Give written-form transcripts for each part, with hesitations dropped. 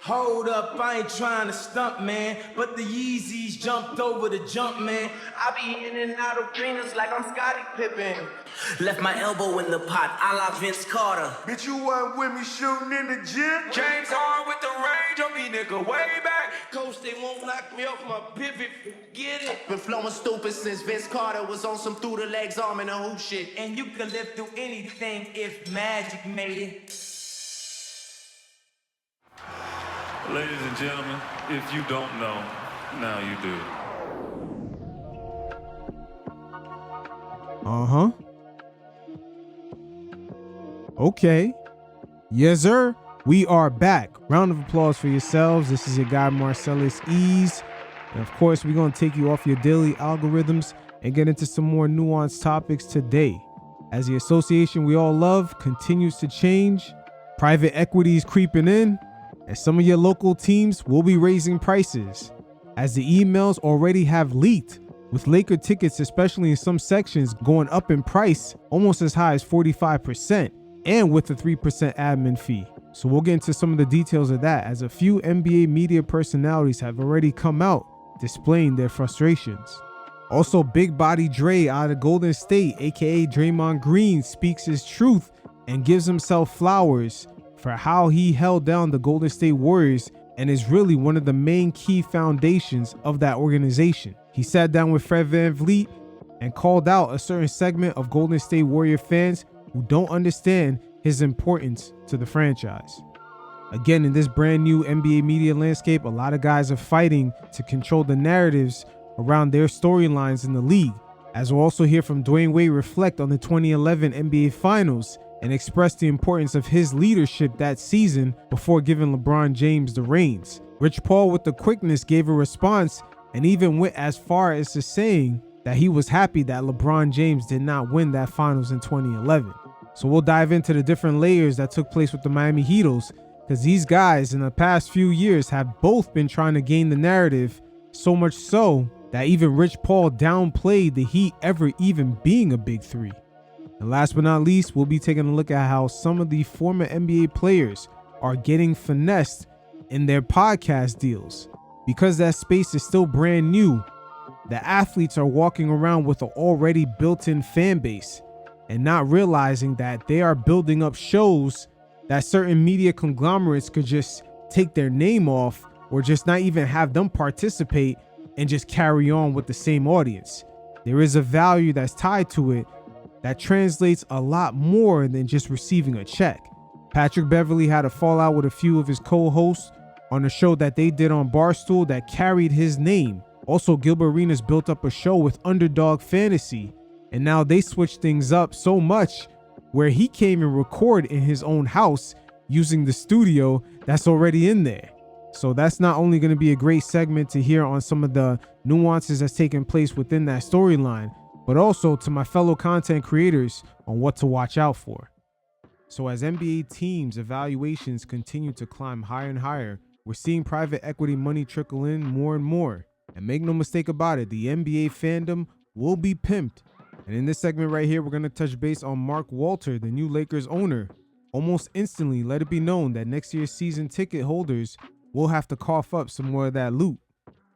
Hold up, I ain't trying to stump, man, but the Yeezys jumped over the jump, man. I be in and out of arenas like I'm Scottie Pippen. Left my elbow in the pot, a la Vince Carter. Bitch, you wasn't with me shooting in the gym? James Harden with the range on me, nigga, way back. Coach, they won't knock me off my pivot, get it. Been flowing stupid since Vince Carter was on some through the legs arm and a hoop shit. And you can live through anything if magic made it. Ladies and gentlemen, if you don't know, now you do. Okay. Yes, sir. We are back. Round of applause for yourselves. This is your guy, Marcellus Ease. And of course, we're going to take you off your daily algorithms and get into some more nuanced topics today. As the association we all love continues to change, private equity is creeping in, and some of your local teams will be raising prices. As the emails already have leaked, with Laker tickets, especially in some sections, going up in price almost as high as 45%, and with a 3% admin fee. So we'll get into some of the details of that, as a few NBA media personalities have already come out displaying their frustrations. Also, Big Body Dre out of Golden State, aka Draymond Green, speaks his truth and gives himself flowers for how he held down the Golden State Warriors and is really one of the main key foundations of that organization. He sat down with Fred VanVleet and called out a certain segment of Golden State Warrior fans who don't understand his importance to the franchise. Again, in this brand new NBA media landscape, a lot of guys are fighting to control the narratives around their storylines in the league, as we'll also hear from Dwyane Wade reflect on the 2011 NBA Finals and express the importance of his leadership that season before giving LeBron James the reins. Rich Paul, with the quickness, gave a response and even went as far as to saying that he was happy that LeBron James did not win that Finals in 2011. So we'll dive into the different layers that took place with the Miami Heatles, because these guys in the past few years have both been trying to gain the narrative, so much so that even Rich Paul downplayed the Heat ever even being a big three. And last but not least, we'll be taking a look at how some of the former NBA players are getting finessed in their podcast deals. Because that space is still brand new, the athletes are walking around with an already built-in fan base and not realizing that they are building up shows that certain media conglomerates could just take their name off or just not even have them participate and just carry on with the same audience. There is a value that's tied to it that translates a lot more than just receiving a check. Patrick Beverley had a fallout with a few of his co-hosts on a show that they did on Barstool that carried his name. Also, Gilbert Arenas built up a show with Underdog Fantasy, and now they switched things up so much where he came and record in his own house using the studio that's already in there. So that's not only going to be a great segment to hear on some of the nuances that's taking place within that storyline, but also to my fellow content creators on what to watch out for. So as NBA teams' evaluations continue to climb higher and higher, we're seeing private equity money trickle in more and more. And make no mistake about it, the NBA fandom will be pimped. And in this segment right here, we're going to touch base on Mark Walter, the new Lakers owner. Almost instantly, let it be known that next year's season ticket holders will have to cough up some more of that loot.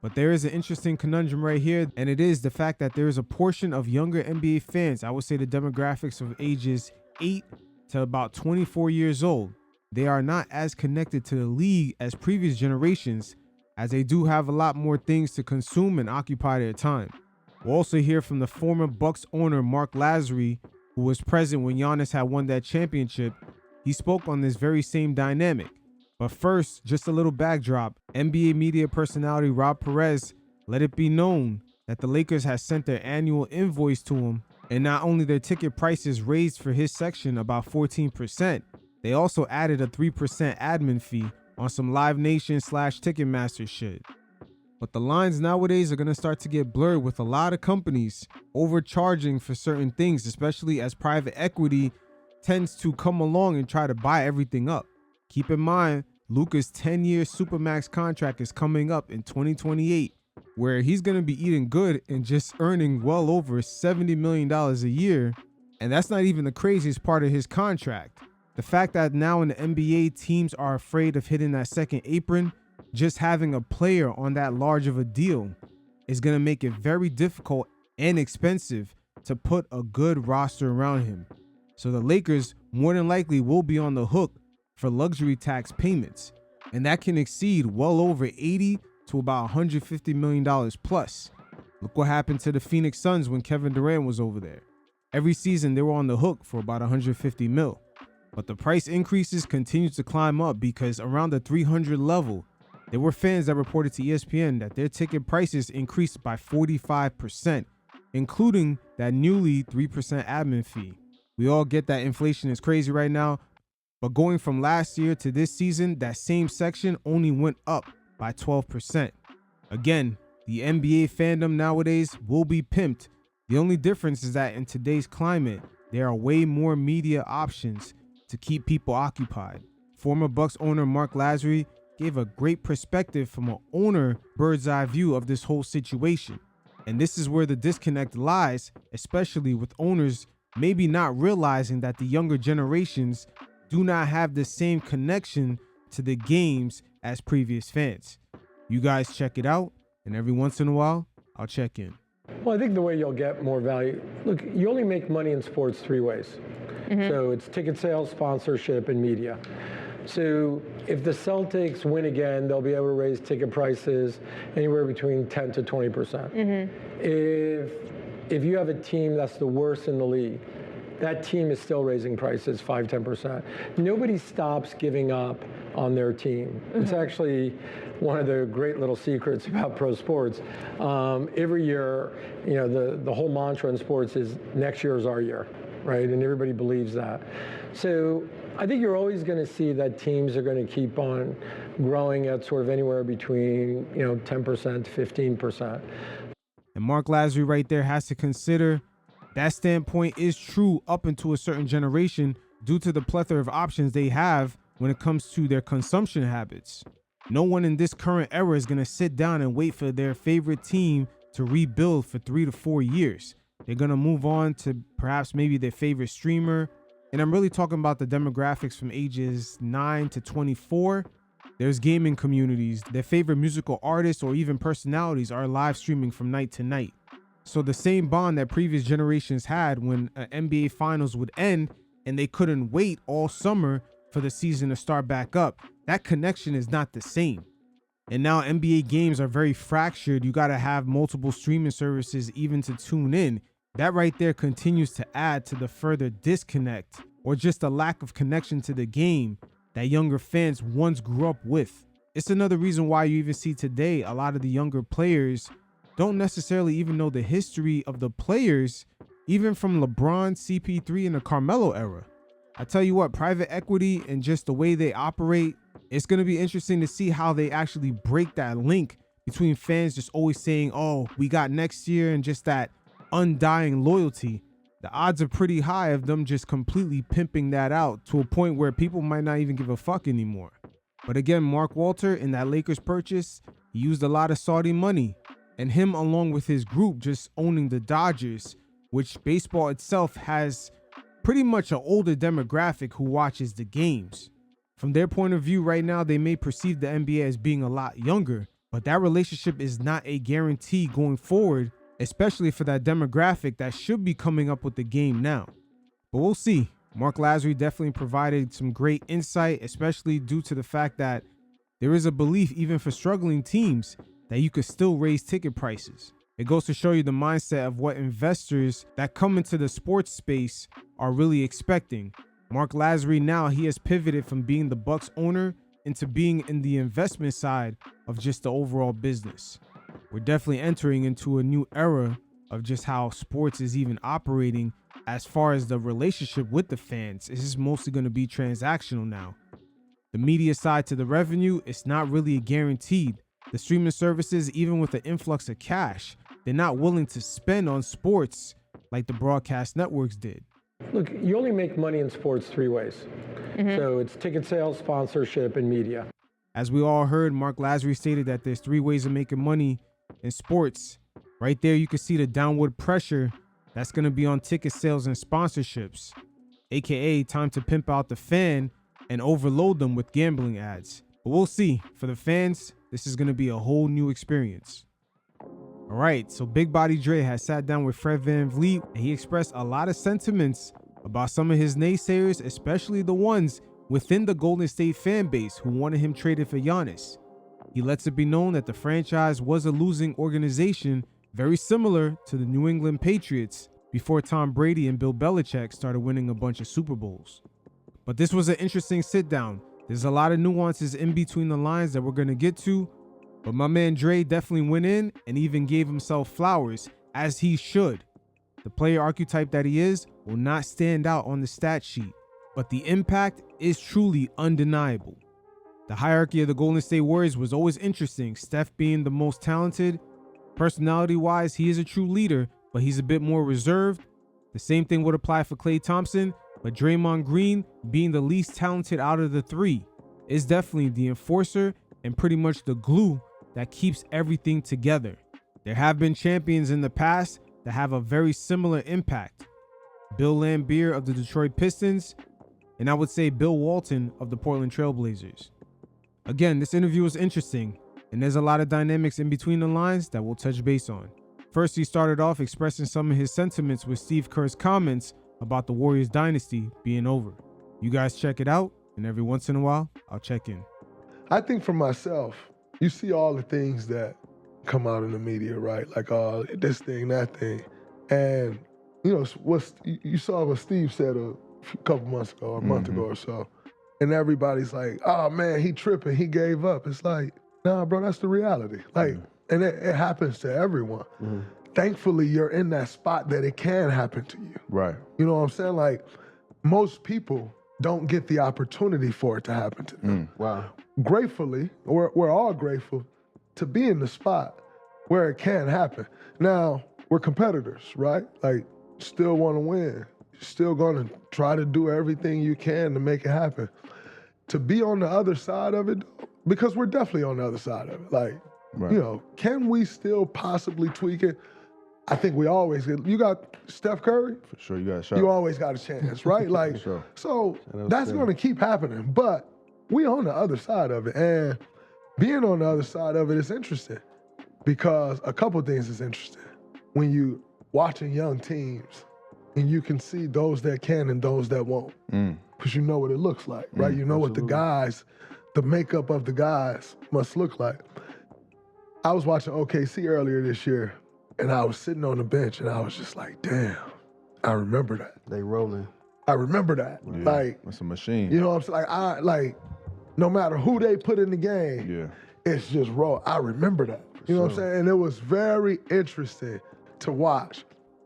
But there is an interesting conundrum right here, and it is the fact that there is a portion of younger NBA fans, I would say the demographics of ages 8 to about 24 years old. They are not as connected to the league as previous generations, as they do have a lot more things to consume and occupy their time. We'll also hear from the former Bucks owner Mark Lazary, who was present when Giannis had won that championship. He spoke on this very same dynamic. But first, just a little backdrop. NBA media personality Rob Perez let it be known that the Lakers has sent their annual invoice to him, and not only their ticket prices raised for his section about 14%, they also added a 3% admin fee on some Live Nation / Ticketmaster shit. But the lines nowadays are going to start to get blurred with a lot of companies overcharging for certain things, especially as private equity tends to come along and try to buy everything up. Keep in mind, Luka's 10-year Supermax contract is coming up in 2028, where he's going to be eating good and just earning well over $70 million a year. And that's not even the craziest part of his contract. The fact that now in the NBA, teams are afraid of hitting that second apron, just having a player on that large of a deal is going to make it very difficult and expensive to put a good roster around him. So the Lakers more than likely will be on the hook for luxury tax payments, and that can exceed well over $80 to about $150 million plus. Look what happened to the Phoenix Suns when Kevin Durant was over there. Every season they were on the hook for about $150 mil. But the price increases continue to climb up because around the 300 level, there were fans that reported to ESPN that their ticket prices increased by 45%, including that newly 3% admin fee. We all get that inflation is crazy right now, but going from last year to this season, that same section only went up by 12%. Again, the NBA fandom nowadays will be pimped. The only difference is that in today's climate, there are way more media options to keep people occupied. Former Bucks owner Mark Lazary gave a great perspective from an owner bird's eye view of this whole situation. And this is where the disconnect lies, especially with owners maybe not realizing that the younger generations do not have the same connection to the games as previous fans. You guys check it out, and every once in a while, I'll check in. Well, I think the way you'll get more value, look, you only make money in sports three ways. So it's ticket sales, sponsorship, and media. So if the Celtics win again, they'll be able to raise ticket prices anywhere between 10 to 20%. If you have a team that's the worst in the league, that team is still raising prices 5, 10%. Nobody stops giving up on their team. It's actually one of the great little secrets about pro sports. Every year, you know, the whole mantra in sports is next year is our year, right? And everybody believes that. So I think you're always going to see that teams are going to keep on growing at sort of anywhere between, 10% to 15%. And Mark Lazary right there has to consider that standpoint is true up into a certain generation due to the plethora of options they have when it comes to their consumption habits. No one in this current era is going to sit down and wait for their favorite team to rebuild for 3 to 4 years. They're going to move on to perhaps maybe their favorite streamer. And I'm really talking about the demographics from ages 9 to 24. There's gaming communities. Their favorite musical artists or even personalities are live streaming from night to night. So the same bond that previous generations had when an NBA Finals would end and they couldn't wait all summer for the season to start back up, that connection is not the same. And now NBA games are very fractured. You got to have multiple streaming services even to tune in. That right there continues to add to the further disconnect or just a lack of connection to the game that younger fans once grew up with. It's another reason why you even see today a lot of the younger players don't necessarily even know the history of the players, even from LeBron, CP3, and the Carmelo era. I tell you what, private equity and just the way they operate, it's going to be interesting to see how they actually break that link between fans just always saying, oh, we got next year, and just that undying loyalty. The odds are pretty high of them just completely pimping that out to a point where people might not even give a fuck anymore. But again, Mark Walter in that Lakers purchase, he used a lot of Saudi money. And him along with his group just owning the Dodgers, which baseball itself has pretty much an older demographic who watches the games. From their point of view right now, they may perceive the NBA as being a lot younger, but that relationship is not a guarantee going forward, especially for that demographic that should be coming up with the game now. But we'll see. Mark Lazary definitely provided some great insight, especially due to the fact that there is a belief even for struggling teams that you could still raise ticket prices. It goes to show you the mindset of what investors that come into the sports space are really expecting. Mark Lazary now, he has pivoted from being the Bucks owner into being in the investment side of just the overall business. We're definitely entering into a new era of just how sports is even operating as far as the relationship with the fans. It's just mostly going to be transactional now. The media side to the revenue, it's not really guaranteed. The streaming services, even with the influx of cash, they're not willing to spend on sports like the broadcast networks did. Look, you only make money in sports three ways. So it's ticket sales, sponsorship, and media. As we all heard, Mark Lazary stated that there's 3 ways of making money in sports. Right there, you can see the downward pressure that's going to be on ticket sales and sponsorships. aka time to pimp out the fan and overload them with gambling ads. But we'll see. For the fans, this is going to be a whole new experience. All right, so Big Body Dre has sat down with Fred VanVleet, and he expressed a lot of sentiments about some of his naysayers, especially the ones within the Golden State fan base who wanted him traded for Giannis. He lets it be known that the franchise was a losing organization, very similar to the New England Patriots before Tom Brady and Bill Belichick started winning a bunch of Super Bowls. But this was an interesting sit down. There's a lot of nuances in between the lines that we're going to get to, but my man Dre definitely went in and even gave himself flowers, as he should. The player archetype that he is will not stand out on the stat sheet, but the impact is truly undeniable. The hierarchy of the Golden State Warriors was always interesting, Steph being the most talented. Personality-wise, he is a true leader, but he's a bit more reserved. The same thing would apply for Klay Thompson, but Draymond Green, being the least talented out of the three, is definitely the enforcer and pretty much the glue that keeps everything together. There have been champions in the past that have a very similar impact. Bill Laimbeer of the Detroit Pistons, and I would say Bill Walton of the Portland Trail Blazers. Again, this interview was interesting, and there's a lot of dynamics in between the lines that we'll touch base on. First, he started off expressing some of his sentiments with Steve Kerr's comments about the Warriors dynasty being over. You guys check it out, and every once in a while, I'll check in. I think for myself, you see all the things that come out in the media, right? Like, this thing, that thing. And, you know, you saw what Steve said a couple months ago, or a month ago or so. And everybody's like, oh, man, he tripping, he gave up. It's like, nah, bro, that's the reality. Like, and it happens to everyone. Thankfully, you're in that spot that it can happen to you. Right. You know what I'm saying? Like, most people don't get the opportunity for it to happen to them. Wow. Gratefully, we're all grateful to be in the spot where it can happen. Now, we're competitors, right? Like, still want to win. Still going to try to do everything you can to make it happen. To be on the other side of it, because we're definitely on the other side of it. Like, Right. you know, can we still possibly tweak it? I think we always get. You got Steph Curry? For sure, you got a shot. You always got a chance, right? Like, Sure. so that's going to keep happening. But we on the other side of it. And being on the other side of it is interesting because a couple things is interesting. When you watching young teams and you can see those that can and those that won't, because you know what it looks like, right? You know what the guys, the makeup of the guys must look like. I was watching OKC earlier this year, and I was sitting on the bench, and I was just like, damn, I remember that. They rolling. I remember that. Yeah. Like, It's a machine. you know what I'm saying? Like, no matter who they put in the game, Yeah. it's just raw. I remember that. You know what I'm saying? And it was very interesting to watch.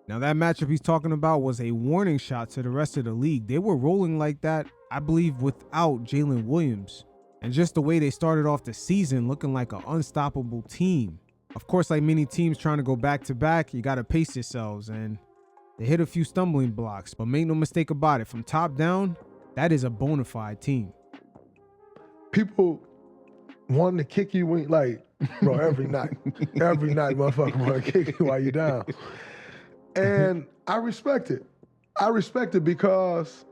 Now that matchup he's talking about was a warning shot to the rest of the league. They were rolling like that, I believe, without Jalen Williams. And just the way they started off the season looking like an unstoppable team. Of course, like many teams trying to go back-to-back, you got to pace yourselves, and they hit a few stumbling blocks. But make no mistake about it, from top down, that is a bona fide team. People wanting to kick you when, like, bro, every night. Every night, motherfucker want to kick you while you're down. And I respect it. I respect it because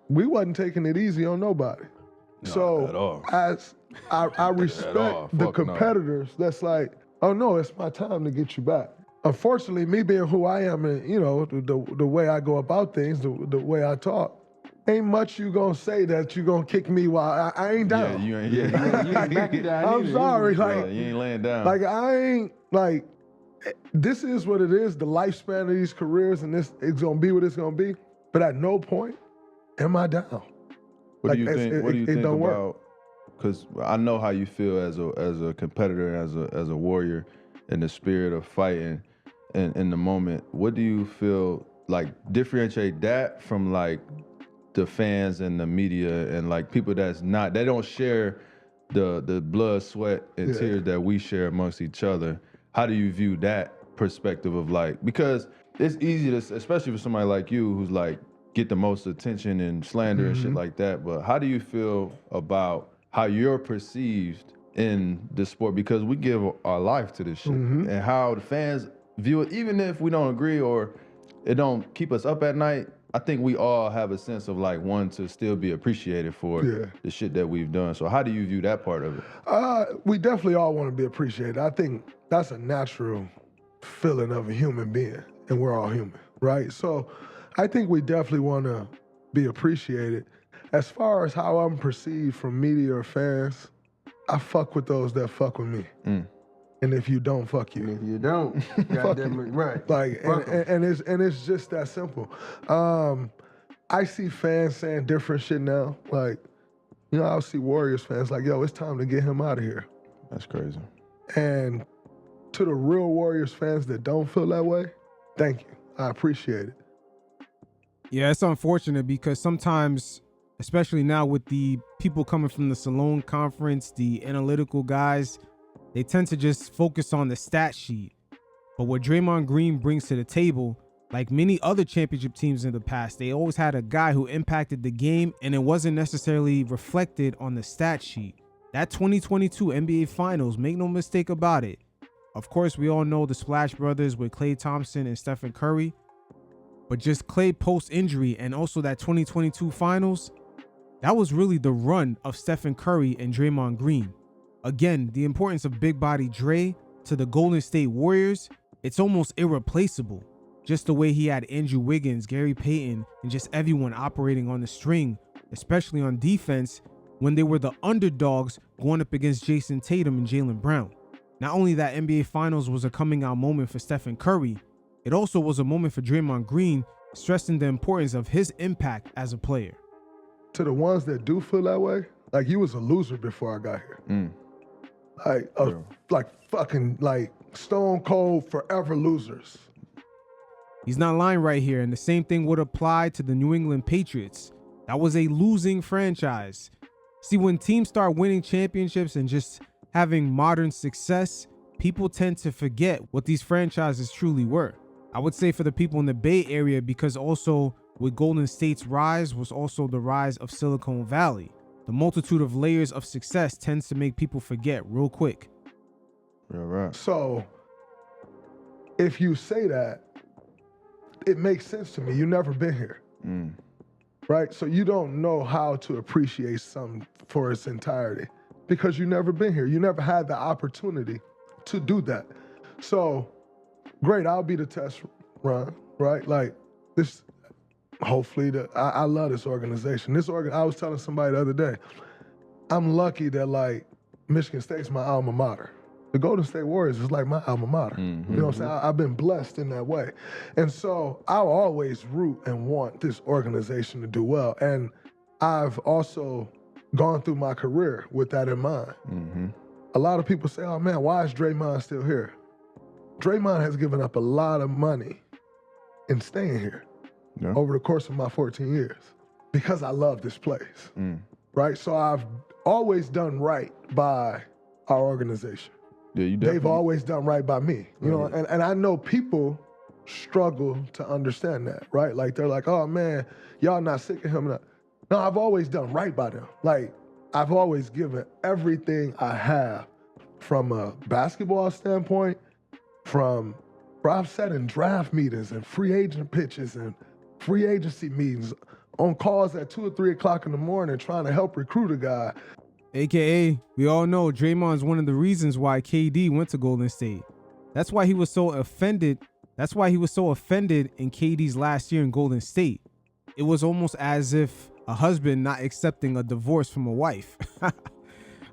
we wasn't taking it easy on nobody. So at all. as I respect the competitors that's like, oh no, it's my time to get you back. Unfortunately, me being who I am and, you know, the way I go about things, the way I talk, ain't much you gonna say that you gonna kick me while I ain't down. Yeah, you ain't backing down. I'm sorry, like, you ain't laying down. like I ain't, like, this is what it is, the lifespan of these careers, and this it's gonna be what it's gonna be. But at no point am I down. What do you Like, think? What do you think don't work. about? Because I know how you feel as a competitor, as a warrior, in the spirit of fighting, and in the moment. What do you feel like? Differentiate that from like the fans and the media and like people they don't share the blood, sweat, and tears that we share amongst each other. How do you view that perspective of like, because it's easy to, especially for somebody like you who's like get the most attention and slander and shit like that, but how do you feel about how you're perceived in the sport? Because we give our life to this shit, and how the fans view it, even if we don't agree or it don't keep us up at night, I think we all have a sense of like wanting to still be appreciated for the shit that we've done. So how do you view that part of it? We definitely all want to be appreciated. I think that's a natural feeling of a human being, and we're all human, right? So I think we definitely want to be appreciated. As far as how I'm perceived from media or fans, I fuck with those that fuck with me. And if you don't, fuck you. And if you don't, fuck you. Right. Like, and it's just that simple. I see fans saying different shit now. Like, you know, I'll see Warriors fans like, yo, it's time to get him out of here. That's crazy. And to the real Warriors fans that don't feel that way, thank you. I appreciate it. Yeah, it's unfortunate because sometimes, especially now with the people coming from the Salone Conference, the analytical guys, they tend to just focus on the stat sheet. But what Draymond Green brings to the table, like many other championship teams in the past, they always had a guy who impacted the game, and it wasn't necessarily reflected on the stat sheet. That 2022 NBA Finals, make no mistake about it. Of course, we all know the Splash Brothers with Klay Thompson and Stephen Curry, but just Klay post-injury and also that 2022 Finals, that was really the run of Stephen Curry and Draymond Green. Again, the importance of big body Dre to the Golden State Warriors, it's almost irreplaceable. Just the way he had Andrew Wiggins, Gary Payton, and just everyone operating on the string, especially on defense, when they were the underdogs going up against Jason Tatum and Jaylen Brown. Not only that NBA Finals was a coming out moment for Stephen Curry, it also was a moment for Draymond Green, stressing the importance of his impact as a player. To the ones that do feel that way, like you was a loser before I got here. Like fucking like stone cold forever losers. He's not lying right here, and the same thing would apply to the New England Patriots. That was a losing franchise. See, when teams start winning championships and just having modern success, people tend to forget what these franchises truly were. I would say for the people in the Bay Area, because also with Golden State's rise was also the rise of Silicon Valley. The multitude of layers of success tends to make people forget real quick. Yeah, right. So if you say that, it makes sense to me. You've never been here, right? So you don't know how to appreciate something for its entirety because you've never been here. You never had the opportunity to do that. So great, I'll be the test run, right? Like this, hopefully, I love this organization. I was telling somebody the other day, I'm lucky that like Michigan State's my alma mater. The Golden State Warriors is like my alma mater. You know what I'm saying? I've been blessed in that way. And so I'll always root and want this organization to do well. And I've also gone through my career with that in mind. A lot of people say, oh man, why is Draymond still here? Draymond has given up a lot of money in staying here over the course of my 14 years because I love this place, right? So I've always done right by our organization. Yeah, you definitely. They've always done right by me, you know, and I know people struggle to understand that, right? Like they're like, oh man, y'all not sick of him. No, I've always done right by them. Like I've always given everything I have from a basketball standpoint, from where I've sat in draft meetings and free agent pitches and free agency meetings on calls at 2 or 3 o'clock in the morning trying to help recruit a guy. AKA, we all know Draymond's one of the reasons why KD went to Golden State. That's why he was so offended. That's why he was so offended in KD's last year in Golden State. It was almost as if a husband not accepting a divorce from a wife.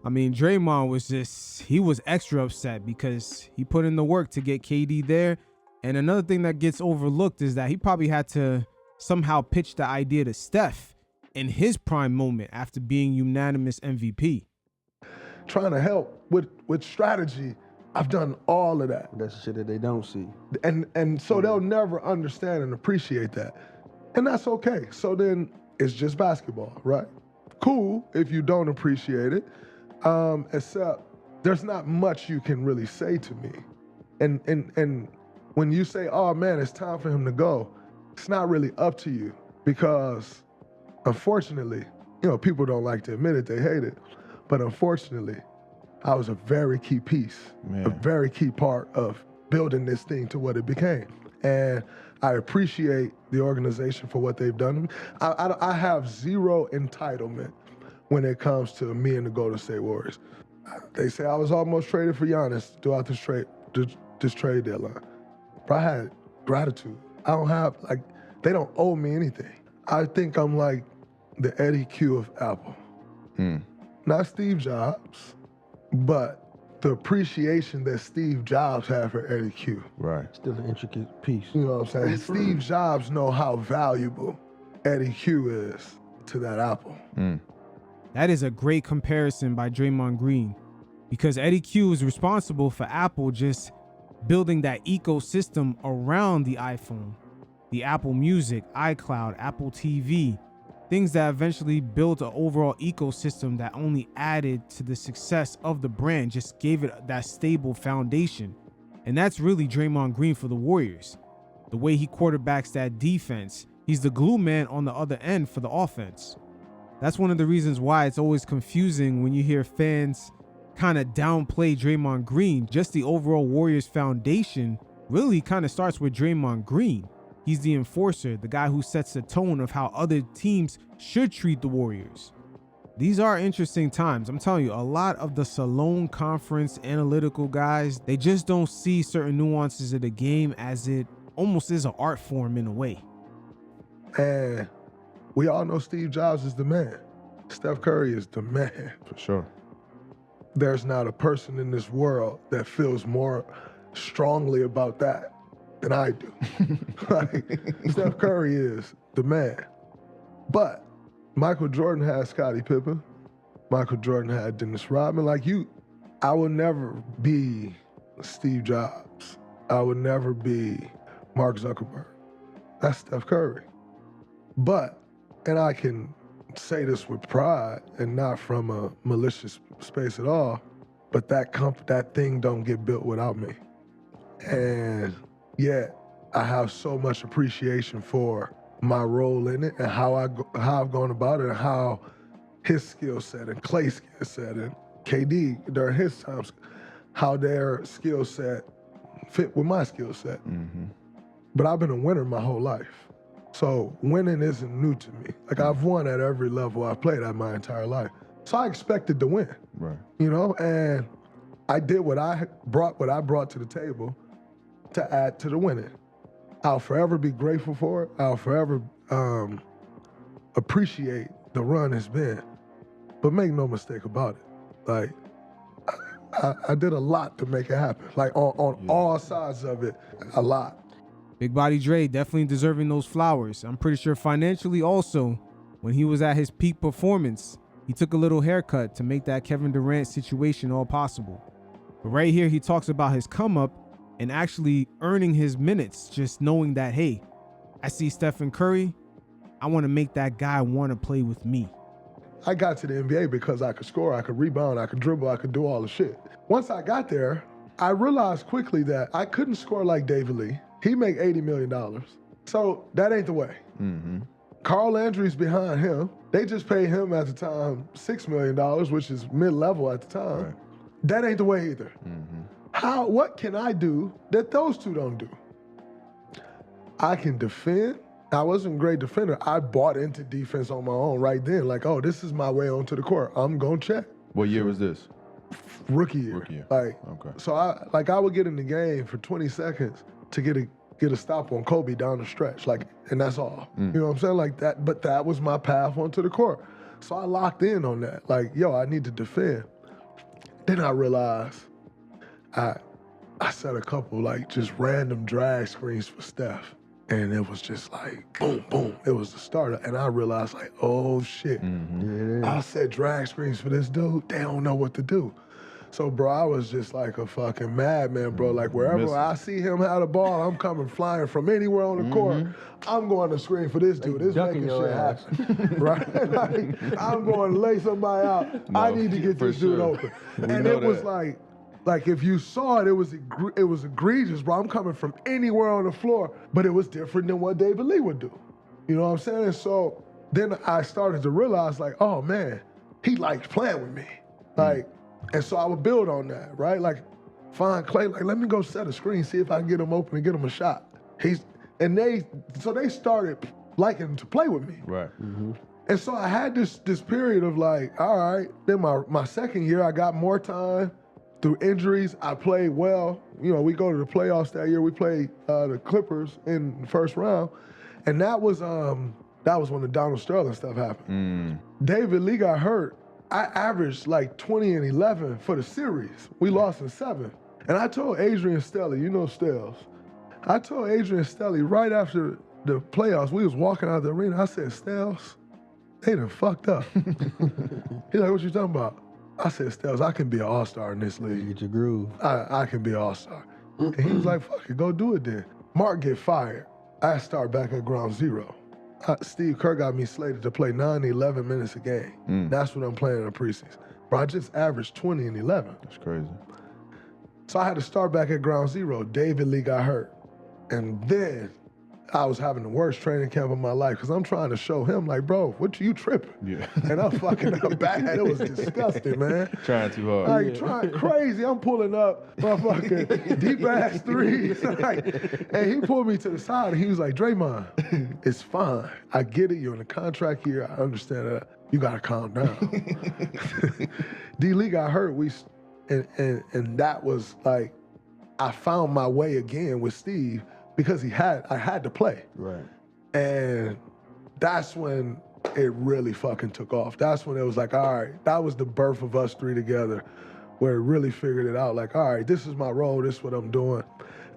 I mean, Draymond he was extra upset because he put in the work to get KD there. And another thing that gets overlooked is that he probably had to somehow pitch the idea to Steph in his prime moment after being unanimous MVP. Trying to help with strategy, I've done all of that. That's the shit that they don't see. And so they'll never understand and appreciate that. And that's okay. So then it's just basketball, right? Cool if you don't appreciate it, except there's not much you can really say to me. And when you say, oh man, it's time for him to go, it's not really up to you because unfortunately, you know, people don't like to admit it, they hate it. But unfortunately, I was a very key piece, a very key part of building this thing to what it became. And I appreciate the organization for what they've done. I have zero entitlement when it comes to me and the Golden State Warriors. They say I was almost traded for Giannis throughout this trade deadline. But I had gratitude. I don't have, like, they don't owe me anything. I think I'm like the Eddie Q of Apple. Not Steve Jobs, but the appreciation that Steve Jobs had for Eddie Q. Right. Still an intricate piece. You know what I'm saying? Steve Jobs know how valuable Eddie Q is to that Apple. That is a great comparison by Draymond Green, because Eddie Q is responsible for Apple just building that ecosystem around the iPhone, the Apple Music, iCloud, Apple TV, things that eventually built an overall ecosystem that only added to the success of the brand, just gave it that stable foundation. And that's really Draymond Green for the Warriors. The way he quarterbacks that defense, he's the glue man on the other end for the offense. That's one of the reasons why it's always confusing when you hear fans kind of downplay Draymond Green. Just the overall Warriors foundation really kind of starts with Draymond Green. He's the enforcer, the guy who sets the tone of how other teams should treat the Warriors. These are interesting times. I'm telling you, a lot of the Salone Conference analytical guys, they just don't see certain nuances of the game as it almost is an art form in a way. And we all know Steve Jobs is the man. Steph Curry is the man. For sure. There's not a person in this world that feels more strongly about that than I do. Like, Steph Curry is the man. But Michael Jordan had Scottie Pippen. Michael Jordan had Dennis Rodman. I will never be Steve Jobs. I would never be Mark Zuckerberg. That's Steph Curry. But, and I can say this with pride and not from a malicious space at all, but that thing don't get built without me. And yet, I have so much appreciation for my role in it and how I've gone about it and how his skill set and Clay's skill set and KD during his times, how their skill set fit with my skill set. But I've been a winner my whole life. So winning isn't new to me. Like, I've won at every level I've played at my entire life. So I expected to win. Right. You know, and I did what I brought to the table to add to the winning. I'll forever be grateful for it. I'll forever appreciate the run it's been. But make no mistake about it. Like, I did a lot to make it happen. Like, on all sides of it, a lot. Big Body Dre definitely deserving those flowers. I'm pretty sure financially also, when he was at his peak performance, he took a little haircut to make that Kevin Durant situation all possible. But right here, he talks about his come up and actually earning his minutes, just knowing that, hey, I see Stephen Curry, I want to make that guy want to play with me. I got to the NBA because I could score, I could rebound, I could dribble, I could do all the shit. Once I got there, I realized quickly that I couldn't score like David Lee. He make $80 million. So that ain't the way. Carl Landry's behind him. They just paid him at the time $6 million, which is mid-level at the time. Right. That ain't the way either. What can I do that those two don't do? I can defend. I wasn't a great defender. I bought into defense on my own right then. Like, oh, this is my way onto the court. I'm gonna check. What year was this? Rookie year. Rookie year. Like, okay. So I would get in the game for 20 seconds to get a stop on Kobe down the stretch. Like, and that's all. You know what I'm saying? Like that, but that was my path onto the court. So I locked in on that. Like, yo, I need to defend. Then I realized I set a couple like just random drag screens for Steph. And it was just like, boom, boom. It was the starter. And I realized like, oh shit. I set drag screens for this dude. They don't know what to do. So, bro, I was just like a fucking madman, bro. Like, wherever I see him have the ball, I'm coming flying from anywhere on the court. I'm going to screen for this dude. This making shit happen. Right? Like, I'm going to lay somebody out. No, I need to get this dude open. And it was like if you saw it, it was egregious, bro. I'm coming from anywhere on the floor, but it was different than what David Lee would do. You know what I'm saying? And so then I started to realize, like, oh man, he likes playing with me. Like, and so I would build on that, right? Like, find Clay, like, let me go set a screen, see if I can get him open and get him a shot. And they started liking to play with me. Right. And so I had this period of like, all right, then my second year, I got more time through injuries. I played well. You know, we go to the playoffs that year. We played the Clippers in the first round. And that was when the Donald Sterling stuff happened. David Lee got hurt. I averaged like 20 and 11 for the series. We lost in 7. And I told Adrian Stelly, you know Stells, I told Adrian Stelly right after the playoffs, we was walking out of the arena, I said, Stells, they done fucked up. He's like, what you talking about? I said, Stells, I can be an all-star in this league. Get your groove. I can be an all-star. And he was like, fuck it, go do it then. Mark get fired. I start back at ground zero. Steve Kerr got me slated to play 9 to 11 minutes a game. That's what I'm playing in the preseason. Bro, I just averaged 20 and 11. That's crazy. So I had to start back at ground zero. David Lee got hurt. And then I was having the worst training camp of my life because I'm trying to show him, like, bro, what you tripping? Yeah. And I'm fucking up bad. It was disgusting, man. Trying too hard. Like, trying crazy. I'm pulling up motherfucking deep-ass threes. Like, and he pulled me to the side, and he was like, Draymond, it's fine. I get it. You're in a contract here. I understand that. You got to calm down. D-Lee got hurt. And that was like, I found my way again with Steve because I had to play. Right. And that's when it really fucking took off. That's when it was like, all right, that was the birth of us three together, where it really figured it out. Like, all right, this is my role, this is what I'm doing.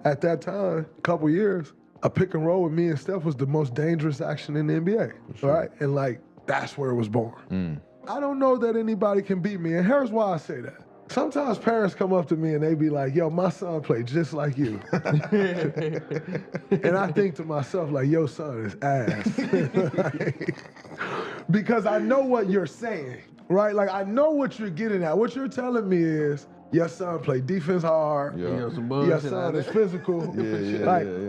At that time, a couple years, a pick and roll with me and Steph was the most dangerous action in the NBA, right? And like, that's where it was born. I don't know that anybody can beat me, and here's why I say that. Sometimes parents come up to me and they be like, yo, my son played just like you. And I think to myself, like, your son is ass. Like, because I know what you're saying, right? Like, I know what you're getting at. What you're telling me is, your son played defense hard. Yeah. Your son is physical.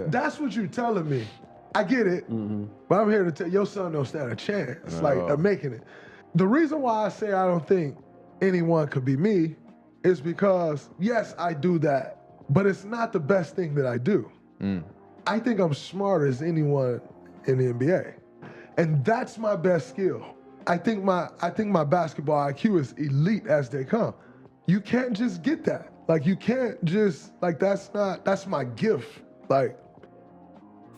That's what you're telling me. I get it, but I'm here to tell you, your son don't stand a chance, of making it. The reason why I say I don't think anyone could be me is because, yes, I do that, but it's not the best thing that I do. I think I'm smart as anyone in the NBA, and that's my best skill. I think my basketball IQ is elite as they come. You can't just get that. Like, you can't just, like, that's my gift. Like,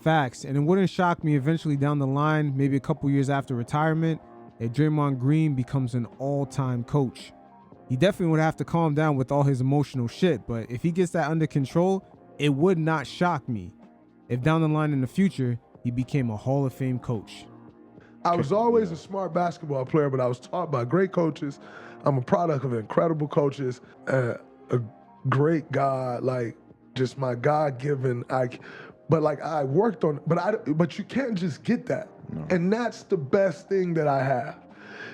Facts. And it wouldn't shock me eventually down the line, maybe a couple years after retirement, if Draymond Green becomes an all-time coach. He definitely would have to calm down with all his emotional shit, but if he gets that under control, it would not shock me if down the line in the future, he became a Hall of Fame coach. I was always a smart basketball player, but I was taught by great coaches. I'm a product of incredible coaches, a great God, like just my God-given IQ. But like I worked on, but you can't just get that. No. And that's the best thing that I have.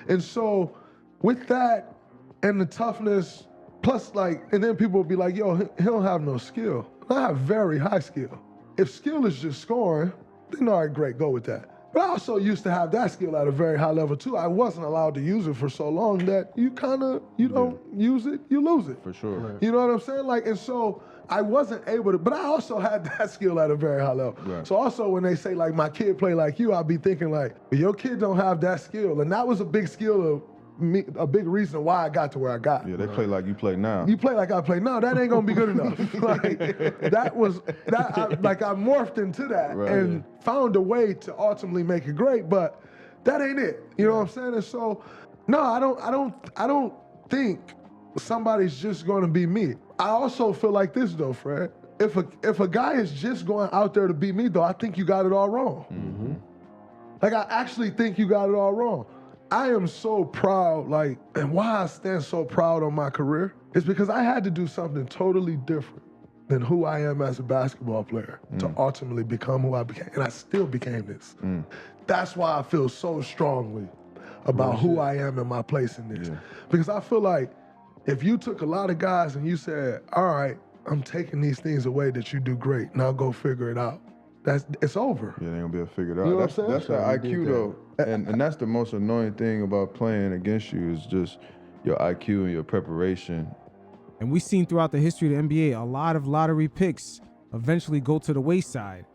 And so with that and the toughness, plus like, and then people will be like, yo, he don't have no skill. I have very high skill. If skill is just scoring, then all right, great, go with that. But I also used to have that skill at a very high level too. I wasn't allowed to use it for so long that you don't use it, you lose it. For sure. Right. You know what I'm saying? Like, and so I wasn't able to, but I also had that skill at a very high level. Right. So also when they say like, my kid play like you, I'll be thinking like, but your kid don't have that skill. And that was a big skill of me, a big reason why I got to where I got. Yeah, they play like you play now. You play like I play now, that ain't gonna be good enough. Like, I morphed into that and found a way to ultimately make it great, but that ain't it. You know what I'm saying? And so, no, I don't think somebody's just gonna be me. I also feel like this though, Fred. If a guy is just going out there to be me though, I think you got it all wrong. Mm-hmm. Like, I actually think you got it all wrong. I am so proud, like, and why I stand so proud on my career is because I had to do something totally different than who I am as a basketball player to ultimately become who I became. And I still became this. That's why I feel so strongly about who I am and my place in this. Yeah. Because I feel like if you took a lot of guys and you said, all right, I'm taking these things away that you do great, now go figure it out. It's over. Yeah, they ain't gonna be able to figure it out. You know what I'm saying? That's the IQ though. And that's the most annoying thing about playing against you is just your IQ and your preparation. And we've seen throughout the history of the NBA, a lot of lottery picks eventually go to the wayside.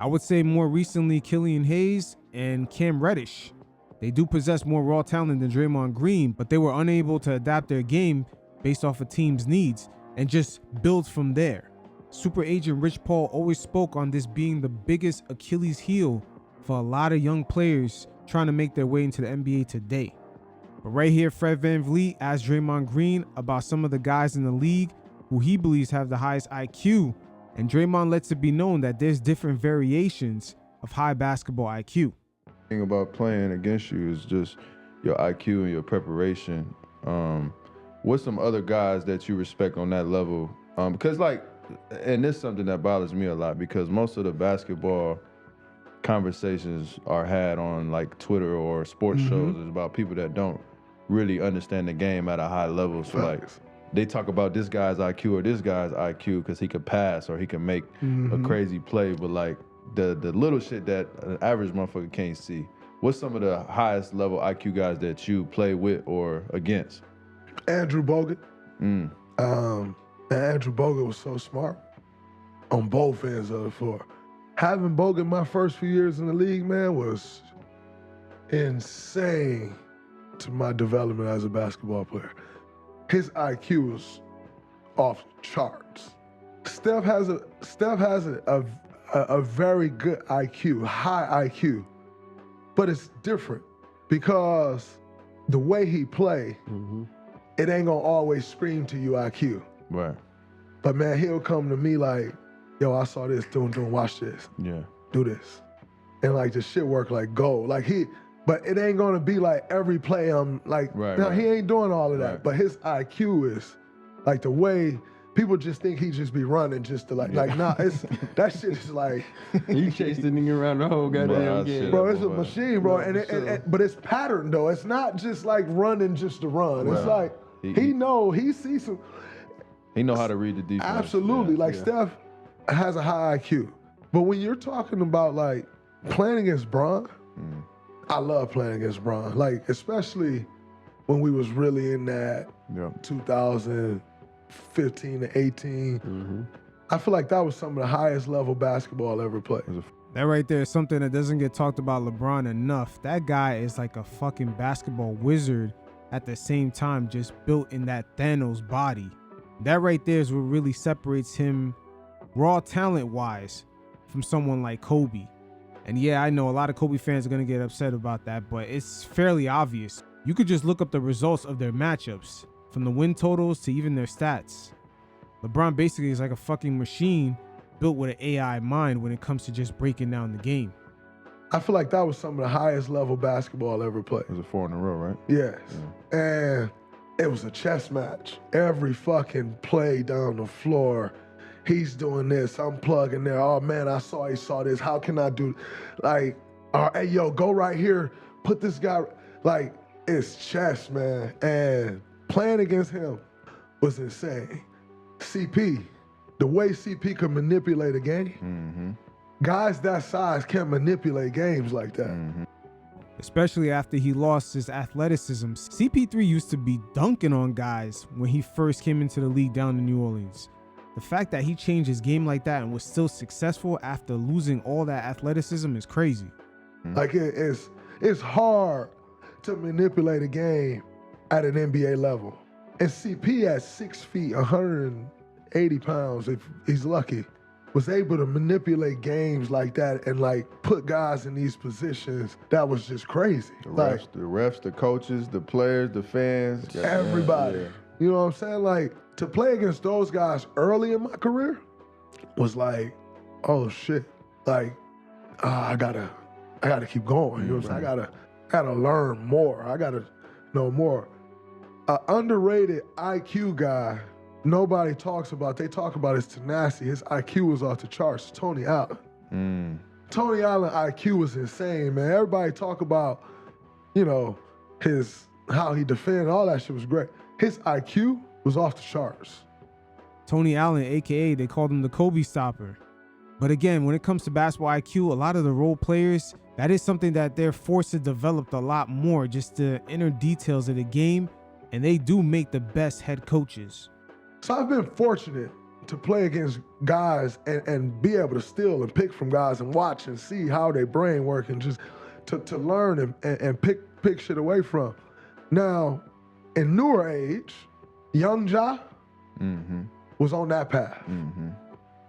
I would say more recently Killian Hayes and Cam Reddish. They do possess more raw talent than Draymond Green, but they were unable to adapt their game based off a team's needs and just build from there. Super agent Rich Paul always spoke on this being the biggest Achilles heel for a lot of young players trying to make their way into the NBA today. But right here, Fred VanVleet asked Draymond Green about some of the guys in the league who he believes have the highest IQ, and Draymond lets it be known that there's different variations of high basketball IQ. The thing about playing against you is just your IQ and your preparation. What's some other guys that you respect on that level? Because and this is something that bothers me a lot, because most of the basketball conversations are had on like Twitter or sports shows is about people that don't really understand the game at a high level. So like they talk about this guy's IQ or this guy's IQ because he could pass or he can make a crazy play, but like the little shit that an average motherfucker can't see. What's some of the highest level IQ guys that you play with or against? Andrew Bogut. And Andrew Bogut was so smart on both ends of the floor. Having Bogut my first few years in the league, man, was insane to my development as a basketball player. His IQ was off the charts. Steph has a very good IQ, high IQ, but it's different because the way he play, it ain't gonna always scream to you IQ. Right. But man, he'll come to me like, yo, I saw this, doing, watch this. Yeah. Do this. And like the shit work like gold. But it ain't gonna be like every play I'm like, he ain't doing all of that. Right. But his IQ is like the way people just think he just be running just to that shit is like. You chased the nigga around the whole goddamn game. Bro, it's a machine, bro. But it's patterned though. It's not just like running just to run. Right. It's like, he sees some. He know how to read the defense. Absolutely. Steph has a high IQ. But when you're talking about like playing against Bron, I love playing against Bron. Like, especially when we was really in that 2015 to 18. I feel like that was some of the highest level basketball I ever played. That right there is something that doesn't get talked about LeBron enough. That guy is like a fucking basketball wizard at the same time, just built in that Thanos body. That right there is what really separates him raw talent wise from someone like Kobe. And yeah, I know a lot of Kobe fans are going to get upset about that, but it's fairly obvious. You could just look up the results of their matchups, from the win totals to even their stats. LeBron basically is like a fucking machine built with an AI mind when it comes to just breaking down the game. I feel like that was some of the highest level basketball I ever played. It was 4 in a row, right? Yes. Yeah. And it was a chess match. Every fucking play down the floor, he's doing this, I'm plugging there. Oh man, he saw this. How can I do, hey yo, go right here, put this guy, like, it's chess, man. And playing against him was insane. CP, the way CP could manipulate a game, guys that size can't manipulate games like that. Especially after he lost his athleticism. CP3 used to be dunking on guys when he first came into the league down in New Orleans. The fact that he changed his game like that and was still successful after losing all that athleticism is crazy. Like it's hard to manipulate a game at an NBA level. And CP at 6 feet, 180 pounds, if he's lucky, was able to manipulate games like that and like put guys in these positions that was just crazy. The refs, the coaches, the players, the fans. Everybody. You know what I'm saying? Like, to play against those guys early in my career was like, oh shit. Like, I gotta keep going. You know what I'm saying? I gotta learn more. I gotta know more. An underrated IQ guy nobody talks about. They talk about his tenacity. His IQ was off the charts. Tony Allen. Tony Allen IQ was insane, man. Everybody talk about, how he defended. All that shit was great. His IQ was off the charts. Tony Allen, AKA, they called him the Kobe stopper. But again, when it comes to basketball IQ, a lot of the role players, that is something that they're forced to develop a lot more, just the inner details of the game, and they do make the best head coaches. So I've been fortunate to play against guys and be able to steal and pick from guys and watch and see how their brain work and just to learn and pick shit away from. Now, in newer age, young Ja was on that path. You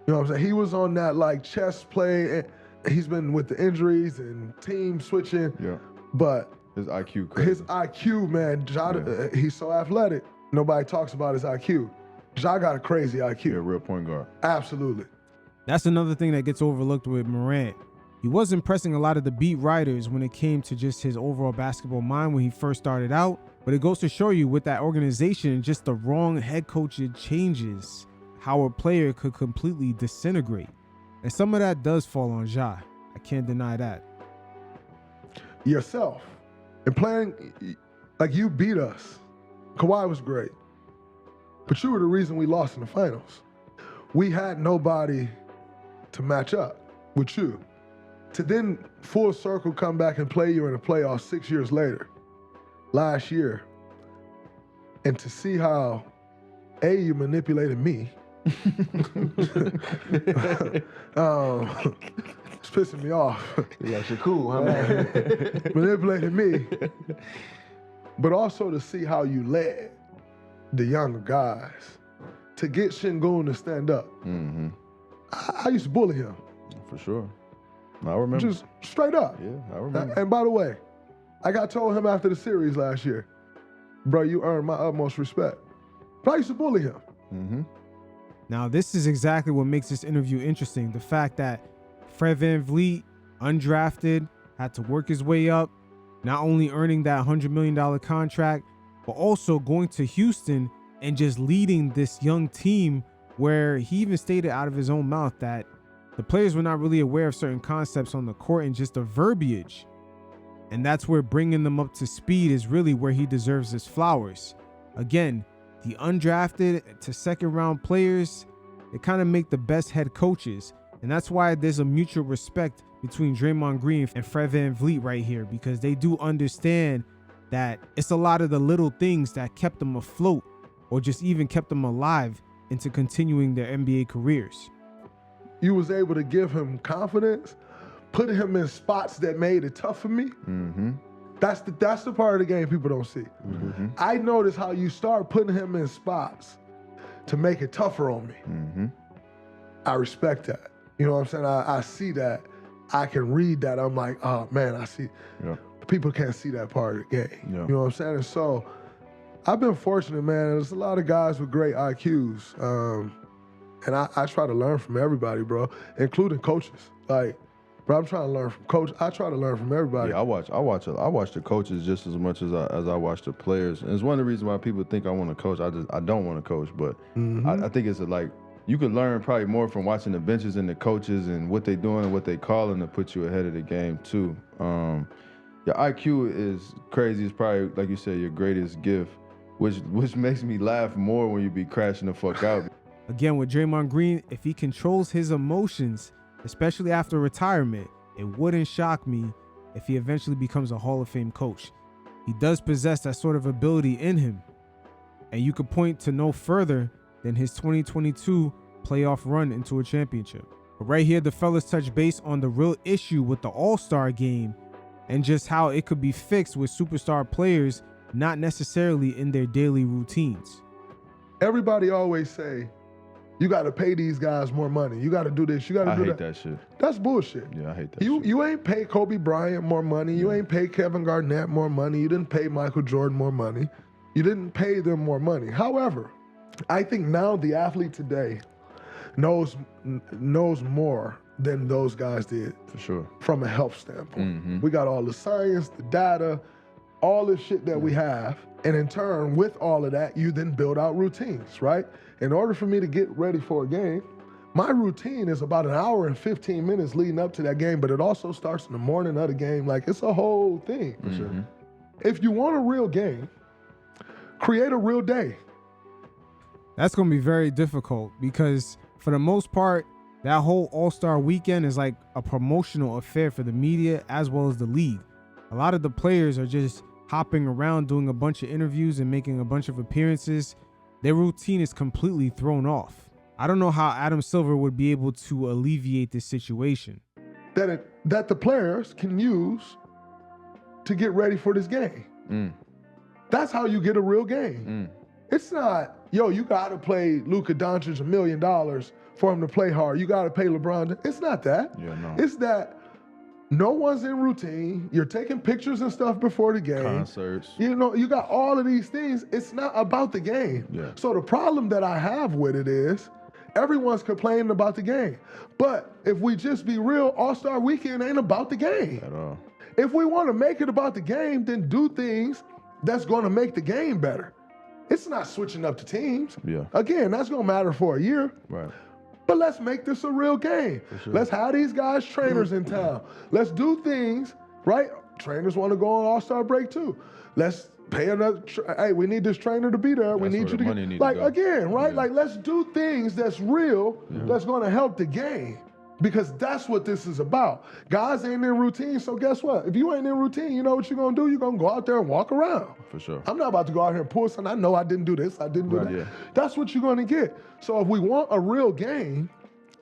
know what I'm saying? He was on that like chess play. And he's been with the injuries and team switching. Yeah. But his IQ crazy. His IQ, man, Ja, he's so athletic. Nobody talks about his IQ. Ja got a crazy IQ. Yeah, real point guard. Absolutely. That's another thing that gets overlooked with Morant. He was impressing a lot of the beat writers when it came to just his overall basketball mind when he first started out. But it goes to show you with that organization, just the wrong head coach changes how a player could completely disintegrate. And some of that does fall on Ja. I can't deny that. Yourself. And playing, like you beat us. Kawhi was great. But you were the reason we lost in the finals. We had nobody to match up with you. To then full circle come back and play you in the playoffs 6 years later, last year, and to see how, A, you manipulated me. It's pissing me off. Yeah, you're cool, huh, man? Manipulated me. But also to see how you led the younger guys to get Şengün to stand up. I used to bully him. For sure. I remember. Just straight up. Yeah, I remember. And by the way, I got told him after the series last year, bro, you earned my utmost respect. But I used to bully him. Now, this is exactly what makes this interview interesting. The fact that Fred VanVleet, undrafted, had to work his way up, not only earning that $100 million contract, but also going to Houston and just leading this young team where he even stated out of his own mouth that the players were not really aware of certain concepts on the court and just the verbiage. And that's where bringing them up to speed is really where he deserves his flowers. Again, the undrafted to second round players, they kind of make the best head coaches. And that's why there's a mutual respect between Draymond Green and Fred VanVleet right here, because they do understand that it's a lot of the little things that kept them afloat or just even kept them alive into continuing their NBA careers. You was able to give him confidence, put him in spots that made it tough for me. That's the part of the game people don't see. I noticed how you start putting him in spots to make it tougher on me. I respect that. You know what I'm saying? I see that. I can read that. I'm like, oh man, I see. Yeah. People can't see that part of the game. Yeah. You know what I'm saying? And so I've been fortunate, man. There's a lot of guys with great IQs. And I try to learn from everybody, bro, including coaches. Like, bro, I'm trying to learn from coach. I try to learn from everybody. Yeah, I watch the coaches just as much as I watch the players. And it's one of the reasons why people think I want to coach. I don't want to coach, but I think it's like you could learn probably more from watching the benches and the coaches and what they doing and what they calling to put you ahead of the game too. Your IQ is crazy. It's probably, like you said, your greatest gift, which makes me laugh more when you be crashing the fuck out. Again, with Draymond Green, if he controls his emotions, especially after retirement, it wouldn't shock me if he eventually becomes a Hall of Fame coach. He does possess that sort of ability in him. And you could point to no further than his 2022 playoff run into a championship. But right here, the fellas touch base on the real issue with the All-Star game and just how it could be fixed with superstar players not necessarily in their daily routines. Everybody always say, you got to pay these guys more money. You got to do this. You got to do that. I hate that shit. That's bullshit. Yeah, I hate that shit. You ain't pay Kobe Bryant more money. You ain't pay Kevin Garnett more money. You didn't pay Michael Jordan more money. You didn't pay them more money. However, I think now the athlete today knows more than those guys did. For sure. From a health standpoint. We got all the science, the data, all the shit that we have. And in turn, with all of that, you then build out routines, right? In order for me to get ready for a game, my routine is about an hour and 15 minutes leading up to that game, but it also starts in the morning of the game. Like, it's a whole thing. For sure. If you want a real game, create a real day. That's going to be very difficult because for the most part, that whole All-Star weekend is like a promotional affair for the media as well as the league. A lot of the players are just hopping around doing a bunch of interviews and making a bunch of appearances. Their routine is completely thrown off. I don't know how Adam Silver would be able to alleviate this situation. That the players can use to get ready for this game. That's how you get a real game. It's not, yo, you got to play Luka Doncic $1 million for him to play hard. You got to pay LeBron. It's not that. Yeah, no. It's that no one's in routine. You're taking pictures and stuff before the game. Concerts. You know, you got all of these things. It's not about the game. Yeah. So the problem that I have with it is everyone's complaining about the game. But if we just be real, All-Star Weekend ain't about the game. At all. If we want to make it about the game, then do things that's going to make the game better. It's not switching up the teams. Yeah. Again, that's going to matter for a year. Right. But let's make this a real game. Sure. Let's have these guys trainers in town. Let's do things, right? Trainers want to go on All-Star break too. Let's pay another, hey, we need this trainer to be there. We That's need where you the to money get, need to like, go. again, right? Yeah. Like, let's do things that's real, that's going to help the game. Because that's what this is about. Guys ain't in routine, so guess what? If you ain't in routine, you know what you're gonna do? You're gonna go out there and walk around. For sure. I'm not about to go out here and pull something. I know I didn't do this, I didn't do Right, that. yeah. That's what you're gonna get. So if we want a real game,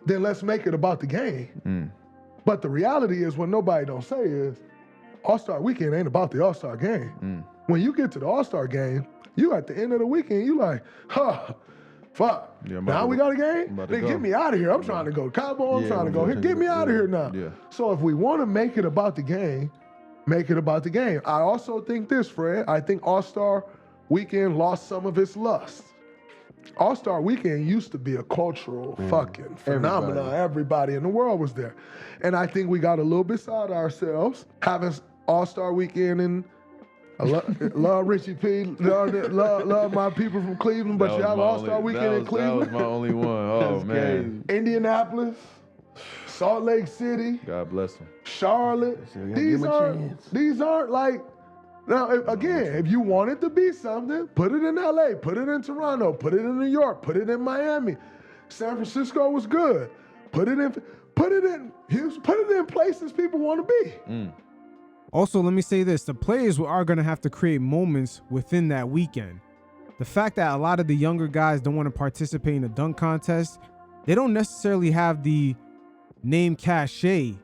then let's make it about the game. But the reality is, what nobody don't say is, All-Star Weekend ain't about the All-Star game. When you get to the All-Star game, you at the end of the weekend, you like, fuck. Yeah, I'm about Now to we go. got a game? I'm about to Then go. get me out of here. I'm trying to go to Cabo. I'm Yeah, trying to go I'm here. trying Get to me go. out of here now. Yeah. So if we want to make it about the game, make it about the game. I also think this, Fred. I think All-Star Weekend lost some of its lust. All-Star Weekend used to be a cultural fucking phenomenon. Everybody in the world was there. And I think we got a little beside ourselves having All-Star Weekend and I love Richie P, love my people from Cleveland, but you have All-Star Weekend in Cleveland. That was my only one. Oh, man. Indianapolis, Salt Lake City, God bless him. Charlotte. So you gotta give 'em a chance. These aren't like, now, again, if you want it to be something, put it in LA, put it in Toronto, put it in New York, put it in Miami. San Francisco was good. Put it in Houston, put it in places people want to be. Also, let me say this. The players are going to have to create moments within that weekend. The fact that a lot of the younger guys don't want to participate in the dunk contest, they don't necessarily have the name cachet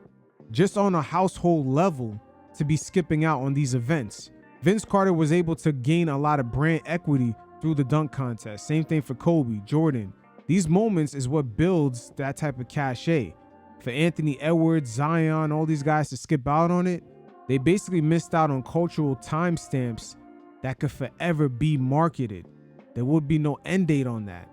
just on a household level to be skipping out on these events. Vince Carter was able to gain a lot of brand equity through the dunk contest. Same thing for Kobe, Jordan. These moments is what builds that type of cachet. For Anthony Edwards, Zion, all these guys to skip out on it, they basically missed out on cultural timestamps that could forever be marketed. There would be no end date on that.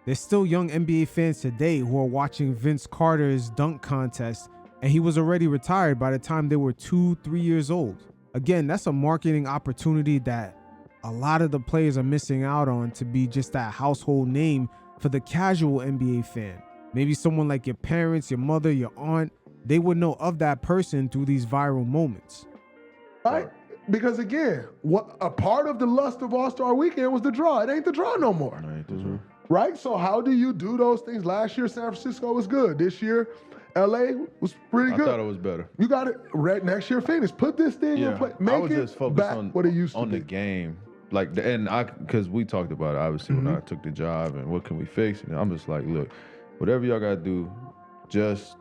There's still young NBA fans today who are watching Vince Carter's dunk contest, and he was already retired by the time they were 2-3 years old. Again, that's a marketing opportunity that a lot of the players are missing out on to be just that household name for the casual NBA fan. Maybe someone like your parents, your mother, your aunt, they would know of that person through these viral moments. Right? Because again, what a part of the lust of All-Star Weekend was the draw. It ain't the draw no more. Right? So how do you do those things? Last year, San Francisco was good. This year, LA was pretty good. I thought it was better. You got it. Next year, Phoenix. Put this thing in place. I Make was it just focused back on, what it used to on be. the game. Like, because we talked about it, obviously, when I took the job and what can we fix. And I'm just like, look, whatever y'all got to do, just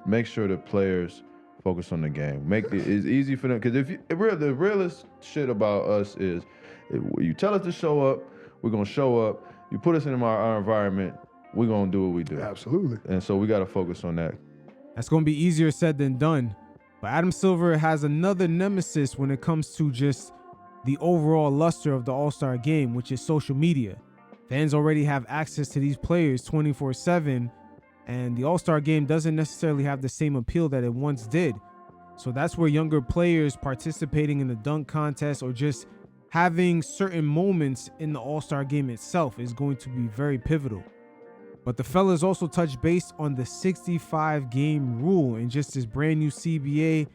make sure the players focus on the game. Make it it's easy for them. Because the realest shit about us is if you tell us to show up, we're going to show up. You put us in our environment, we're going to do what we do. Absolutely. And so we got to focus on that. That's going to be easier said than done. But Adam Silver has another nemesis when it comes to just the overall luster of the All-Star game, which is social media. Fans already have access to these players 24/7, and the All-Star game doesn't necessarily have the same appeal that it once did. So that's where younger players participating in the dunk contest or just having certain moments in the All-Star game itself is going to be very pivotal. But the fellas also touch base on the 65-game rule and just this brand new CBA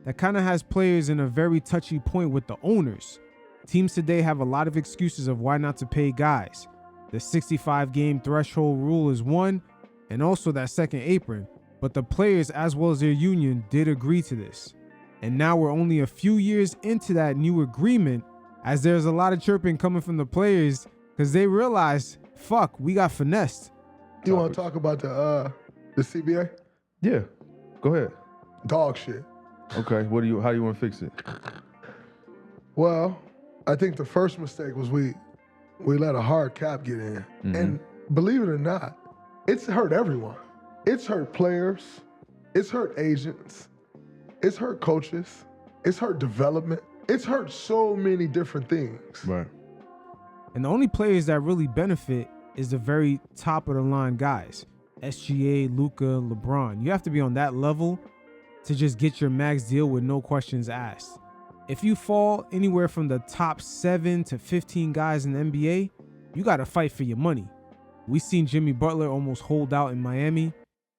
that kind of has players in a very touchy point with the owners. Teams today have a lot of excuses of why not to pay guys. The 65-game threshold rule is one, and also that second apron. But the players, as well as their union, did agree to this. And now we're only a few years into that new agreement, as there's a lot of chirping coming from the players because they realize, fuck, we got finessed. You want to talk about the CBA? Yeah, go ahead. Dog shit. Okay, how do you want to fix it? Well, I think the first mistake was we let a hard cap get in. And believe it or not, it's hurt everyone. It's hurt players. It's hurt agents. It's hurt coaches. It's hurt development. It's hurt so many different things. Right. And the only players that really benefit is the very top of the line guys. SGA, Luka, LeBron. You have to be on that level to just get your max deal with no questions asked. If you fall anywhere from the top 7 to 15 guys in the NBA, you got to fight for your money. We seen Jimmy Butler almost hold out in Miami.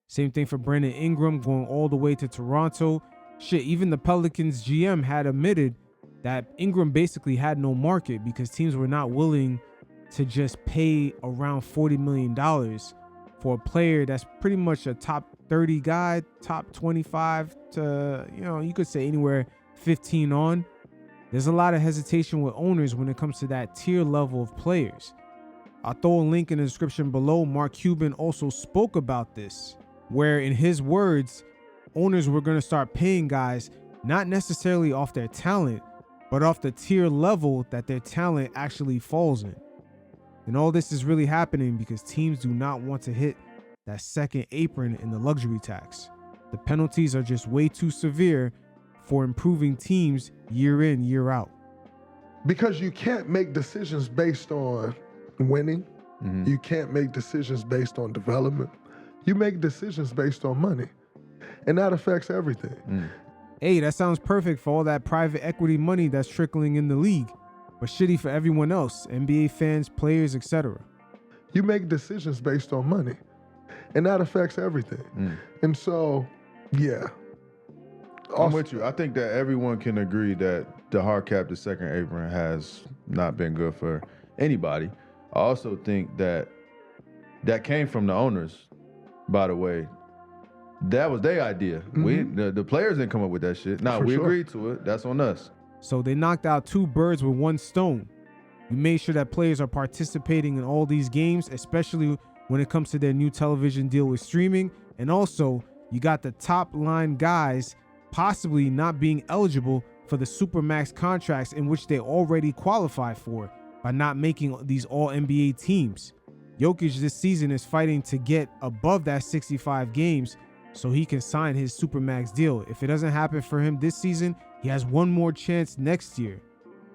Same thing for Brandon Ingram going all the way to Toronto. Shit, even the Pelicans GM had admitted that Ingram basically had no market because teams were not willing to just pay around $40 million for a player that's pretty much a top 30 guy, top 25 to, you could say anywhere 15 on. There's a lot of hesitation with owners when it comes to that tier level of players. I'll throw a link in the description below. Mark Cuban also spoke about this, where in his words, owners were going to start paying guys not necessarily off their talent, but off the tier level that their talent actually falls in. And all this is really happening because teams do not want to hit that second apron in the luxury tax. The penalties are just way too severe for improving teams year in, year out. Because you can't make decisions based on winning. You can't make decisions based on development. You make decisions based on money. And that affects everything. Hey, that sounds perfect for all that private equity money that's trickling in the league, but shitty for everyone else, NBA fans, players, etc. You make decisions based on money, and that affects everything. And so, yeah. I'm with you. I think that everyone can agree that the hard cap, the second apron, has not been good for anybody. I also think that came from the owners, by the way. That was their idea. The players didn't come up with that shit. Nah, we agreed to it. That's on us. So they knocked out 2 birds with 1 stone. You made sure that players are participating in all these games, especially when it comes to their new television deal with streaming. And also, you got the top line guys possibly not being eligible for the Supermax contracts in which they already qualify for by not making these all NBA teams. Jokic this season is fighting to get above that 65 games so he can sign his Supermax deal. If it doesn't happen for him this season, he has one more chance next year.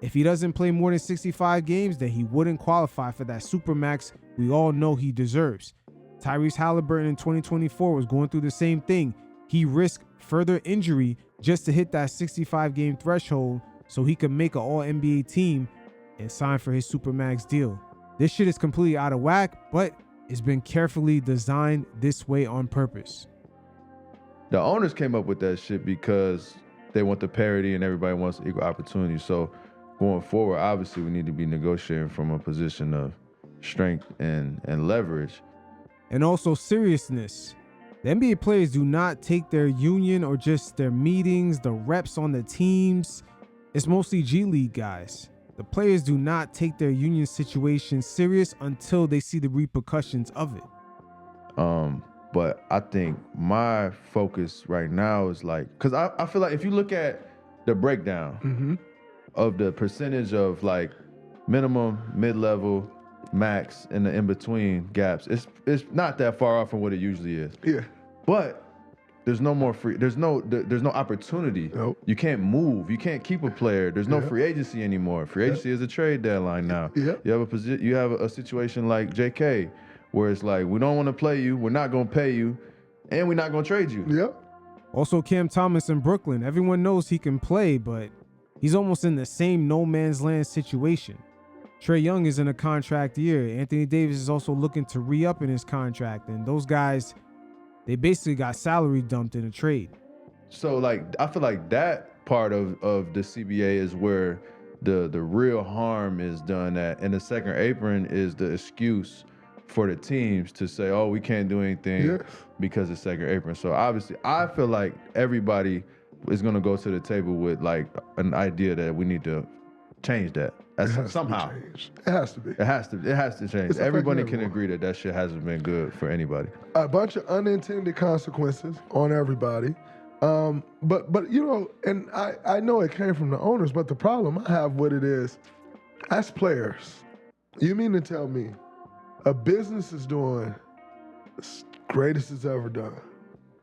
If he doesn't play more than 65 games, then he wouldn't qualify for that Supermax we all know he deserves. Tyrese Halliburton in 2024 was going through the same thing. He risked further injury just to hit that 65 game threshold so he could make an all-NBA team and sign for his Supermax deal. This shit is completely out of whack, but it's been carefully designed this way on purpose. The owners came up with that shit because they want the parity and everybody wants equal opportunity. So going forward, obviously we need to be negotiating from a position of strength and leverage. And also seriousness. The NBA players do not take their union or just their meetings, the reps on the teams. It's mostly G League guys. The players do not take their union situation serious until they see the repercussions of it. But I think my focus right now is like, because I feel like if you look at the breakdown of the percentage of like minimum, mid-level, max, and the in-between gaps, it's not that far off from what it usually is. Yeah. But there's no more free. There's no opportunity. Nope. You can't move. You can't keep a player. There's no free agency anymore. Free agency is a trade deadline now. Yeah. You have a situation like JK, where it's like, we don't want to play you, we're not going to pay you, and we're not going to trade you. Yep. Also, Cam Thomas in Brooklyn. Everyone knows he can play, but he's almost in the same no man's land situation. Trae Young is in a contract year. Anthony Davis is also looking to re-up in his contract, and those guys, they basically got salary dumped in a trade. So, like, I feel like that part of the CBA is where the real harm is done at, and the second apron is the excuse for the teams to say, oh, we can't do anything because it's second apron. So obviously, I feel like everybody is going to go to the table with like an idea that we need to change that. It has Somehow. to be changed. It has to be. It has to change. It's Everybody affecting can everyone. agree that shit hasn't been good for anybody. A bunch of unintended consequences on everybody. But you know, and I know it came from the owners, but the problem I have with it is, as players, you mean to tell me a business is doing the greatest it's ever done.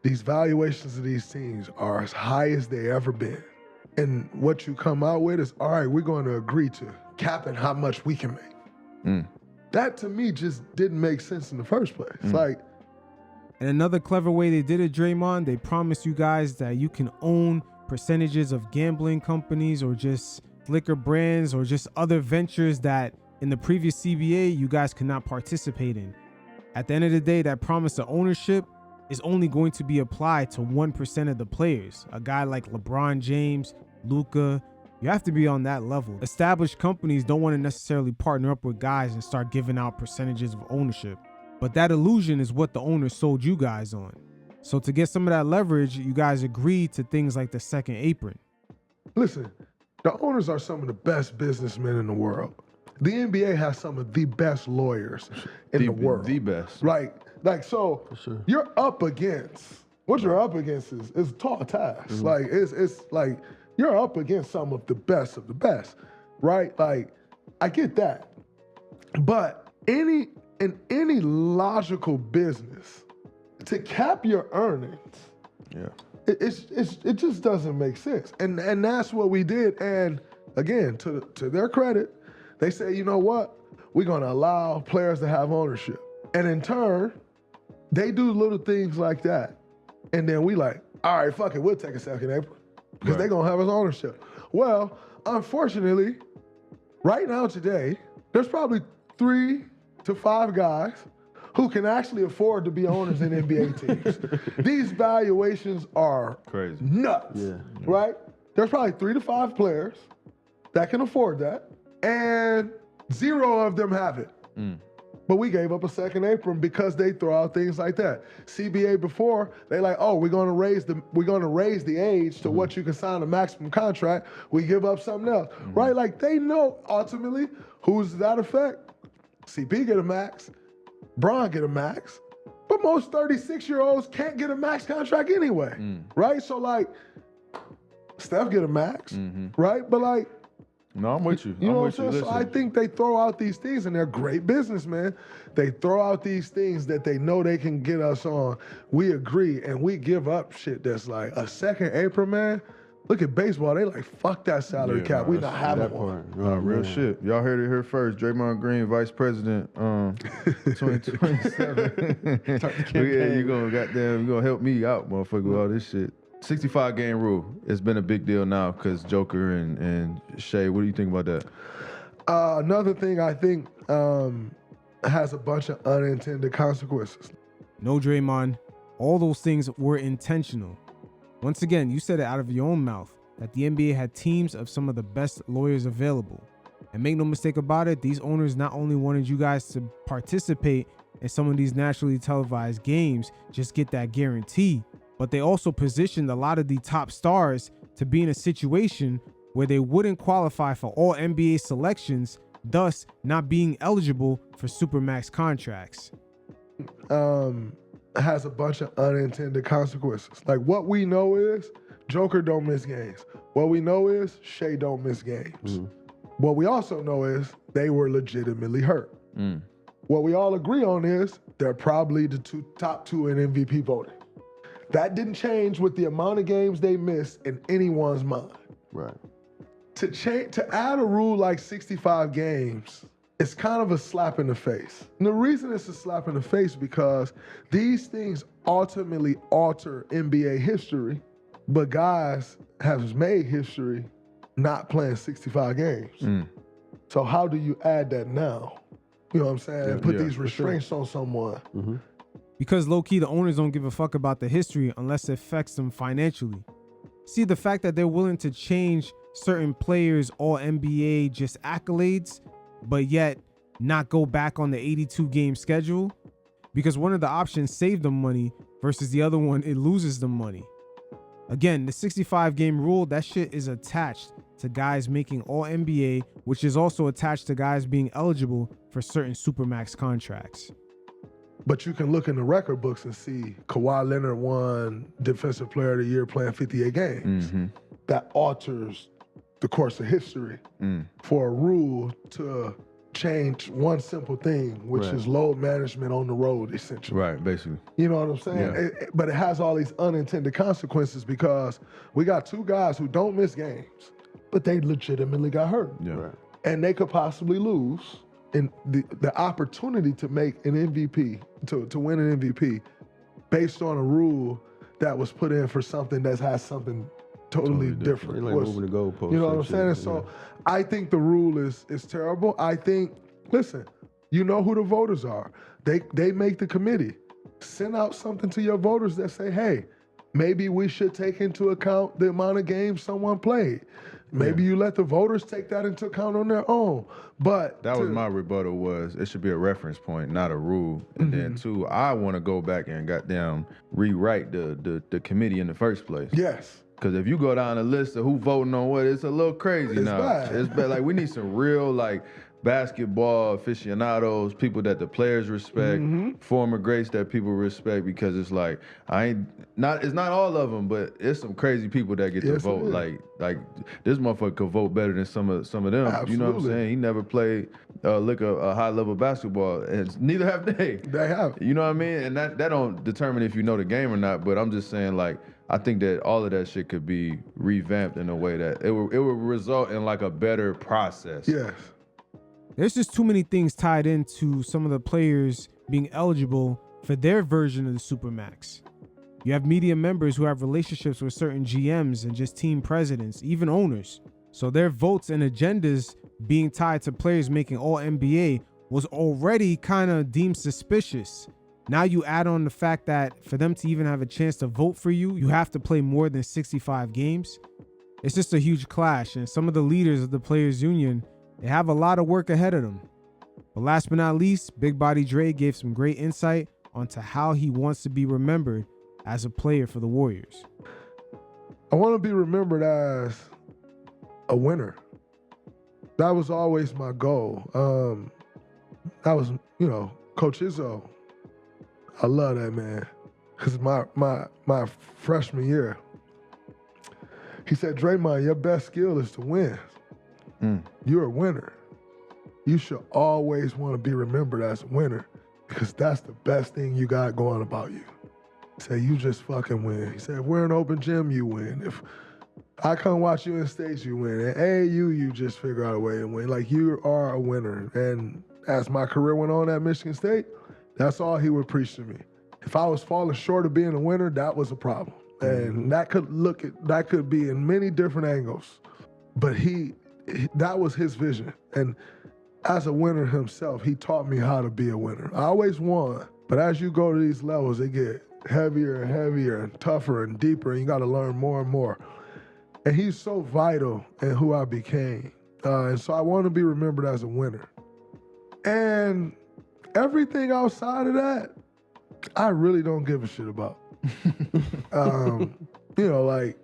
These valuations of these teams are as high as they ever been. And what you come out with is, all right, we're going to agree to capping how much we can make. That to me just didn't make sense in the first place. Like, And another clever way they did it, Draymond, they promised you guys that you can own percentages of gambling companies or just liquor brands or just other ventures that in the previous CBA you guys could not participate in. At the end of the day, that promise of ownership is only going to be applied to 1% of the players. A guy like LeBron James, Luka, you have to be on that level. Established companies don't want to necessarily partner up with guys and start giving out percentages of ownership. But that illusion is what the owners sold you guys on. So to get some of that leverage, you guys agreed to things like the second apron. listen, the owners are some of the best businessmen in the world. The NBA has some of the best lawyers in the world. The best. Like so you're up against, what you're up against is a tall task. Like it's like you're up against some of the best, right? Like I get that. But in any logical business, to cap your earnings, it just doesn't make sense. And that's what we did. And again, to their credit, they say, you know what? We're gonna allow players to have ownership. And in turn, they do little things like that. And then we like, all right, fuck it, we'll take a second apron. Because they're gonna have us ownership. Well, unfortunately, right now today, there's probably 3 to 5 guys who can actually afford to be owners in NBA teams. These valuations are crazy, nuts, right? There's probably 3 to 5 players that can afford that, and 0 of them have it. But we gave up a second apron because they throw out things like that. CBA before, they like, oh, we're gonna raise the age to what you can sign a maximum contract. We give up something else, right? Like they know ultimately who's that affect. CP get a max, Bron get a max, but most 36-year-olds can't get a max contract anyway, right? So like, Steph get a max, right? But like, no, I'm with you. You know what I'm I'm saying? So I think they throw out these things, and they're great businessmen. They throw out these things that they know they can get us on. We agree, and we give up shit that's like a second apron, man. Look at baseball. They like, fuck that salary cap. We not having one. Real shit. Y'all heard it here first. Draymond Green, Vice President, 2027. You gonna help me out, motherfucker, with all this shit. 65 game rule. It's been a big deal now because Joker and Shea. What do you think about that? Another thing I think has a bunch of unintended consequences. No, Draymond, all those things were intentional. Once again, you said it out of your own mouth that the NBA had teams of some of the best lawyers available. And make no mistake about it, these owners not only wanted you guys to participate in some of these nationally televised games, just get that guarantee, but they also positioned a lot of the top stars to be in a situation where they wouldn't qualify for all NBA selections, thus not being eligible for Supermax contracts. Has a bunch of unintended consequences. Like what we know is Joker don't miss games. What we know is Shea don't miss games. What we also know is they were legitimately hurt. What we all agree on is they're probably the top two in MVP voting. That didn't change with the amount of games they missed in anyone's mind. Right. To add a rule like 65 games, it's kind of a slap in the face. And the reason it's a slap in the face because these things ultimately alter NBA history, but guys have made history not playing 65 games. So how do you add that now? You know what I'm saying? And put these restraints on someone. Because low-key, the owners don't give a fuck about the history unless it affects them financially. See, the fact that they're willing to change certain players' all-NBA just accolades, but yet not go back on the 82-game schedule, because one of the options saved them money versus the other one, it loses them money. Again, the 65-game rule, that shit is attached to guys making all NBA, which is also attached to guys being eligible for certain Supermax contracts. But you can look in the record books and see Kawhi Leonard won Defensive Player of the Year playing 58 games. Mm-hmm. That alters the course of history for a rule to change one simple thing, which is load management on the road, essentially. Right, basically. You know what I'm saying? Yeah. But it has all these unintended consequences because we got two guys who don't miss games, but they legitimately got hurt. Yeah. Right. And they could possibly lose. And the opportunity to make an MVP, to win an MVP, based on a rule that was put in for something that has something totally different. Like moving the goalpost. You know what I'm saying? So I think the rule is terrible. I think, listen, you know who the voters are. They make the committee. Send out something to your voters that say, hey, maybe we should take into account the amount of games someone played. Maybe you let the voters take that into account on their own. But that was my rebuttal was it should be a reference point, not a rule. And then two, I want to go back and goddamn rewrite the committee in the first place. Yes. Because if you go down the list of who voting on what, it's a little crazy now. Bad. It's bad. Like we need some real like basketball aficionados, people that the players respect, former greats that people respect. Because it's like it's not all of them, but it's some crazy people that get to vote. Like this motherfucker could vote better than some of them. Absolutely. You know what I'm saying? He never played a high level basketball, and neither have they. They have. You know what I mean? And that don't determine if you know the game or not. But I'm just saying like. I think that all of that shit could be revamped in a way that it would result in like a better process. Yes. There's just too many things tied into some of the players being eligible for their version of the Supermax. You have media members who have relationships with certain GMs and just team presidents, even owners. So their votes and agendas being tied to players making all NBA was already kind of deemed suspicious. Now you add on the fact that for them to even have a chance to vote for you, you have to play more than 65 games. It's just a huge clash, and some of the leaders of the Players Union, they have a lot of work ahead of them. But last but not least, Big Body Dre gave some great insight onto how he wants to be remembered as a player for the Warriors. I want to be remembered as a winner. That was always my goal. That was, Coach Izzo. I love that man. Because my freshman year, he said, Draymond, your best skill is to win. You're a winner. You should always want to be remembered as a winner because that's the best thing you got going about you. He said, you just fucking win. He said, if we're in open gym, you win. If I come watch you in stage, you win. And AAU, you just figure out a way to win. Like, you are a winner. And as my career went on at Michigan State, that's all he would preach to me. If I was falling short of being a winner, that was a problem. And that could be in many different angles. But that was his vision. And as a winner himself, he taught me how to be a winner. I always won, but as you go to these levels, they get heavier and heavier and tougher and deeper, and you got to learn more and more. And he's so vital in who I became. And so I want to be remembered as a winner. And everything outside of that, I really don't give a shit about. Like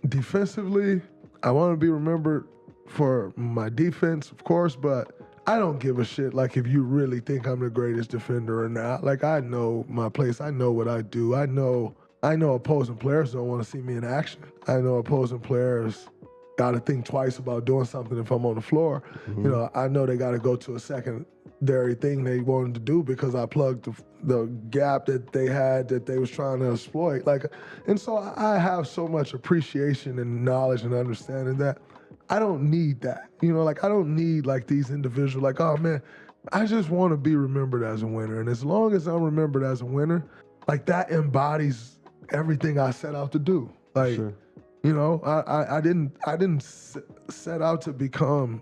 defensively, I want to be remembered for my defense, of course, but I don't give a shit like if you really think I'm the greatest defender or not. Like, I know my place. I know what I do. I know opposing players don't want to see me in action. I know opposing players got to think twice about doing something if I'm on the floor. I know they got to go to a secondary thing they wanted to do because I plugged the gap that they had that they was trying to exploit. And so I have so much appreciation and knowledge and understanding that I don't need that. I don't need like these individuals like, oh man, I just want to be remembered as a winner. And as long as I'm remembered as a winner, like that embodies everything I set out to do. Like, sure. I didn't set out to become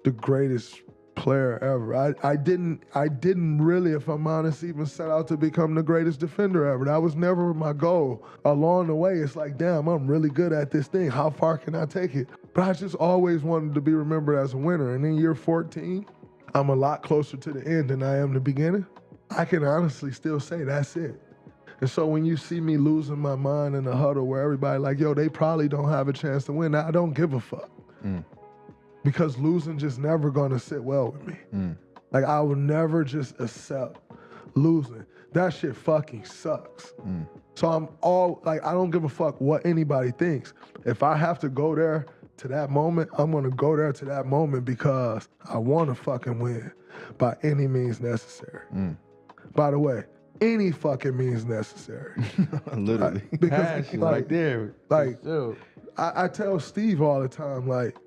the greatest player ever. I didn't really, if I'm honest, even set out to become the greatest defender ever. That was never my goal. Along the way, it's like, damn, I'm really good at this thing. How far can I take it? But I just always wanted to be remembered as a winner. And in year 14, I'm a lot closer to the end than I am the beginning. I can honestly still say that's it. And so when you see me losing my mind in the huddle where everybody like, yo, they probably don't have a chance to win, I don't give a fuck. because losing just never gonna sit well with me. Like, I will never just accept losing. That shit fucking sucks. So I don't give a fuck what anybody thinks. If I have to go there to that moment, I'm gonna go there to that moment because I wanna fucking win by any means necessary. By the way, any fucking means necessary. Literally. Because right there. Like, So, I tell Steve all the time, like,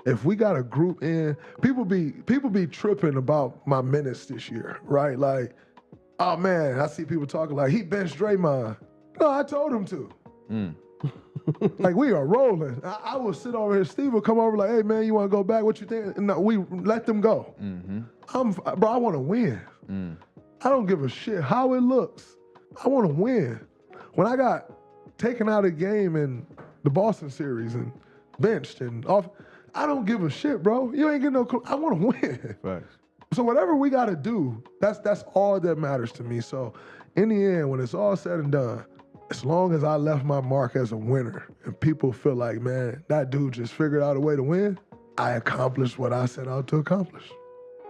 if we got a group in, people be tripping about my minutes this year, right? Like, oh man, I see people talking like he benched Draymond. No, I told him to. Like, we are rolling. I will sit over here. Steve will come over like, hey man, you want to go back? What you think? No, we let them go. Bro, I want to win. I don't give a shit how it looks. I want to win. When I got taken out of the game in the Boston series and benched and off, I don't give a shit, bro. You ain't getting no. I want to win. Facts. So whatever we got to do, that's all that matters to me. So in the end, when it's all said and done, as long as I left my mark as a winner and people feel like, man, that dude just figured out a way to win, I accomplished what I set out to accomplish.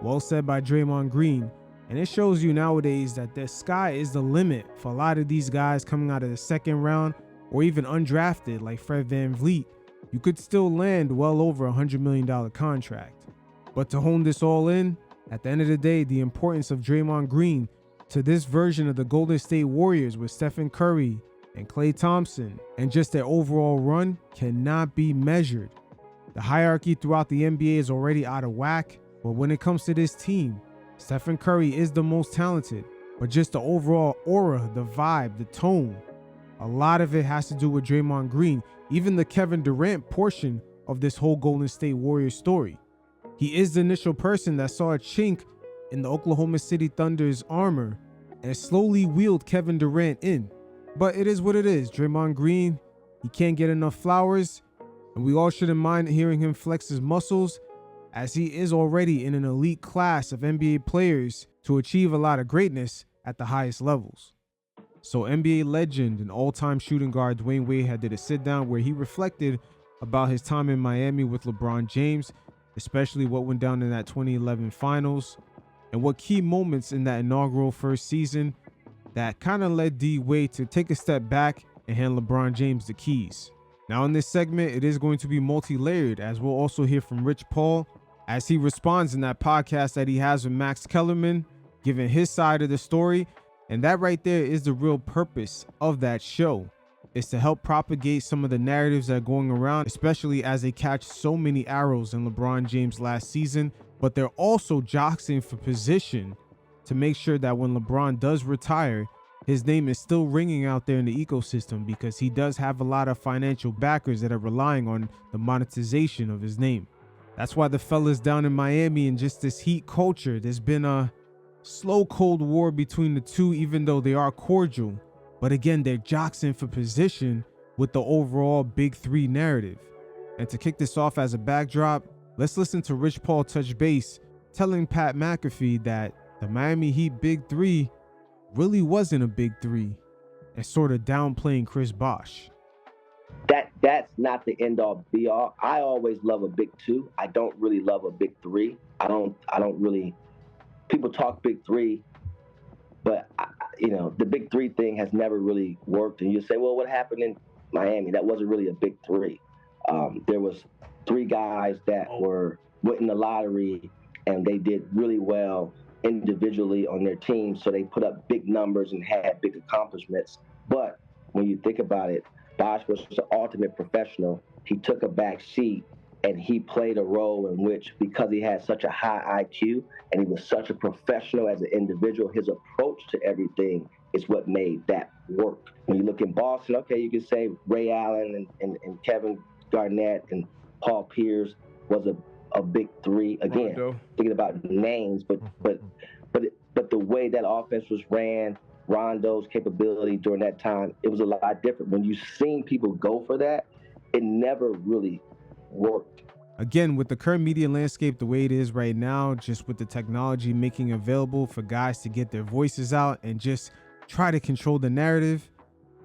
Well said by Draymond Green. And it shows you nowadays that the sky is the limit for a lot of these guys coming out of the second round or even undrafted like Fred VanVleet. You could still land well over a $100 million contract. But to hone this all in, at the end of the day, the importance of Draymond Green to this version of the Golden State Warriors with Stephen Curry and Klay Thompson and just their overall run cannot be measured. The hierarchy throughout the NBA is already out of whack, but when it comes to this team, Stephen Curry is the most talented, but just the overall aura, the vibe, the tone, a lot of it has to do with Draymond Green, even the Kevin Durant portion of this whole Golden State Warriors story. He is the initial person that saw a chink in the Oklahoma City Thunder's armor and slowly wheeled Kevin Durant in. But it is what it is. Draymond Green, he can't get enough flowers, and we all shouldn't mind hearing him flex his muscles, as he is already in an elite class of NBA players to achieve a lot of greatness at the highest levels. So NBA legend and all-time shooting guard Dwyane Wade had did a sit-down where he reflected about his time in Miami with LeBron James, especially what went down in that 2011 finals, and what key moments in that inaugural first season that kind of led D Wade to take a step back and hand LeBron James the keys. Now in this segment, it is going to be multi-layered, as we'll also hear from Rich Paul as he responds in that podcast that he has with Max Kellerman, giving his side of the story. And that right there is the real purpose of that show, is to help propagate some of the narratives that are going around, especially as they catch so many arrows in LeBron James last season, but they're also jostling for position to make sure that when LeBron does retire, his name is still ringing out there in the ecosystem, because he does have a lot of financial backers that are relying on the monetization of his name. That's why the fellas down in Miami and just this Heat culture, there's been a slow cold war between the two, even though they are cordial. But again, they're jostling for position with the overall Big Three narrative. And to kick this off as a backdrop, let's listen to Rich Paul touch base, telling Pat McAfee that the Miami Heat Big Three really wasn't a Big Three, and sort of downplaying Chris Bosh. That's not the end all be all. I always love a big two. I don't really love a big three. I don't really. People talk big three, but the big three thing has never really worked. And you say, well, what happened in Miami? That wasn't really a big three. There was three guys that went in the lottery, and they did really well individually on their team. So they put up big numbers and had big accomplishments. But when you think about it, Bosh was the ultimate professional. He took a back seat, and he played a role in which, because he had such a high IQ and he was such a professional as an individual, his approach to everything is what made that work. When you look in Boston, okay, you can say Ray Allen and Kevin Garnett and Paul Pierce was a big three. Again, thinking about names, but the way that offense was ran, Rondo's capability during that time, it was a lot different. When you've seen people go for that, it never really worked. Again, with the current media landscape the way it is right now, just with the technology making available for guys to get their voices out and just try to control the narrative,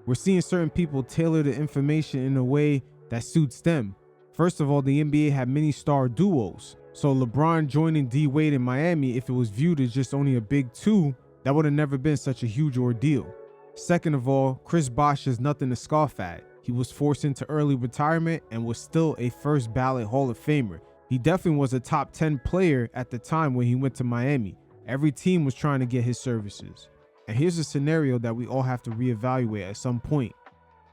we're seeing certain people tailor the information in a way that suits them. First of all, the NBA had many star duos. So LeBron joining D Wade in Miami, if it was viewed as just only a big two, that would have never been such a huge ordeal. Second of all, Chris Bosh is nothing to scoff at. He was forced into early retirement and was still a first ballot Hall of Famer. He definitely was a top 10 player at the time when he went to Miami. Every team was trying to get his services. And here's a scenario that we all have to reevaluate at some point.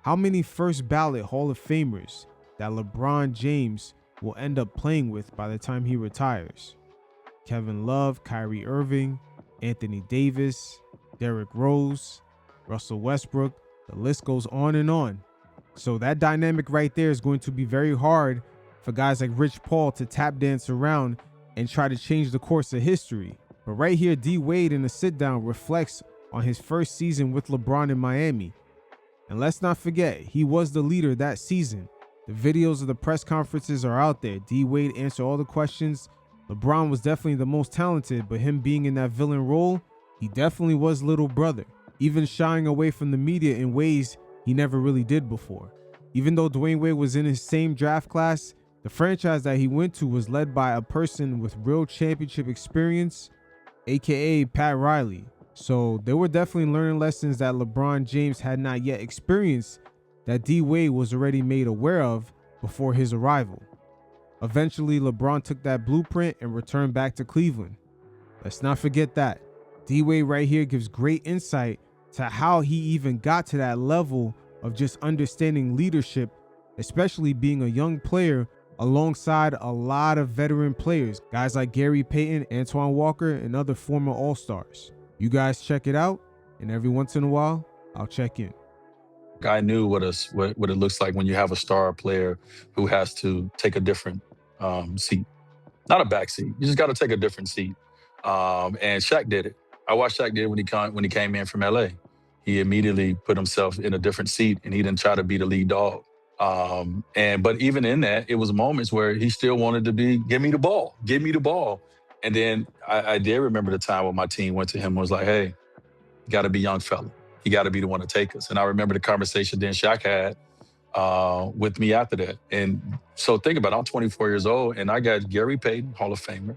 How many first ballot Hall of Famers that LeBron James will end up playing with by the time he retires? Kevin Love, Kyrie Irving, Anthony Davis, Derrick Rose, Russell Westbrook, the list goes on and on. So that dynamic right there is going to be very hard for guys like Rich Paul to tap dance around and try to change the course of history. But right here, D Wade in the sit down reflects on his first season with LeBron in Miami. And let's not forget, he was the leader that season. The videos of the press conferences are out there. D Wade answered all the questions. LeBron was definitely the most talented, but him being in that villain role, he definitely was little brother, even shying away from the media in ways he never really did before. Even though Dwyane Wade was in his same draft class, the franchise that he went to was led by a person with real championship experience, aka Pat Riley. So there were definitely learning lessons that LeBron James had not yet experienced that D Wade was already made aware of before his arrival. Eventually, LeBron took that blueprint and returned back to Cleveland. Let's not forget that. D Wade right here gives great insight to how he even got to that level of just understanding leadership, especially being a young player alongside a lot of veteran players, guys like Gary Payton, Antoine Walker, and other former All-Stars. You guys check it out, and every once in a while, I'll check in. I knew what it looks like when you have a star player who has to take a different seat. Not a back seat. You just got to take a different seat. And Shaq did it. I watched Shaq did it when he came in from LA. He immediately put himself in a different seat, and he didn't try to be the lead dog. But even in that, it was moments where he still wanted to be, give me the ball. And then I did remember the time when my team went to him and was like, hey, you got to be young fella. You got to be the one to take us. And I remember the conversation then Shaq had with me after that. And so think about it, I'm 24 years old, and I got Gary Payton, Hall of Famer,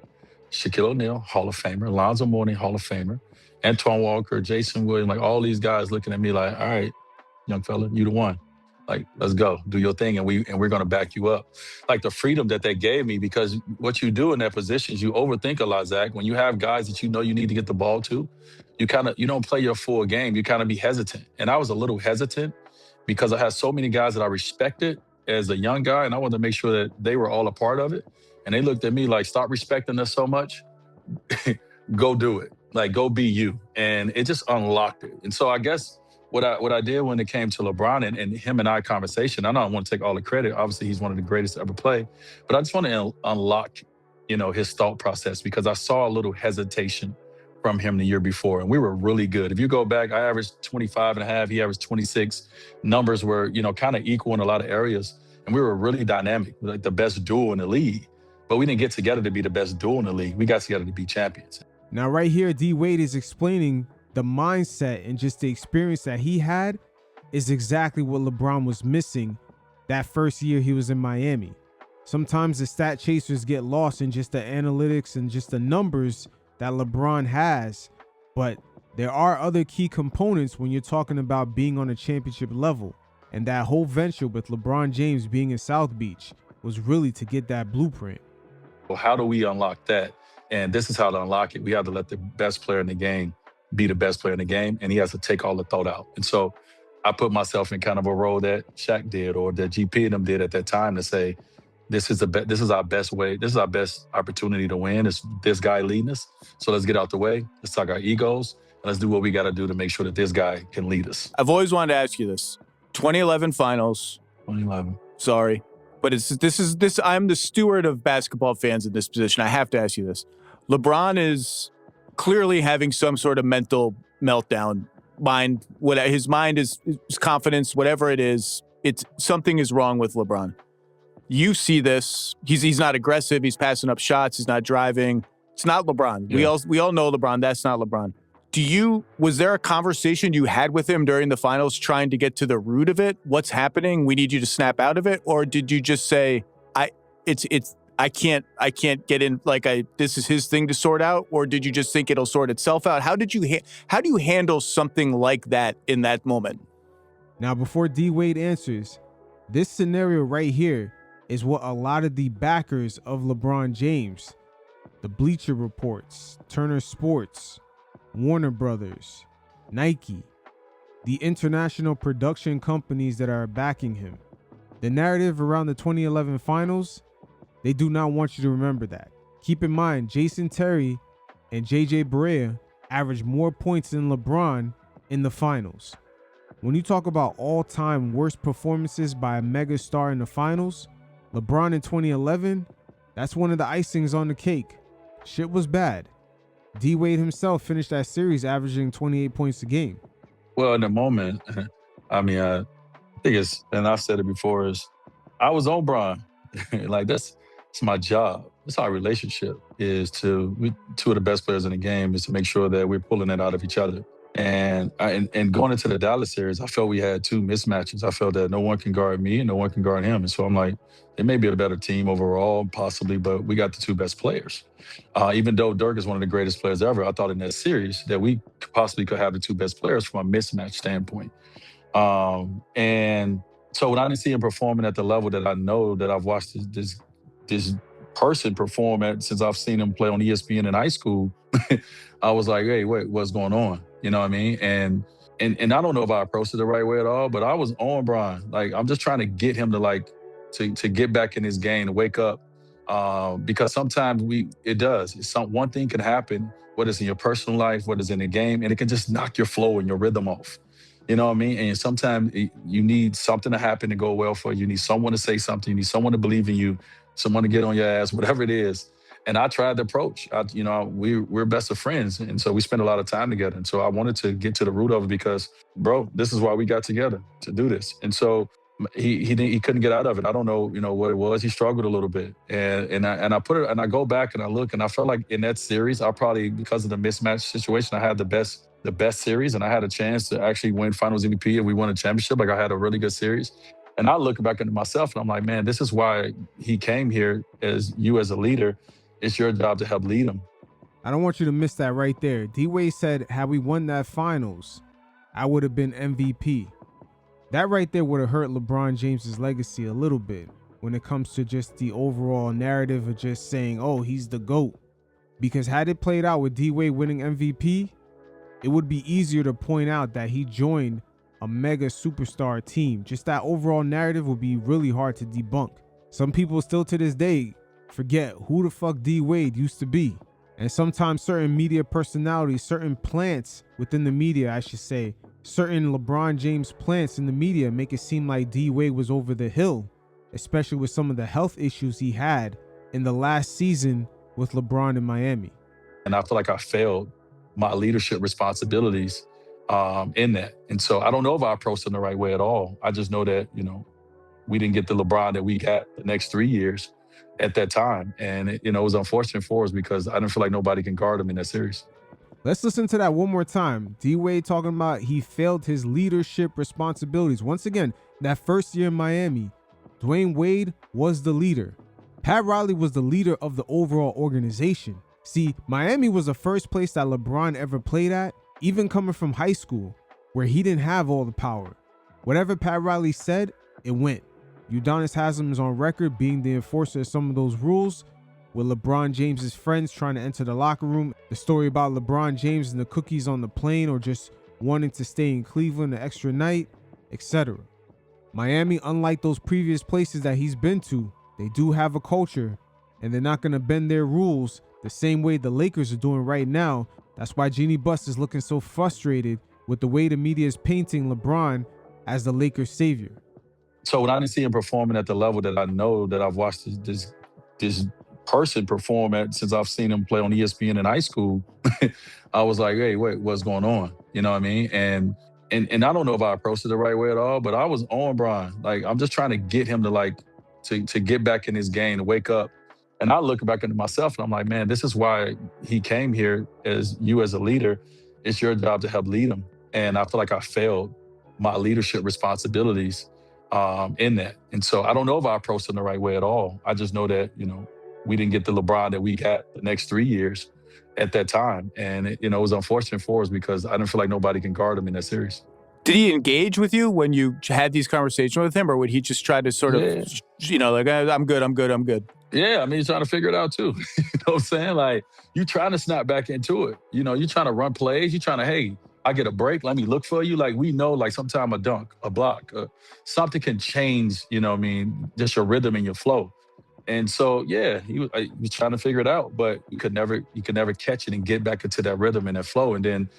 Shaquille O'Neal, Hall of Famer, Lonzo Mourning, Hall of Famer, Antoine Walker, Jason Williams, like all these guys looking at me like, all right, young fella, you the one. Like, let's go, do your thing, and we're gonna back you up. Like the freedom that they gave me, because what you do in that position is you overthink a lot, Zach. When you have guys that you know you need to get the ball to, you don't play your full game. You kind of be hesitant. And I was a little hesitant because I had so many guys that I respected as a young guy, and I wanted to make sure that they were all a part of it. And they looked at me like, stop respecting us so much. Go do it. Like, go be you. And it just unlocked it. And so I guess what I did when it came to LeBron and him and I conversation, I don't want to take all the credit. Obviously, he's one of the greatest to ever play. But I just want to unlock, his thought process, because I saw a little hesitation from him the year before. And we were really good. If you go back, I averaged 25 and a half. He averaged 26. Numbers were, kind of equal in a lot of areas. And we were really dynamic, like the best duo in the league. But we didn't get together to be the best duo in the league. We got together to be champions. Now, right here, D Wade is explaining the mindset and just the experience that he had is exactly what LeBron was missing that first year he was in Miami. Sometimes the stat chasers get lost in just the analytics and just the numbers that LeBron has, but there are other key components when you're talking about being on a championship level. And that whole venture with LeBron James being in South Beach was really to get that blueprint. Well, how do we unlock that? And this is how to unlock it. We have to let the best player in the game be the best player in the game, and he has to take all the thought out. And so I put myself in kind of a role that Shaq did, or that GP and them did at that time, to say, this is our best way. This is our best opportunity to win. It's this guy leading us. So let's get out the way. Let's talk our egos. And let's do what we got to do to make sure that this guy can lead us. I've always wanted to ask you this. 2011 finals. 2011. Sorry. But this. I'm the steward of basketball fans in this position. I have to ask you this. LeBron is clearly having some sort of mental meltdown. His mind is his confidence, whatever it is, something is wrong with LeBron. You see this. He's not aggressive. He's passing up shots. He's not driving. It's not LeBron. Yeah. We all know LeBron. That's not LeBron. Was there a conversation you had with him during the finals trying to get to the root of it? What's happening? We need you to snap out of it? Or did you just say, I can't get in, like, this is his thing to sort out? Or did you just think it'll sort itself out? How do you handle something like that in that moment? Now, before D Wade answers, this scenario right here is what a lot of the backers of LeBron James, the Bleacher Reports, Turner Sports, Warner Brothers, Nike, the international production companies that are backing him, the narrative around the 2011 finals, they do not want you to remember that. Keep in mind, Jason Terry and JJ Barea averaged more points than LeBron in the finals. When you talk about all-time worst performances by a mega star in the finals, LeBron in 2011, that's one of the icings on the cake. Shit was bad. D Wade himself finished that series averaging 28 points a game. Well, in the moment, I mean, I think it's, and I've said it before, is I was on Bron. Like, it's my job. That's our relationship is two of the best players in the game is to make sure that we're pulling it out of each other. And going into the Dallas series, I felt we had two mismatches. I felt that no one can guard me and no one can guard him. And so I'm like, they may be a better team overall, possibly, but we got the two best players. Even though Dirk is one of the greatest players ever, I thought in that series that we possibly could have the two best players from a mismatch standpoint. And so when I didn't see him performing at the level that I know that I've watched this person perform at since I've seen him play on ESPN in high school, I was like, hey, wait, what's going on? You know what I mean? And I don't know if I approached it the right way at all, but I was on Bron. Like, I'm just trying to get him to get back in his game, to wake up. Because sometimes it does. One thing can happen, whether it's in your personal life, whether it's in the game, and it can just knock your flow and your rhythm off. You know what I mean? And sometimes you need something to happen to go well for you. You need someone to say something. You need someone to believe in you, someone to get on your ass, whatever it is. And I tried the approach. We're best of friends. And so we spend a lot of time together. And so I wanted to get to the root of it because, bro, this is why we got together, to do this. And so he couldn't get out of it. I don't know, what it was. He struggled a little bit. And I go back and I look and I felt like in that series, I probably, because of the mismatch situation, I had the best series, and I had a chance to actually win Finals MVP, and we won a championship. Like, I had a really good series. And I look back into myself and I'm like, man, this is why he came here as a leader. It's your job to help lead him. I don't want you to miss that right there. D-Wade said, had we won that finals, I would have been MVP. That right there would have hurt LeBron James's legacy a little bit when it comes to just the overall narrative of just saying, oh, he's the GOAT. Because had it played out with D-Wade winning MVP, it would be easier to point out that he joined a mega superstar team. Just that overall narrative would be really hard to debunk. Some people still to this day forget who the fuck D-Wade used to be. And sometimes certain media personalities, certain plants within the media, I should say, certain LeBron James plants in the media make it seem like D-Wade was over the hill, especially with some of the health issues he had in the last season with LeBron in Miami. And I feel like I failed my leadership responsibilities in that. And so I don't know if I approached it the right way at all. I just know that, we didn't get the LeBron that we got the next 3 years at that time. And it was unfortunate for us because I didn't feel like nobody can guard him in that series. Let's listen to that one more time. D-Wade talking about he failed his leadership responsibilities. Once again, that first year in Miami, Dwyane Wade was the leader. Pat Riley was the leader of the overall organization. See, Miami was the first place that LeBron ever played at, even coming from high school, where he didn't have all the power. Whatever Pat Riley said, it went. Udonis Haslem is on record being the enforcer of some of those rules, with LeBron James's friends trying to enter the locker room. The story about LeBron James and the cookies on the plane, or just wanting to stay in Cleveland an extra night, etc. Miami, unlike those previous places that he's been to, they do have a culture, and they're not going to bend their rules the same way the Lakers are doing right now. That's why Jeannie Buss is looking so frustrated with the way the media is painting LeBron as the Lakers' savior. So when I didn't see him performing at the level that I know that I've watched this person perform at since I've seen him play on ESPN in high school, I was like, hey, wait, what's going on? You know what I mean? And I don't know if I approached it the right way at all, but I was on Bron. Like, I'm just trying to get him to get back in his game, to wake up. And I look back into myself and I'm like, man, this is why he came here as a leader. It's your job to help lead him. And I feel like I failed my leadership responsibilities in that. And so I don't know if I approached him the right way at all. I just know that, we didn't get the LeBron that we got the next 3 years at that time. And, it was unfortunate for us because I didn't feel like nobody can guard him in that series. Did he engage with you when you had these conversations with him, or would he just try to sort of, like, I'm good? Yeah, I mean, he's trying to figure it out too. You know what I'm saying? Like, you trying to snap back into it. You trying to run plays. You trying to, hey, I get a break. Let me look for you. Like, we know, like, sometime a dunk, a block, something can change, just your rhythm and your flow. And so, yeah, he was trying to figure it out, but you could never catch it and get back into that rhythm and that flow. And then,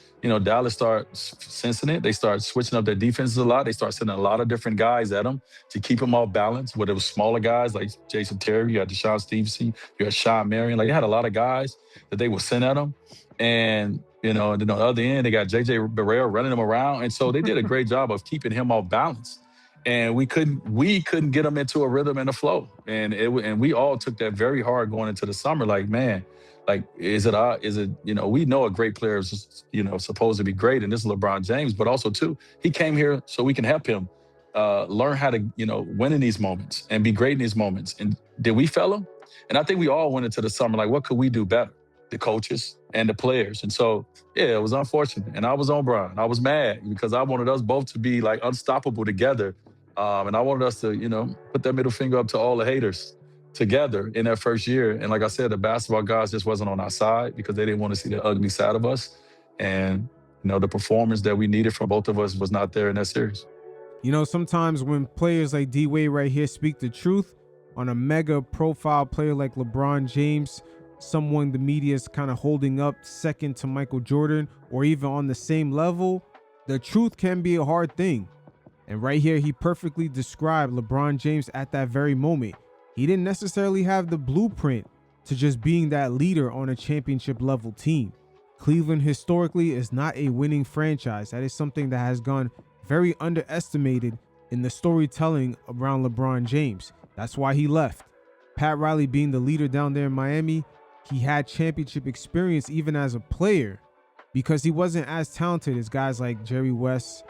Dallas starts sensing it. They start switching up their defenses a lot. They start sending a lot of different guys at them to keep them all balanced, whether it was smaller guys like Jason Terry, you had Deshaun Stevenson, you had Sean Marion. Like, they had a lot of guys that they would send at them. And, and then on the other end, they got J.J. Barrera running them around. And so they did a great job of keeping him off balance. And we couldn't get them into a rhythm and a flow. And we all took that very hard going into the summer. Like, man, like, is it, we know a great player is, supposed to be great. And this is LeBron James, but also too, he came here so we can help him learn how to, win in these moments and be great in these moments. And did we fail him? And I think we all went into the summer like, what could we do better? The coaches and the players. And so, yeah, it was unfortunate. And I was on Brian. I was mad because I wanted us both to be like unstoppable together. And I wanted us to, put that middle finger up to all the haters together in that first year. And like I said, the basketball guys just wasn't on our side because they didn't want to see the ugly side of us. And, the performance that we needed from both of us was not there in that series. Sometimes when players like D-Wade right here speak the truth on a mega profile player like LeBron James, someone the media is kind of holding up second to Michael Jordan or even on the same level, the truth can be a hard thing. And right here, he perfectly described LeBron James at that very moment. He didn't necessarily have the blueprint to just being that leader on a championship level team. Cleveland historically is not a winning franchise. That is something that has gone very underestimated in the storytelling around LeBron James. That's why he left. Pat Riley being the leader down there in Miami, he had championship experience even as a player because he wasn't as talented as guys like Jerry West,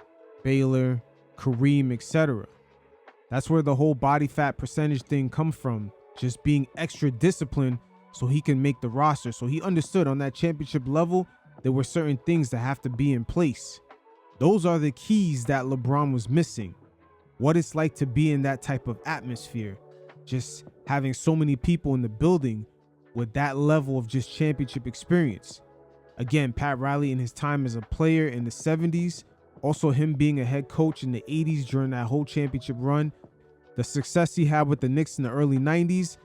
Baylor, Kareem, etc. That's where the whole body fat percentage thing comes from, just being extra disciplined so he can make the roster. So he understood on that championship level, there were certain things that have to be in place. Those are the keys that LeBron was missing. What it's like to be in that type of atmosphere, just having so many people in the building with that level of just championship experience. Again, Pat Riley in his time as a player in the 70s, also him being a head coach in the 80s during that whole championship run, the success he had with the Knicks in the early 90s,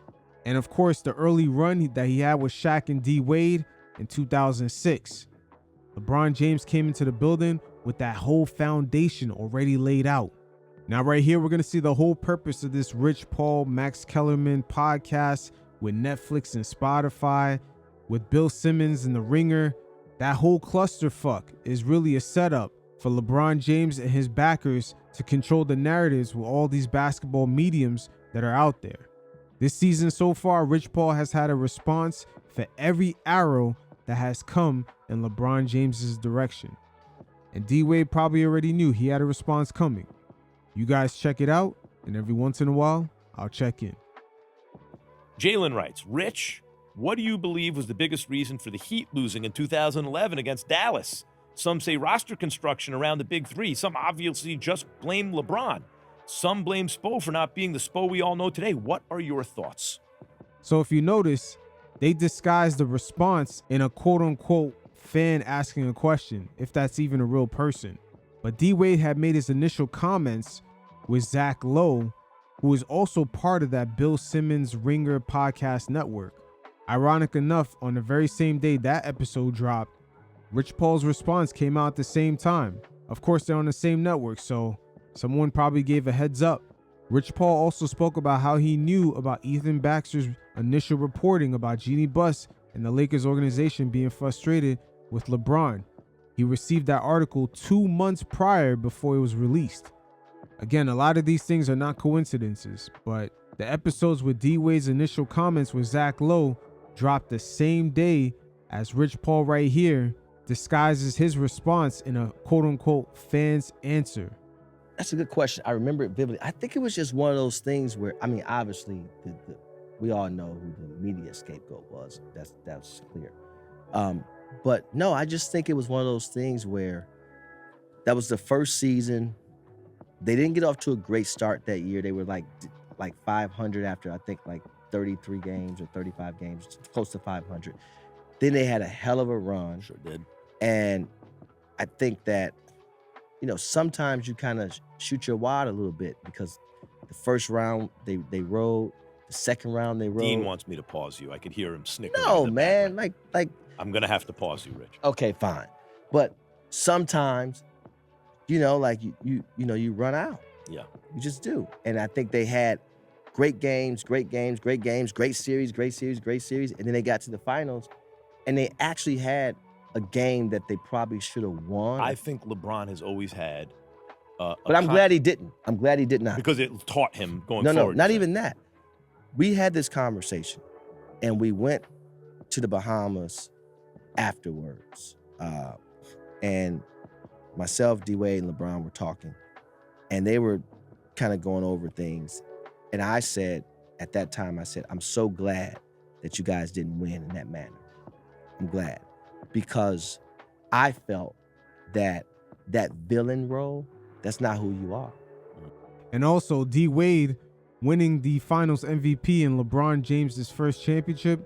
and of course the early run that he had with Shaq and D-Wade in 2006. LeBron James came into the building with that whole foundation already laid out. Now right here, we're going to see the whole purpose of this Rich Paul, Max Kellerman podcast with Netflix and Spotify, with Bill Simmons and The Ringer. That whole clusterfuck is really a setup for LeBron James and his backers to control the narratives with all these basketball mediums that are out there. This season so far, Rich Paul has had a response for every arrow that has come in LeBron James's direction. And D-Wade probably already knew he had a response coming. You guys check it out, and every once in a while, I'll check in. Jalen writes, Rich, what do you believe was the biggest reason for the Heat losing in 2011 against Dallas? Some say roster construction around the big three. Some obviously just blame LeBron. Some blame Spo for not being the Spo we all know today. What are your thoughts? So if you notice, they disguised the response in a quote-unquote fan asking a question, if that's even a real person. But D-Wade had made his initial comments with Zach Lowe, who is also part of that Bill Simmons Ringer podcast network. Ironic enough, on the very same day that episode dropped, Rich Paul's response came out at the same time. Of course, they're on the same network, so someone probably gave a heads up. Rich Paul also spoke about how he knew about Ethan Baxter's initial reporting about Jeannie Buss and the Lakers organization being frustrated with LeBron. He received that article 2 months prior before it was released. Again, a lot of these things are not coincidences, but the episodes with D-Wade's initial comments with Zach Lowe dropped the same day as Rich Paul right here disguises his response in a quote-unquote fan's answer. That's a good question. I remember it vividly. I think it was just one of those things where, I mean, obviously, we all know who the media scapegoat was. That's clear. But no, I just think it was one of those things where that was the first season. They didn't get off to a great start that year. They were like 500 after, I think, like 33 games or 35 games, close to 500. Then they had a hell of a run. Sure did. And I think that, sometimes you kind of shoot your wad a little bit because the first round they rode, the second round they rode. Dean wants me to pause you. I could hear him snickering. No, man, like I'm gonna have to pause you, Rich. Okay, fine. But sometimes, you run out. Yeah. You just do. And I think they had great series, great series. And then they got to the finals and they actually had a game that they probably should have won. I think LeBron has always had. But I'm glad he didn't. I'm glad he did not. Because it taught him going forward. forward. No, not even that. We had this conversation and we went to the Bahamas afterwards. And myself, Dwyane, and LeBron were talking. And they were kind of going over things. And I said, at that time, I'm so glad that you guys didn't win in that manner. I'm glad. Because I felt that villain role, that's not who you are. And also, D Wade winning the finals MVP and LeBron James' first championship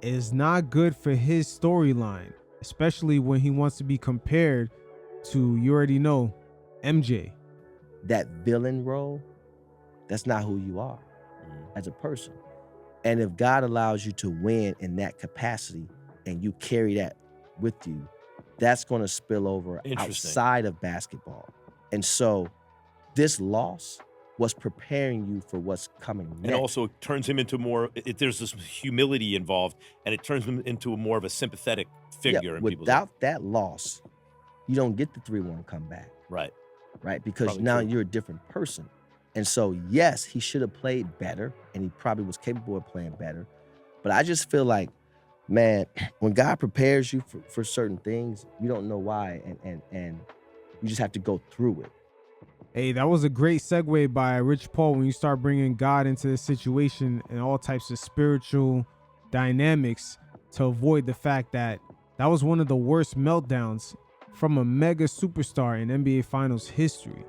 is not good for his storyline, especially when he wants to be compared to, you already know, MJ. That villain role, that's not who you are as a person. And if God allows you to win in that capacity and you carry that with you, that's going to spill over outside of basketball. And so this loss was preparing you for what's coming next. And also it turns him into more, there's this humility involved, and it turns him into more of a sympathetic figure in people's lives. Without that loss, you don't get the 3-1 comeback. Right. Because Probably now true. you're a different person. And so, yes, he should have played better, and he probably was capable of playing better. But I just feel like, man, when God prepares you for certain things, you don't know why, and you just have to go through it. Hey, that was a great segue by Rich Paul when you start bringing God into the situation and all types of spiritual dynamics to avoid the fact that that was one of the worst meltdowns from a mega superstar in NBA Finals history.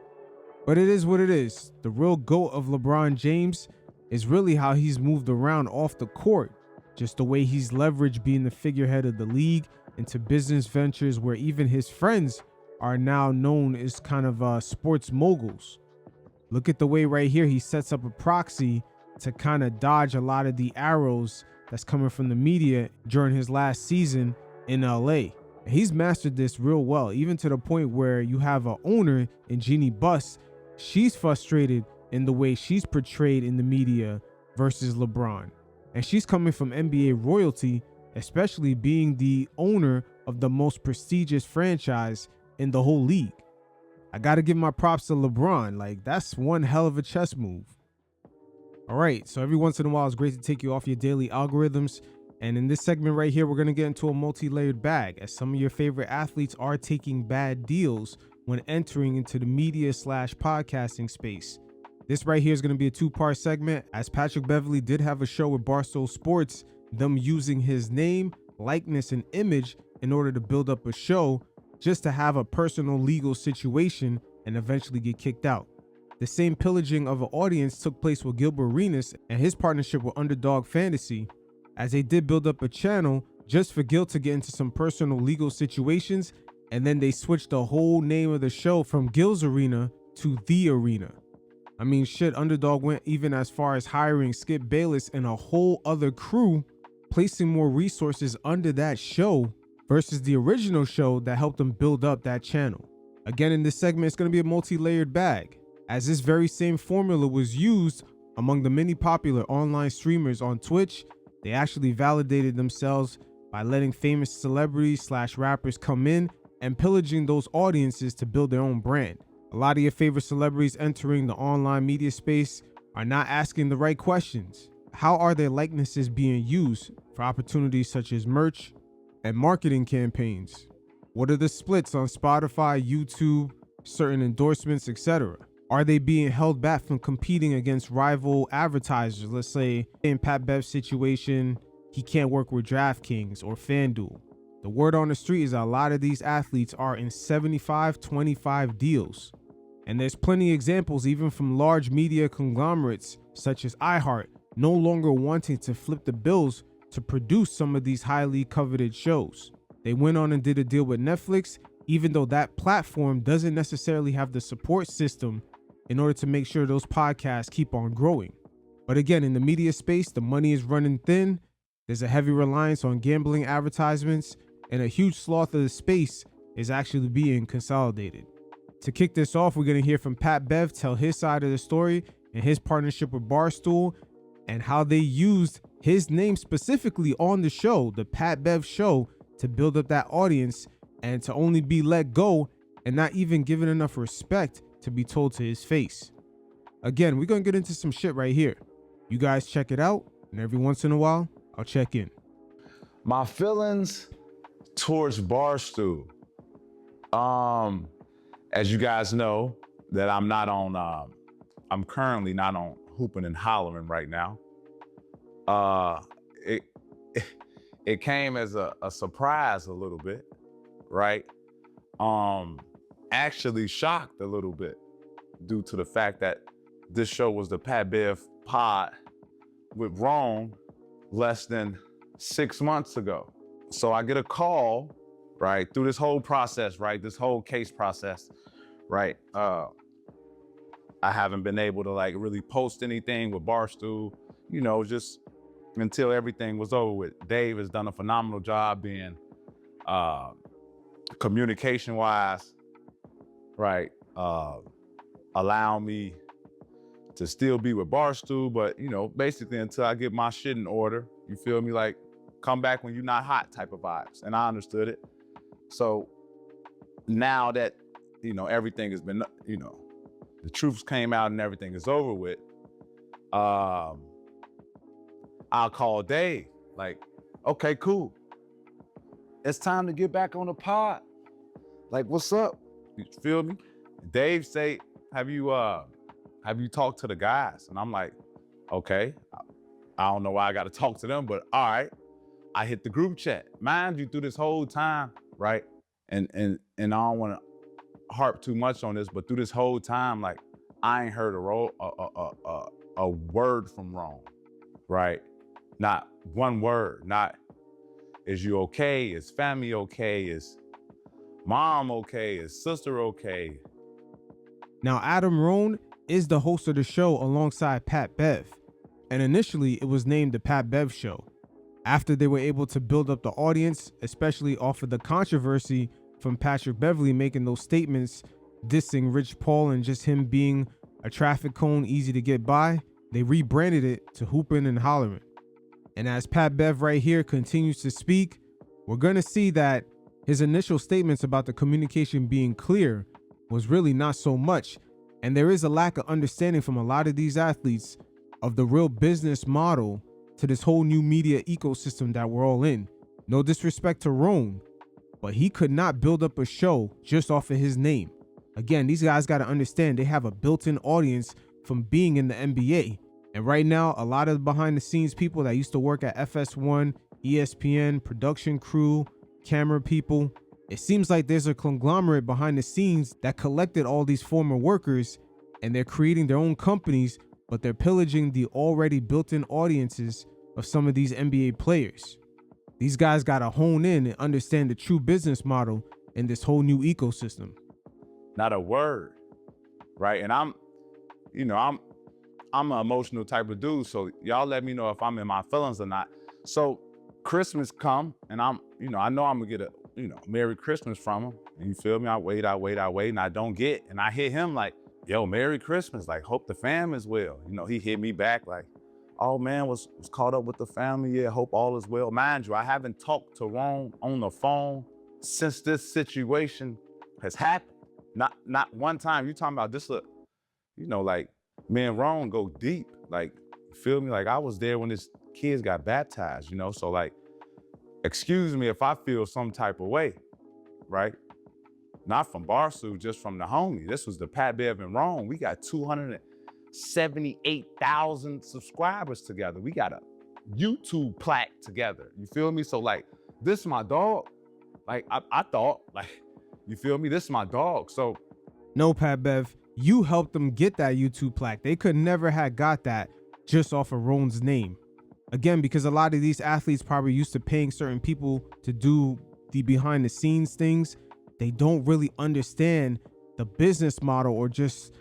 But it is what it is. The real GOAT of LeBron James is really how he's moved around off the court. Just the way he's leveraged being the figurehead of the league into business ventures where even his friends are now known as kind of sports moguls. Look at the way right here he sets up a proxy to kind of dodge a lot of the arrows that's coming from the media during his last season in LA. He's mastered this real well, even to the point where you have an owner in Jeannie Buss. She's frustrated in the way she's portrayed in the media versus LeBron. And she's coming from NBA royalty, especially being the owner of the most prestigious franchise in the whole league. I got to give my props to LeBron. Like, that's one hell of a chess move. All right, so every once in a while, it's great to take you off your daily algorithms. And in this segment right here, we're going to get into a multi-layered bag, as some of your favorite athletes are taking bad deals when entering into the media/podcasting space. This right here is going to be a 2-part segment, as Patrick Beverley did have a show with Barstool Sports, them using his name, likeness, and image in order to build up a show just to have a personal legal situation and eventually get kicked out. The same pillaging of an audience took place with Gilbert Arenas and his partnership with Underdog Fantasy, as they did build up a channel just for Gil to get into some personal legal situations, and then they switched the whole name of the show from Gil's Arena to The Arena. I mean, shit, Underdog went even as far as hiring Skip Bayless and a whole other crew, placing more resources under that show versus the original show that helped them build up that channel. Again, in this segment, it's going to be a multi-layered bag, as this very same formula was used among the many popular online streamers on Twitch. They actually validated themselves by letting famous celebrities/rappers come in and pillaging those audiences to build their own brand. A lot of your favorite celebrities entering the online media space are not asking the right questions. How are their likenesses being used for opportunities such as merch and marketing campaigns? What are the splits on Spotify, YouTube, certain endorsements, etc.? Are they being held back from competing against rival advertisers? Let's say in Pat Bev's situation, he can't work with DraftKings or FanDuel. The word on the street is a lot of these athletes are in 75-25 deals. And there's plenty of examples even from large media conglomerates such as iHeart no longer wanting to flip the bills to produce some of these highly coveted shows. They went on and did a deal with Netflix, even though that platform doesn't necessarily have the support system in order to make sure those podcasts keep on growing. But again, in the media space, the money is running thin. There's a heavy reliance on gambling advertisements, and a huge swath of the space is actually being consolidated. To kick this off, we're going to hear from Pat Bev tell his side of the story and his partnership with Barstool and how they used his name specifically on the show, the Pat Bev Show, to build up that audience and to only be let go and not even given enough respect to be told to his face. Again, we're going to get into some shit right here. You guys check it out, and every once in a while, I'll check in. My feelings towards Barstool. As you guys know, that I'm currently not on hooping and hollering right now. It came as a surprise a little bit, right? Actually shocked a little bit due to the fact that this show was the Pat Bev pod with Ron less than 6 months ago. So I get a call, right, through this whole process, right, this whole case process, right? I haven't been able to like really post anything with Barstool, you know, just until everything was over with. Dave has done a phenomenal job being communication-wise, right? Allow me to still be with Barstool, but you know, basically until I get my shit in order, you feel me? Like, come back when you're not hot type of vibes. And I understood it. So now that, you know, everything has been, you know, the truths came out and everything is over with, I'll call Dave, like, okay, cool. It's time to get back on the pod. Like, what's up? You feel me? Dave say, have you talked to the guys? And I'm like, okay. I don't know why I got to talk to them, but all right. I hit the group chat. Mind you, through this whole time, right? And I don't want to harp too much on this, but through this whole time, like, I ain't heard a word from Ron, right? Not one word. Not, is you okay? Is family okay? Is mom okay? Is sister okay? Now, Adam Rohn is the host of the show alongside Pat Bev, and initially it was named the Pat Bev Show. After they were able to build up the audience, especially off of the controversy from Patrick Beverley making those statements dissing Rich Paul and just him being a traffic cone easy to get by, they rebranded it to Hoopin' and Hollerin'. And as Pat Bev right here continues to speak, we're going to see that his initial statements about the communication being clear was really not so much. And there is a lack of understanding from a lot of these athletes of the real business model to this whole new media ecosystem that we're all in. No disrespect to Rohn, but he could not build up a show just off of his name. Again, these guys got to understand they have a built-in audience from being in the NBA. And right now, a lot of behind the scenes people that used to work at FS1, ESPN, production crew, camera people, it seems like there's a conglomerate behind the scenes that collected all these former workers and they're creating their own companies, but they're pillaging the already built-in audiences of some of these NBA players. These guys got to hone in and understand the true business model in this whole new ecosystem. Not a word, right? And I'm an emotional type of dude, so y'all let me know if I'm in my feelings or not. So Christmas come, and I know I'm gonna get a, Merry Christmas from him. And you feel me? I wait, and I don't get, and I hit him like, yo, Merry Christmas, like, hope the fam is well. He hit me back like, oh man, was caught up with the family, yeah, hope all is well. Mind you, I haven't talked to Ron on the phone since this situation has happened. Not one time. You talking about this, like, me and Ron go deep. Like, you feel me? Like, I was there when his kids got baptized, so like, excuse me if I feel some type of way, right? not from Barstool, just from the homie. This was the Pat Bev and Rome. We got 278,000 subscribers together. We got a YouTube plaque together. You feel me? So like, this is my dog. Like I thought, like, you feel me? This is my dog. So no, Pat Bev, you helped them get that YouTube plaque. They could never have got that just off of Rone's name. Again, because a lot of these athletes probably used to paying certain people to do the behind the scenes things. They don't really understand the business model or just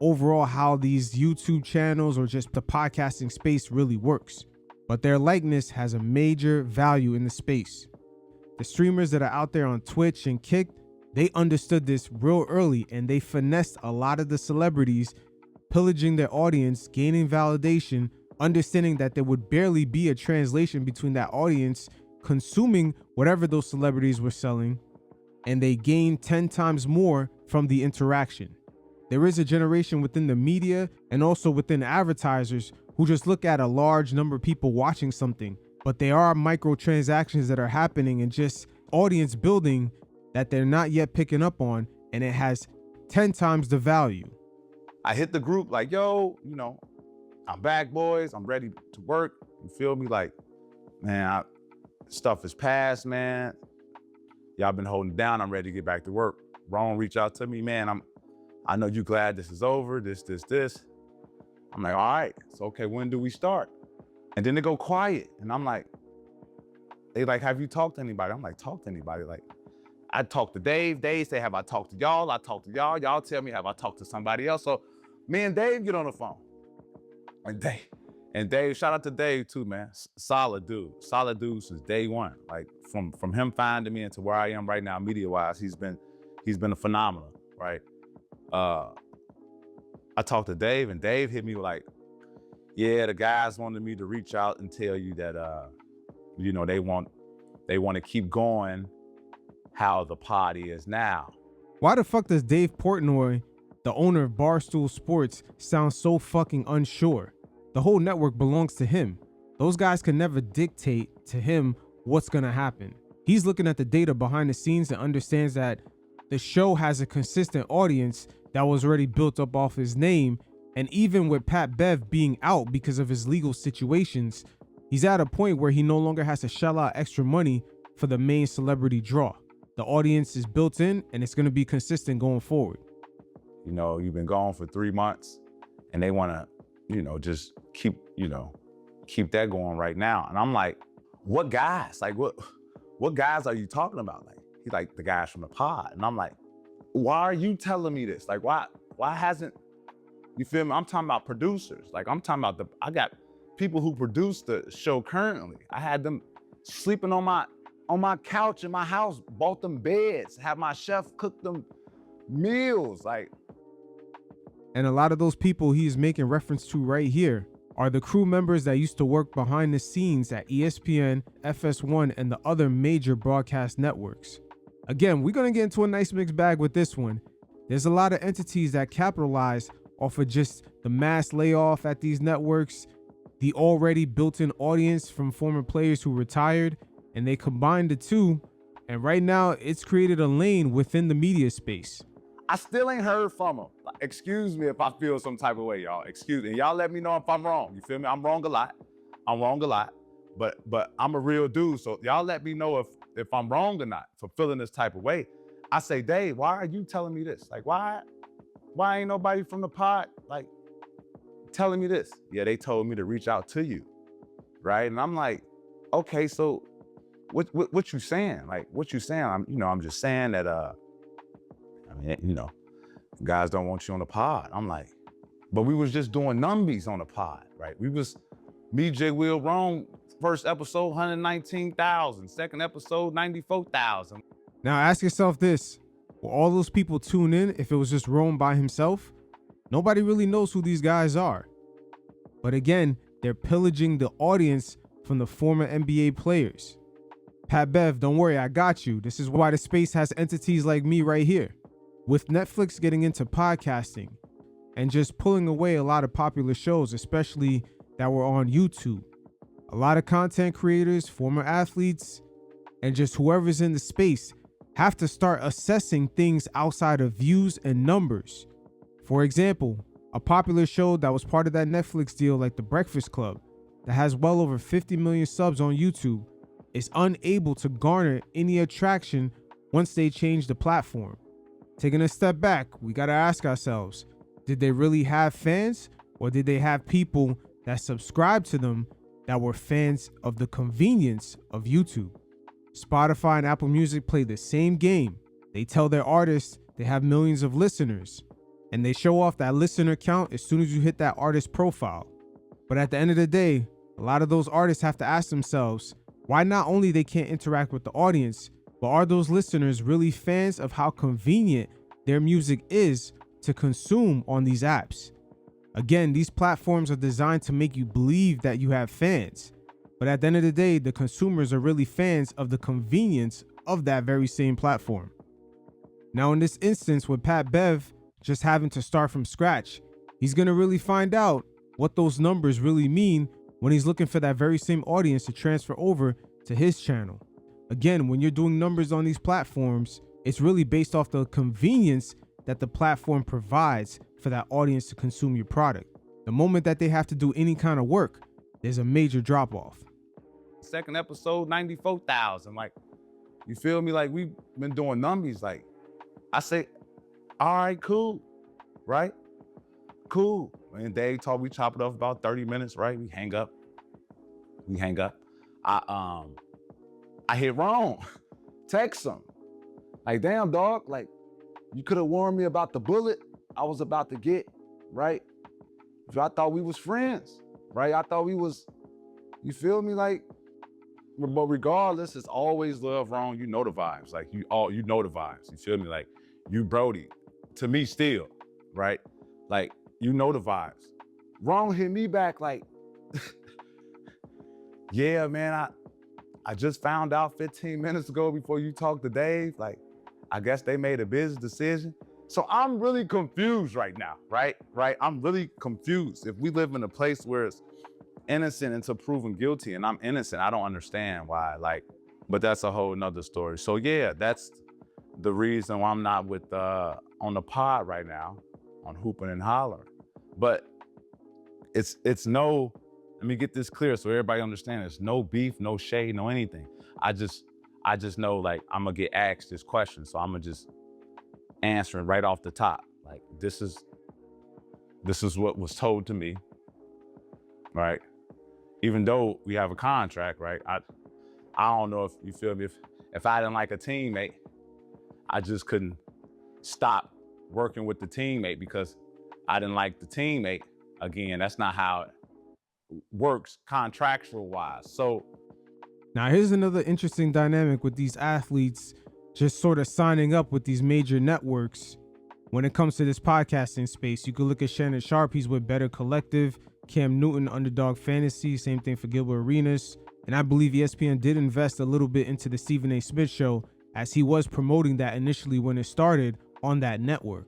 overall how these YouTube channels or just the podcasting space really works. But their likeness has a major value in the space. The streamers that are out there on Twitch and Kick, they understood this real early and they finessed a lot of the celebrities, pillaging their audience, gaining validation, understanding that there would barely be a translation between that audience consuming whatever those celebrities were selling, and they gained 10 times more from the interaction. There is a generation within the media and also within advertisers who just look at a large number of people watching something, but there are microtransactions that are happening and just audience building that they're not yet picking up on, and it has 10 times the value. I hit the group like, yo, you know, I'm back, boys. I'm ready to work. You feel me? Like, man, stuff is past, man. Y'all been holding down. I'm ready to get back to work. Ron reached out to me, man. I know you glad this is over, this. I'm like, all right, so okay, when do we start? And then they go quiet. And I'm like, they like, have you talked to anybody? I'm like, talk to anybody? Like, I talked to Dave. Dave say, have I talked to y'all? I talked to y'all. Y'all tell me, have I talked to somebody else? So me and Dave get on the phone. And Dave, shout out to Dave too, man. Solid dude since day one. Like from him finding me into where I am right now, media-wise, he's been a phenomenal, right? I talked to Dave, and Dave hit me like, yeah, the guys wanted me to reach out and tell you that, you know, they want to keep going how the pod is now. Why the fuck does Dave Portnoy, the owner of Barstool Sports, sound so fucking unsure? The whole network belongs to him. Those guys can never dictate to him what's gonna happen. He's looking at the data behind the scenes and understands that the show has a consistent audience that was already built up off his name. And even with Pat Bev being out because of his legal situations, he's at a point where he no longer has to shell out extra money for the main celebrity draw. The audience is built in and it's gonna be consistent going forward. You know, you've been gone for 3 months and they wanna, you know, just keep that going right now. And I'm like, what guys? Like, what guys are you talking about? Like, he's like, the guys from the pod. And I'm like, why are you telling me this? Like, why hasn't, you feel me? I'm talking about producers. Like, I'm talking about I got people who produce the show currently. I had them sleeping on my couch in my house, bought them beds, have my chef cook them meals, like. And a lot of those people he's making reference to right here are the crew members that used to work behind the scenes at ESPN, FS1, and the other major broadcast networks. Again, we're going to get into a nice mixed bag with this one. There's a lot of entities that capitalize off of just the mass layoff at these networks, the already built-in audience from former players who retired, and they combined the two, and right now it's created a lane within the media space. I still ain't heard from him. Excuse me if I feel some type of way, y'all. Excuse me. Y'all let me know if I'm wrong. You feel me? I'm wrong a lot. But I'm a real dude. So y'all let me know if I'm wrong or not for feeling this type of way. I say, Dave, why are you telling me this? Like, why ain't nobody from the pod like telling me this? Yeah, they told me to reach out to you, right? And I'm like, okay, so what you saying? Like, what you saying? I'm just saying that guys don't want you on the pod. I'm like, but we was just doing numbies on the pod, right? We was me, J. Will, Rome, first episode, 119,000, second episode, 94,000. Now ask yourself this, will all those people tune in if it was just Rome by himself? Nobody really knows who these guys are. But again, they're pillaging the audience from the former NBA players. Pat Bev, don't worry, I got you. This is why the space has entities like me right here. With Netflix getting into podcasting and just pulling away a lot of popular shows, especially that were on YouTube, a lot of content creators, former athletes, and just whoever's in the space have to start assessing things outside of views and numbers. For example, a popular show that was part of that Netflix deal, like The Breakfast Club, that has well over 50 million subs on YouTube, is unable to garner any attraction once they change the platform. Taking a step back, we gotta ask ourselves, did they really have fans, or did they have people that subscribed to them that were fans of the convenience of YouTube? Spotify and Apple Music play the same game. They tell their artists they have millions of listeners, and they show off that listener count as soon as you hit that artist profile. But at the end of the day, a lot of those artists have to ask themselves why not only they can't interact with the audience, but are those listeners really fans of how convenient their music is to consume on these apps? Again, these platforms are designed to make you believe that you have fans, but at the end of the day, the consumers are really fans of the convenience of that very same platform. Now, in this instance, with Pat Bev just having to start from scratch, he's going to really find out what those numbers really mean when he's looking for that very same audience to transfer over to his channel. Again, when you're doing numbers on these platforms, it's really based off the convenience that the platform provides for that audience to consume your product. The moment that they have to do any kind of work, there's a major drop off. Second episode, 94,000. Like, you feel me? Like, we've been doing numbers. Like, I say, all right, cool, right? Cool. And Dave told we chop it off about 30 minutes, right? We hang up. I hit wrong. Text him. Like, damn, dog. Like, you could have warned me about the bullet I was about to get, right? I thought we was friends, right? I thought we was, you feel me? Like, but regardless, it's always love wrong. You know the vibes. Like, you know the vibes. You feel me? Like, you Brody, to me still, right? Like, you know the vibes. Wrong hit me back like, yeah, man, I just found out 15 minutes ago before you talked to Dave. Like, I guess they made a business decision. So I'm really confused right now, right? I'm really confused. If we live in a place where it's innocent until proven guilty and I'm innocent, I don't understand why, like, but that's a whole nother story. So yeah, that's the reason why I'm not with, on the pod right now, on Hooping and Hollering. But it's no, let me get this clear so everybody understands. It's no beef, no shade, no anything. I just know, like, I'm gonna get asked this question, so I'm gonna just answer it right off the top. Like, this is what was told to me, right? Even though we have a contract, right? I don't know if you feel me. If I didn't like a teammate, I just couldn't stop working with the teammate because I didn't like the teammate. Again, that's not how it works contractual wise. So now here's another interesting dynamic with these athletes just sort of signing up with these major networks. When it comes to this podcasting space, you could look at Shannon Sharp. He's with Better Collective, Cam Newton, Underdog Fantasy, same thing for Gilbert Arenas. And I believe ESPN did invest a little bit into the Stephen A. Smith show, as he was promoting that initially when it started on that network.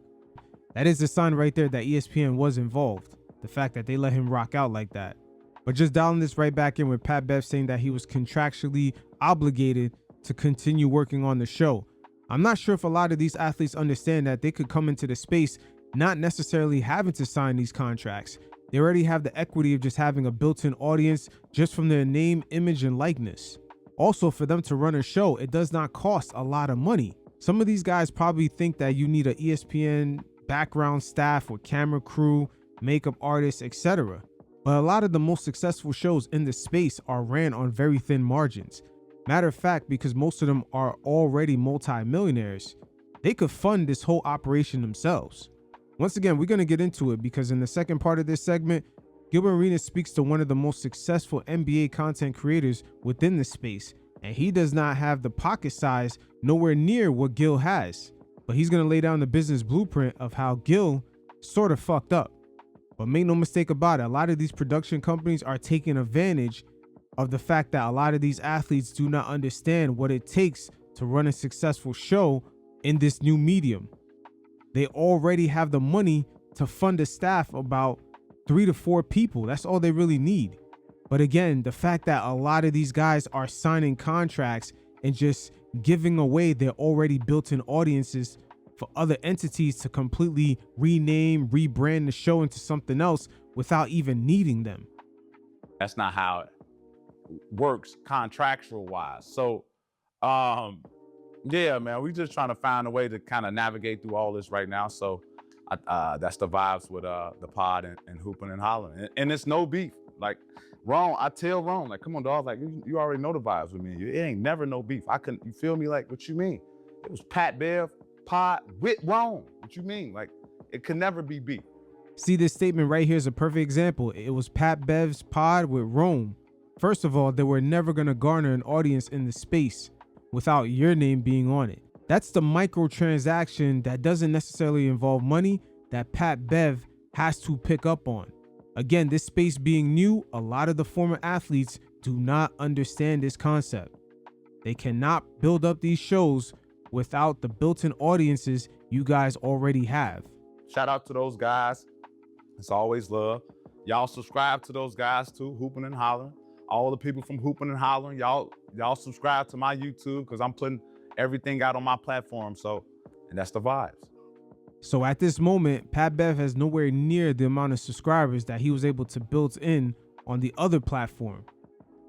That is a sign right there that ESPN was involved. The fact that they let him rock out like that. But just dialing this right back in with Pat Bev saying that he was contractually obligated to continue working on the show. I'm not sure if a lot of these athletes understand that they could come into the space not necessarily having to sign these contracts. They already have the equity of just having a built-in audience just from their name, image, and likeness. Also, for them to run a show, it does not cost a lot of money. Some of these guys probably think that you need an ESPN background staff with camera crew, makeup artists, etc. But a lot of the most successful shows in this space are ran on very thin margins. Matter of fact, because most of them are already multi-millionaires, they could fund this whole operation themselves. Once again, we're going to get into it because in the second part of this segment, Gilbert Arenas speaks to one of the most successful NBA content creators within the space, and he does not have the pocket size nowhere near what Gil has. But he's going to lay down the business blueprint of how Gil sort of fucked up. But make no mistake about it, a lot of these production companies are taking advantage of the fact that a lot of these athletes do not understand what it takes to run a successful show in this new medium. They already have the money to fund a staff about 3 to 4 people. That's all they really need. But again, the fact that a lot of these guys are signing contracts and just giving away their already built-in audiences for other entities to completely rename, rebrand the show into something else without even needing them. That's not how it works contractual wise. So, yeah, man, we just trying to find a way to kind of navigate through all this right now. So that's the vibes with the pod and hooping and hollering. And it's no beef. Like Ron, I tell Ron, like, come on, dog, like you already know the vibes with me. It ain't never no beef. You feel me? Like, what you mean? It was Pat Bev pod with Ron. What you mean? Like, it could never be beef. See, this statement right here is a perfect example. It was Pat Bev's pod with Rome. First of all, they were never going to garner an audience in the space without your name being on it. That's the microtransaction that doesn't necessarily involve money that Pat Bev has to pick up on. Again, this space being new, a lot of the former athletes do not understand this concept. They cannot build up these shows without the built-in audiences you guys already have. Shout out to those guys. It's always love. Y'all subscribe to those guys too, Hooping and Hollering. All the people from Hooping and Hollering, y'all subscribe to my YouTube because I'm putting everything out on my platform. So, and that's the vibes. So at this moment, Pat Bev has nowhere near the amount of subscribers that he was able to build in on the other platform.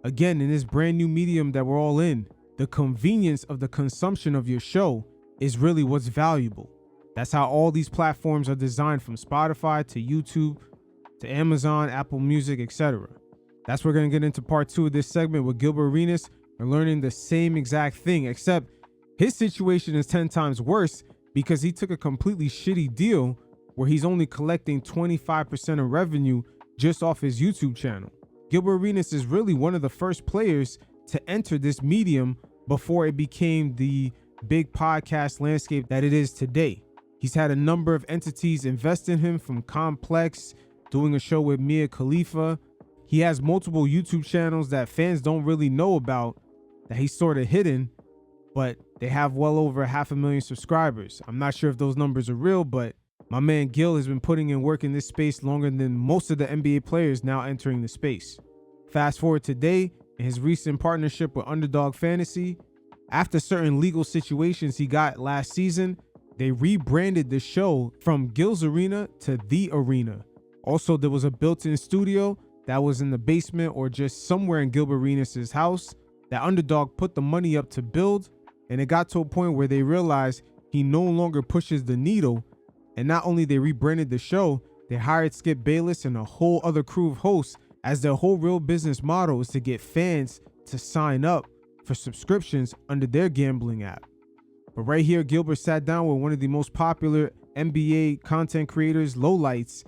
Again, in this brand new medium that we're all in, the convenience of the consumption of your show is really what's valuable. That's how all these platforms are designed, from Spotify to YouTube to Amazon, Apple Music, etc. That's where we're going to get into part 2 of this segment with Gilbert Arenas. We're learning the same exact thing, except his situation is 10 times worse because he took a completely shitty deal where he's only collecting 25% of revenue just off his YouTube channel. Gilbert Arenas is really one of the first players to enter this medium before it became the big podcast landscape that it is today. He's had a number of entities invest in him, from Complex, doing a show with Mia Khalifa. He has multiple YouTube channels that fans don't really know about, that he's sort of hidden, but they have well over 500,000 subscribers. I'm not sure if those numbers are real, but my man Gil has been putting in work in this space longer than most of the NBA players now entering the space. Fast forward today, in his recent partnership with Underdog Fantasy, after certain legal situations he got last season, they rebranded the show from Gil's Arena to The Arena. Also, there was a built-in studio that was in the basement or just somewhere in Gilbert Arenas' house that Underdog put the money up to build, and it got to a point where they realized he no longer pushes the needle. And not only they rebranded the show, they hired Skip Bayless and a whole other crew of hosts, as their whole real business model is to get fans to sign up for subscriptions under their gambling app. But right here, Gilbert sat down with one of the most popular NBA content creators, Lowlights,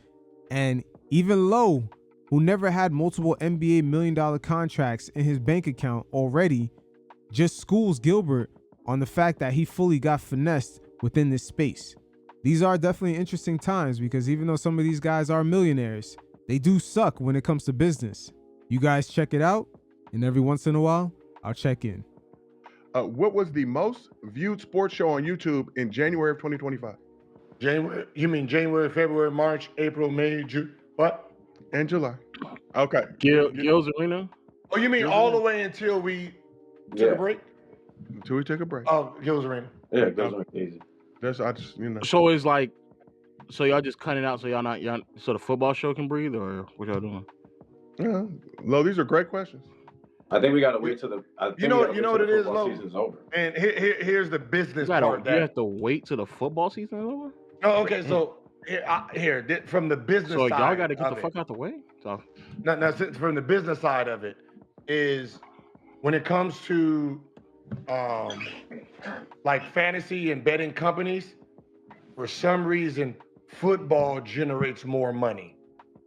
and even Low, who never had multiple NBA $1 million contracts in his bank account already, just schools Gilbert on the fact that he fully got finessed within this space. These are definitely interesting times, because even though some of these guys are millionaires, they do suck when it comes to business. You guys check it out, and every once in a while, I'll check in. What was the most viewed sports show on YouTube in January of 2025? January? You mean January, February, March, April, May, June? What? And July. Okay. Gil's Arena? Oh, you mean Gil's all Arena? the way until we took a break? Until we took a break. Oh, Gil's Arena. Yeah, Gil's Arena. Easy. That's, I just, you know. So it's like, so y'all just cut it out so so the football show can breathe, or what y'all doing? Yeah. Lo, these are great questions. I think we got to wait till the. You know what it is, Lo? Season's over. And here's the business part. You have to wait till the football season is over? Oh, okay. So from the business So side, y'all got to get the of fuck it. out the way? So Now, from the business side of it, is when it comes to like fantasy and betting companies, for some reason, football generates more money.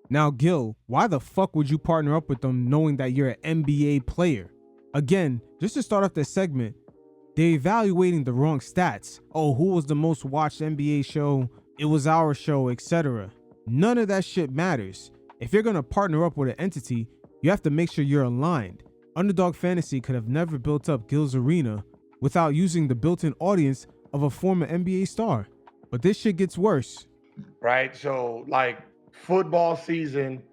Now, Gil, why the fuck would you partner up with them knowing that you're an NBA player? Again, just to start off this segment, they're evaluating the wrong stats. Oh, who was the most watched NBA show? It was our show, etc. None of that shit matters. If you're gonna partner up with an entity, you have to make sure you're aligned. Underdog Fantasy could have never built up Gil's Arena without using the built-in audience of a former NBA star. But this shit gets worse. Right? So, like, football season,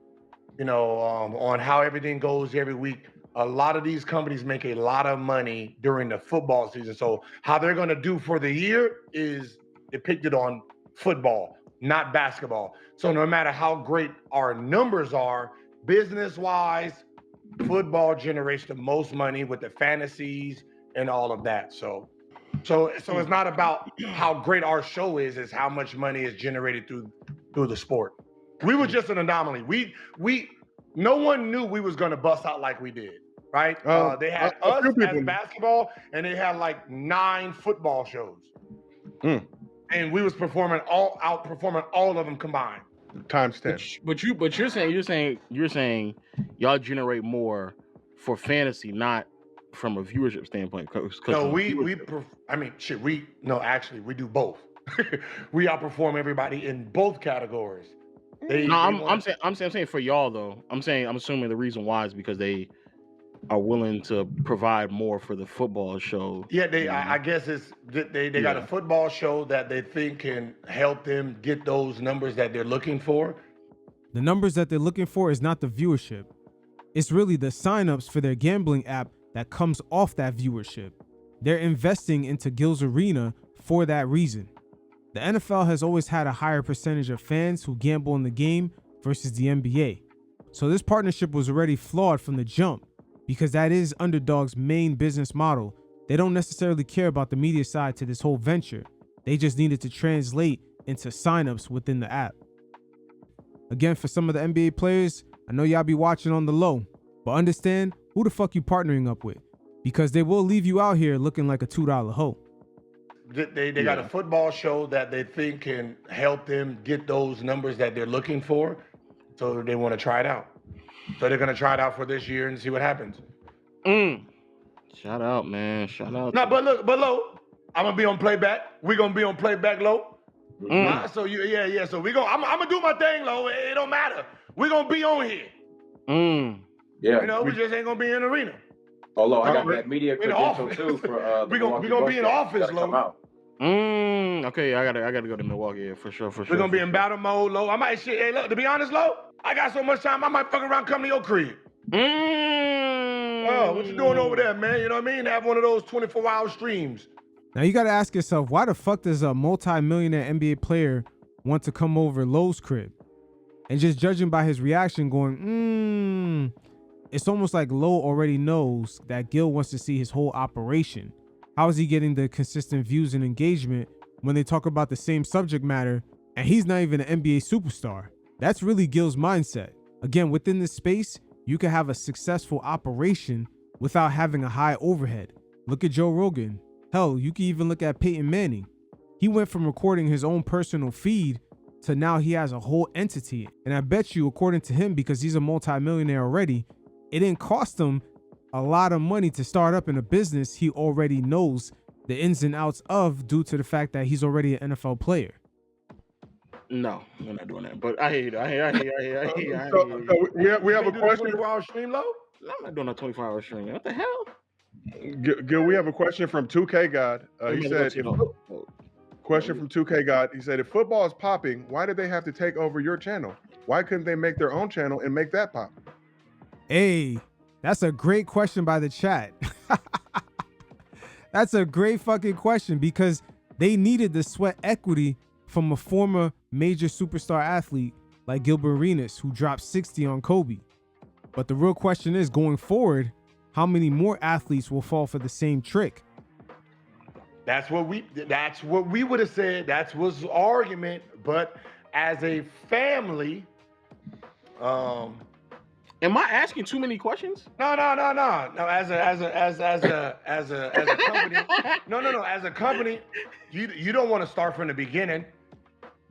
on how everything goes every week, a lot of these companies make a lot of money during the football season. So how they're going to do for the year is depicted on football, not basketball. So no matter how great our numbers are, business-wise, football generates the most money with the fantasies and all of that. So it's not about how great our show is, it's how much money is generated through the sport. We were just an anomaly. No one knew we was gonna bust out like we did, right? They had us as basketball, and they had like 9 football shows, and we was outperforming all of them combined. Times 10. But you're saying y'all generate more for fantasy, not from a viewership standpoint. No, we do both. We outperform everybody in both categories. I'm saying for y'all though. I'm assuming the reason why is because they are willing to provide more for the football show. Yeah, I guess it's they got a football show that they think can help them get those numbers that they're looking for. The numbers that they're looking for is not the viewership. It's really the signups for their gambling app that comes off that viewership. They're investing into Gil's Arena for that reason. The NFL has always had a higher percentage of fans who gamble in the game versus the NBA. So this partnership was already flawed from the jump because that is Underdog's main business model. They don't necessarily care about the media side to this whole venture. They just needed to translate into signups within the app. Again, for some of the NBA players, I know y'all be watching on the low, but understand who the fuck you partnering up with, because they will leave you out here looking like a $2 hoe. They got a football show that they think can help them get those numbers that they're looking for, so they want to try it out. So they're gonna try it out for this year and see what happens. Shout out, man. Shout out. No, but look, Lo, I'm gonna be on playback. We're gonna be on playback, Lo. So So I'm gonna do my thing, Lo. It don't matter. We're gonna be on here. Yeah. We just ain't gonna be in the arena. Although I got that media credential too for we gonna be in office, Lo. Okay, I gotta go to Milwaukee, for sure. We're gonna be in battle mode, Lo. I might shit. Hey, look, to be honest, Lo, I got so much time, I might fuck around, come to your crib. Oh, what you doing over there, man? You know what I mean? Have one of those 24-hour streams. Now you gotta ask yourself, why the fuck does a multi-millionaire NBA player want to come over Lowe's crib? And just judging by his reaction going, it's almost like Lowe already knows that Gil wants to see his whole operation. How is he getting the consistent views and engagement when they talk about the same subject matter and he's not even an NBA superstar? That's really Gil's mindset. Again, within this space, you can have a successful operation without having a high overhead. Look at Joe Rogan. Hell, you can even look at Peyton Manning. He went from recording his own personal feed to now he has a whole entity. And I bet you, according to him, because he's a multimillionaire already, it didn't cost him a lot of money to start up in a business he already knows the ins and outs of due to the fact that he's already an NFL player. No, we're not doing that. But I hear you. I hear you. So we have a question. 24-hour stream, Lo? I'm not doing a 24-hour stream. What the hell? Gil, we have a question from 2K God. He said, question from 2K God. He said, if football is popping, why did they have to take over your channel? Why couldn't they make their own channel and make that pop? Hey, that's a great question by the chat. That's a great fucking question because they needed the sweat equity from a former major superstar athlete like Gilbert Arenas, who dropped 60 on Kobe. But the real question is, going forward, how many more athletes will fall for the same trick? That's what we would have said. That was the argument. But as a family, am I asking too many questions? No. As a company, no. As a company, you don't want to start from the beginning.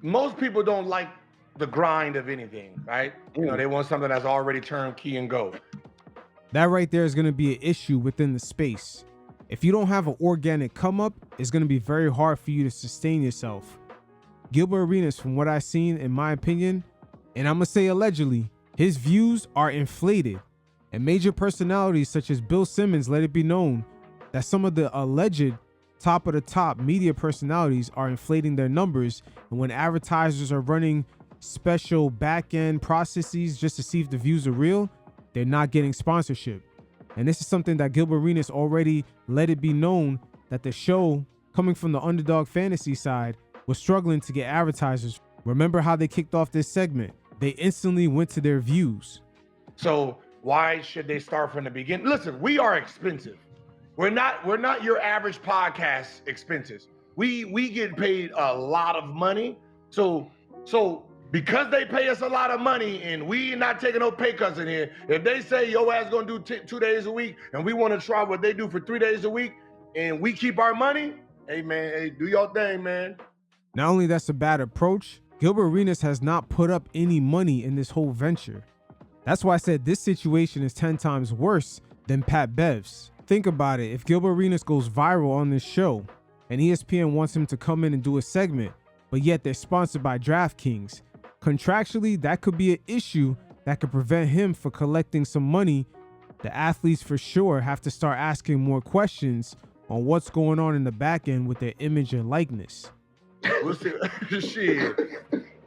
Most people don't like the grind of anything, right? You know, they want something that's already turnkey and go. That right there is going to be an issue within the space. If you don't have an organic come up, it's going to be very hard for you to sustain yourself. Gilbert Arenas, from what I've seen, in my opinion, and I'm going to say allegedly, his views are inflated. And major personalities such as Bill Simmons let it be known that some of the alleged top of the top media personalities are inflating their numbers. And when advertisers are running special back end processes just to see if the views are real, they're not getting sponsorship. And this is something that Gilbert Arenas already let it be known that the show, coming from the underdog fantasy side, was struggling to get advertisers. Remember how they kicked off this segment? They instantly went to their views. So why should they start from the beginning? Listen, we are expensive. We're not your average podcast expenses. We get paid a lot of money. So because they pay us a lot of money and we not taking no pay cuts in here, if they say your ass gonna do 2 days a week and we want to try what they do for 3 days a week and we keep our money, hey man, hey, do your thing, man. Not only that's a bad approach, Gilbert Arenas has not put up any money in this whole venture. That's why I said this situation is 10 times worse than Pat Bev's. Think about it. If Gilbert Arenas goes viral on this show and ESPN wants him to come in and do a segment, but yet they're sponsored by DraftKings, contractually, that could be an issue that could prevent him from collecting some money. The athletes for sure have to start asking more questions on what's going on in the back end with their image and likeness. We'll see. Shit.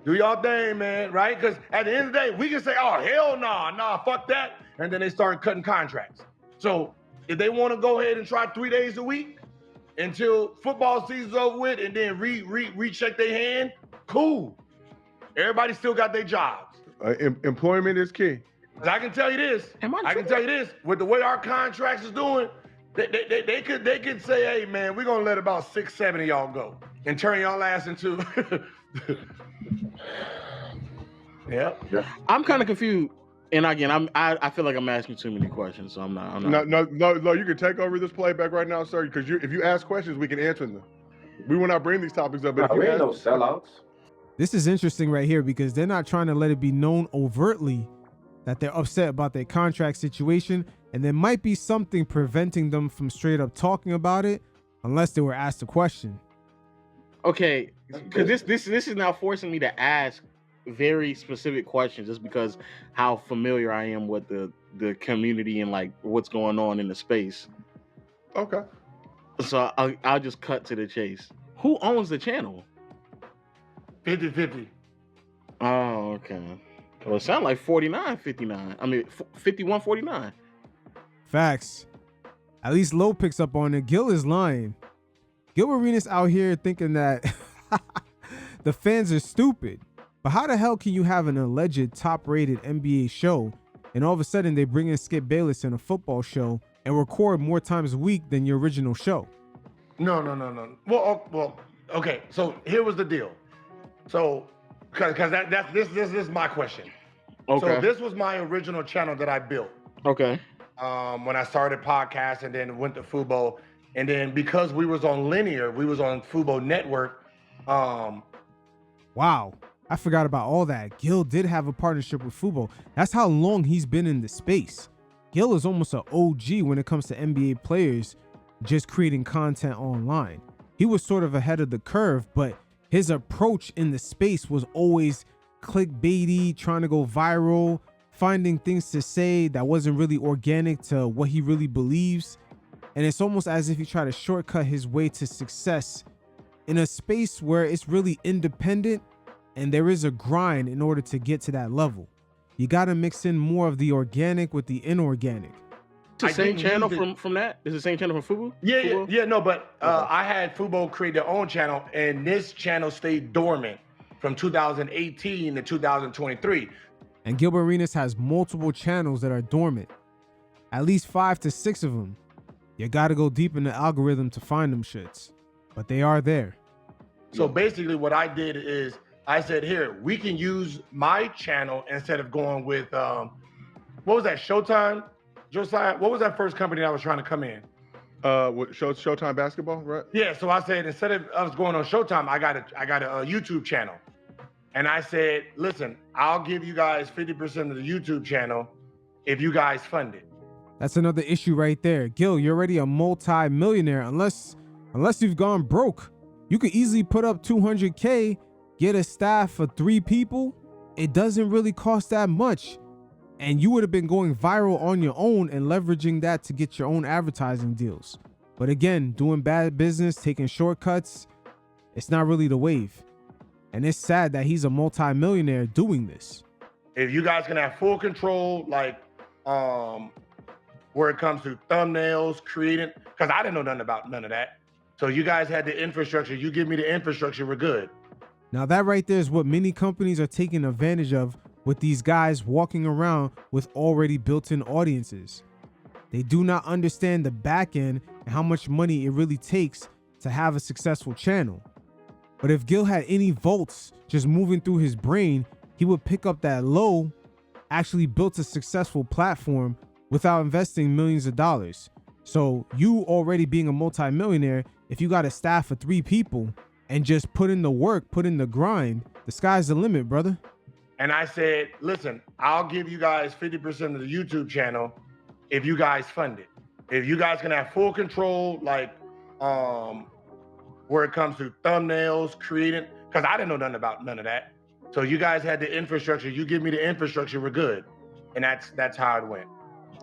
Do y'all thing, man, right? Because at the end of the day, we can say, oh, hell nah, fuck that. And then they start cutting contracts. So if they want to go ahead and try 3 days a week until football season's over with and then recheck their hand, cool. Everybody still got their jobs. Employment is key. But I can tell you this. With the way our contracts is doing, they could say, hey man, we're gonna let about 6, 7 of y'all go and turn y'all ass into. Yeah. I'm kind of confused. And again, I feel like I'm asking too many questions, so I'm not. No. You can take over this playback right now, sir. Because if you ask questions, we can answer them. We will not bring these topics up. We ain't no sellouts. This is interesting right here because they're not trying to let it be known overtly that they're upset about their contract situation, and there might be something preventing them from straight up talking about it unless they were asked a question. Okay, because this is now forcing me to ask very specific questions just because how familiar I am with the community and like what's going on in the space. Okay. So I'll just cut to the chase. Who owns the channel? 50-50. Oh, okay. Well, it sounds like 49-59. I mean, 51-49. Facts. At least Low picks up on it. Gil is lying. Gilbert Arenas out here thinking that the fans are stupid. But how the hell can you have an alleged top-rated NBA show and all of a sudden they bring in Skip Bayless in a football show and record more times a week than your original show? No. Well, okay. So here was the deal. So, because this is my question. Okay. So this was my original channel that I built. Okay. When I started podcast and then went to Fubo, and then because we was on linear, we was on Fubo Network. Wow, I forgot about all that. Gil did have a partnership with Fubo. That's how long he's been in the space. Gil is almost an OG when it comes to NBA players just creating content online. He was sort of ahead of the curve, but his approach in the space was always clickbaity, trying to go viral, finding things to say that wasn't really organic to what he really believes. And it's almost as if he tried to shortcut his way to success in a space where it's really independent and there is a grind in order to get to that level. You got to mix in more of the organic with the inorganic. It's the same channel from that? Is the same channel from Fubo? Yeah, no, but I had Fubo create their own channel, and this channel stayed dormant from 2018 to 2023. And Gilbert Arenas has multiple channels that are dormant, at least 5 to 6 of them. You got to go deep in the algorithm to find them shits, but they are there. So basically what I did is I said, here, we can use my channel instead of going with, what was that, Showtime? Josiah, what was that first company that was trying to come in? Showtime Basketball, right? Yeah, so I said, instead of us going on Showtime, I got a YouTube channel. And I said, listen, I'll give you guys 50% of the YouTube channel if you guys fund it. That's another issue right there. Gil, you're already a multi-millionaire. Unless you've gone broke. You could easily put up $200K, get a staff for 3 people. It doesn't really cost that much. And you would have been going viral on your own and leveraging that to get your own advertising deals. But again, doing bad business, taking shortcuts, it's not really the wave. And it's sad that he's a multi-millionaire doing this. If you guys can have full control, like where it comes to thumbnails, creating, because I didn't know nothing about none of that. So you guys had the infrastructure. You give me the infrastructure, we're good. Now that right there is what many companies are taking advantage of with these guys walking around with already built-in audiences. They do not understand the back end and how much money it really takes to have a successful channel. But if Gil had any volts just moving through his brain, he would pick up that Low actually built a successful platform without investing millions of dollars. So you already being a multimillionaire, if you got a staff of 3 people and just put in the work, put in the grind, the sky's the limit, brother. And I said, listen, I'll give you guys 50% of the YouTube channel if you guys fund it. If you guys can have full control, like where it comes to thumbnails, creating, because I didn't know nothing about none of that. So you guys had the infrastructure. You give me the infrastructure, we're good. And that's how it went.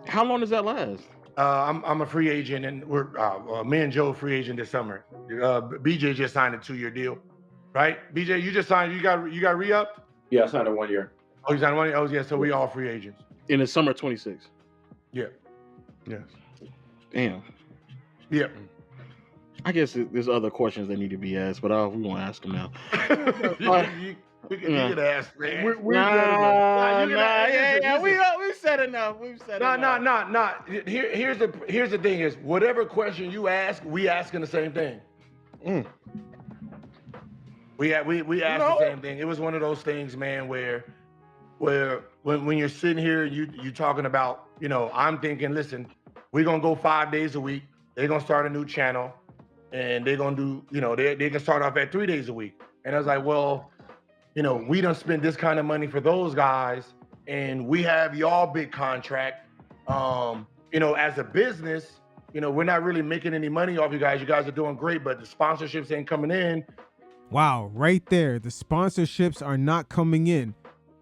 How long does that last? I'm a free agent, and we're me and Joe free agent this summer. BJ just signed a 2-year deal, right? BJ, you just signed. You got re-upped? Yeah, I signed a 1 year. Oh, you signed 1 year. Oh, yeah. So we all free agents in the summer 26. Yeah. Yes. Damn. Yeah. I guess there's other questions that need to be asked, but we won't ask them now. You can ask, man. We said enough. We've said enough. No. Here's the thing is, whatever question you ask, we asking the same thing. We asked the same thing. It was one of those things, man, where when you're sitting here, you talking about, I'm thinking, listen, we're gonna go 5 days a week. They're gonna start a new channel, and they're gonna do, they can start off at 3 days a week. And I was like, well, we done spent this kind of money for those guys, and we have y'all big contract. As a business, we're not really making any money off you guys. You guys are doing great, but the sponsorships ain't coming in. Wow, right there. The sponsorships are not coming in.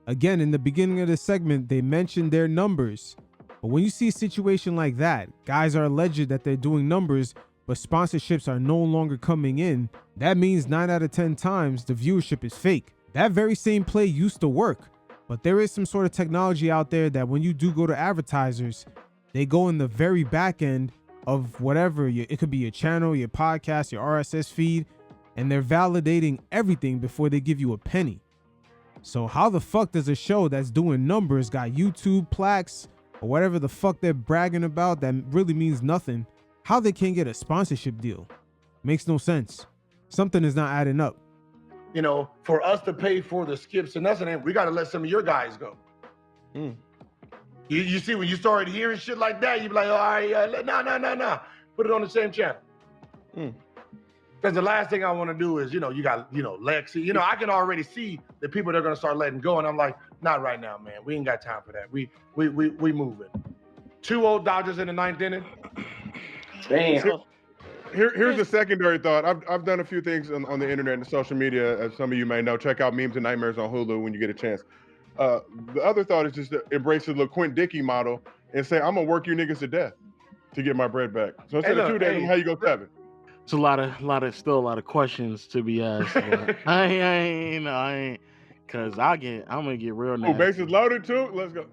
Again, in the beginning of the segment, they mentioned their numbers. But when you see a situation like that, guys are alleged that they're doing numbers, but sponsorships are no longer coming in. That means 9 out of 10 times the viewership is fake. That very same play used to work, but there is some sort of technology out there that when you do go to advertisers, they go in the very back end of whatever, it could be your channel, your podcast, your RSS feed, and they're validating everything before they give you a penny. So how the fuck does a show that's doing numbers, got YouTube plaques, or whatever the fuck they're bragging about that really means nothing, how they can't get a sponsorship deal? Makes no sense. Something is not adding up. For us to pay for the skips and nothing, we got to let some of your guys go. You see, when you start hearing shit like that, you be like, all right, no. Put it on the same channel. Because the last thing I want to do is, you got, Lexi. I can already see the people that are going to start letting go. And I'm like, not right now, man. We ain't got time for that. We moving. 2 old Dodgers in the 9th inning. Damn. Here's a secondary thought. I've done a few things on the internet and social media, as some of you may know. Check out Memes and Nightmares on Hulu when you get a chance. The other thought is just to embrace the LaQuint Dickey model and say, I'm gonna work you niggas to death to get my bread back. So instead of 2 days, how you go 7? It's still a lot of questions to be asked. I ain't, cause I'm gonna get real nasty. Oh, bases loaded too. Let's go.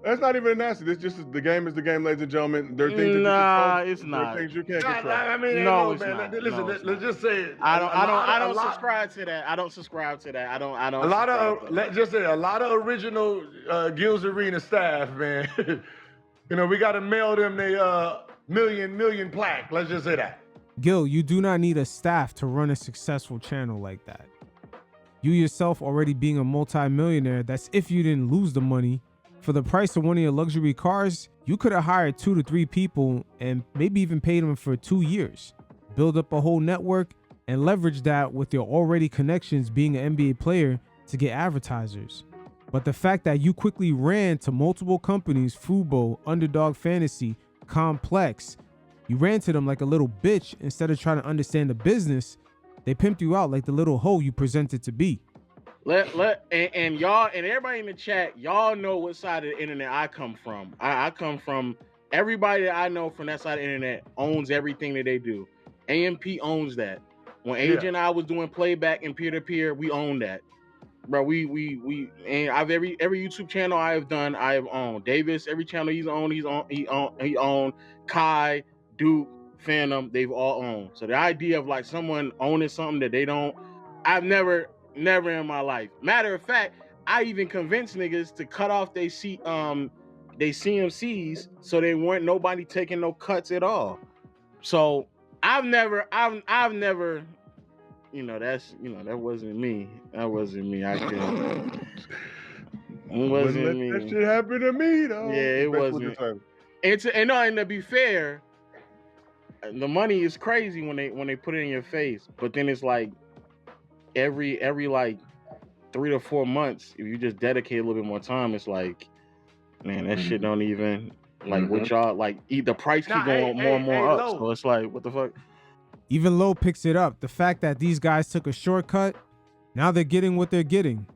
That's not even nasty. This just the game is the game, ladies and gentlemen. There are things it's not. There are things you can't control. I mean, no, man. not. Listen, let's just say it. I don't subscribe to that. I don't subscribe to that. I don't. Let's just say a lot of original Gil's Arena staff, man. We got to mail them the million plaque. Let's just say that. Gil, you do not need a staff to run a successful channel like that. You yourself already being a multi-millionaire, that's if you didn't lose the money. For the price of one of your luxury cars, you could have hired 2 to 3 people and maybe even paid them for 2 years. Build up a whole network and leverage that with your already connections being an NBA player to get advertisers. But the fact that you quickly ran to multiple companies, Fubo, Underdog Fantasy, Complex, you ran to them like a little bitch instead of trying to understand the business, they pimped you out like the little hoe you presented to be. And y'all and everybody in the chat, y'all know what side of the internet I come from. I come from everybody that I know from that side of the internet owns everything that they do. AMP owns that. When AJ and I was doing playback and peer-to-peer, we own that. bro. We and I've every YouTube channel I have done, I have owned. Davis, every channel he owned. Kai, Duke, Phantom, they've all owned. So the idea of like someone owning something that they don't, I've never in my life. Matter of fact, I even convinced niggas to cut off they CMCs so they weren't nobody taking no cuts at all. So I've never, that wasn't me. That wasn't me. I can't. It wasn't Wouldn't me. let that shit happen to me though. Yeah, it wasn't. And to be fair, the money is crazy when they put it in your face. But then it's like every like 3 to 4 months, if you just dedicate a little bit more time, it's like, man, that shit don't even like what y'all like. The price keep going more and more up. So it's like, what the fuck? Even Low picks it up. The fact that these guys took a shortcut, now they're getting what they're getting.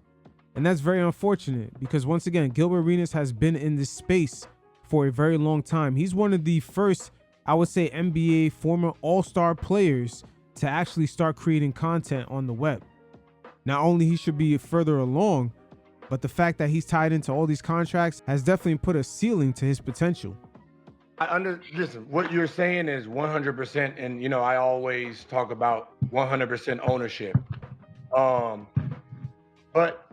And that's very unfortunate because once again, Gilbert Arenas has been in this space for a very long time. He's one of the first, I would say, NBA former all-star players to actually start creating content on the web. Not only he should be further along, but the fact that he's tied into all these contracts has definitely put a ceiling to his potential. Listen, what you're saying is 100%, and I always talk about 100% ownership. But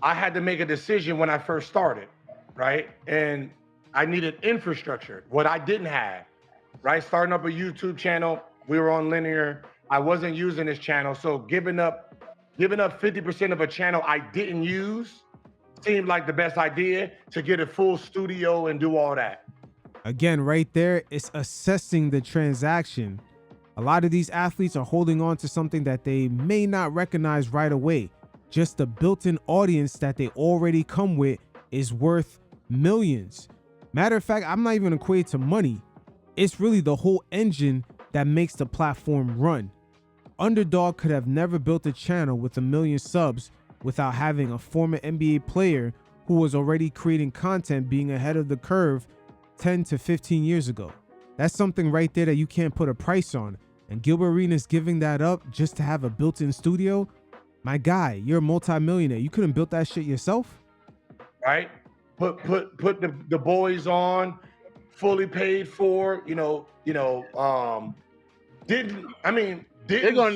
I had to make a decision when I first started, right? And I needed infrastructure, what I didn't have, right? Starting up a YouTube channel, we were on linear. I wasn't using this channel, so giving up 50% of a channel I didn't use seemed like the best idea to get a full studio and do all that. Again, right there, it's assessing the transaction. A lot of these athletes are holding on to something that they may not recognize right away. Just the built-in audience that they already come with is worth millions. Matter of fact, I'm not even equated to money. It's really the whole engine that makes the platform run. Underdog could have never built a channel with 1 million subs without having a former NBA player who was already creating content being ahead of the curve 10 to 15 years ago. That's something right there that you can't put a price on. And Gilbert Arenas giving that up just to have a built-in studio. My guy, you're a multi-millionaire. You couldn't build that shit yourself? Right? Put the boys on, fully paid for, didn't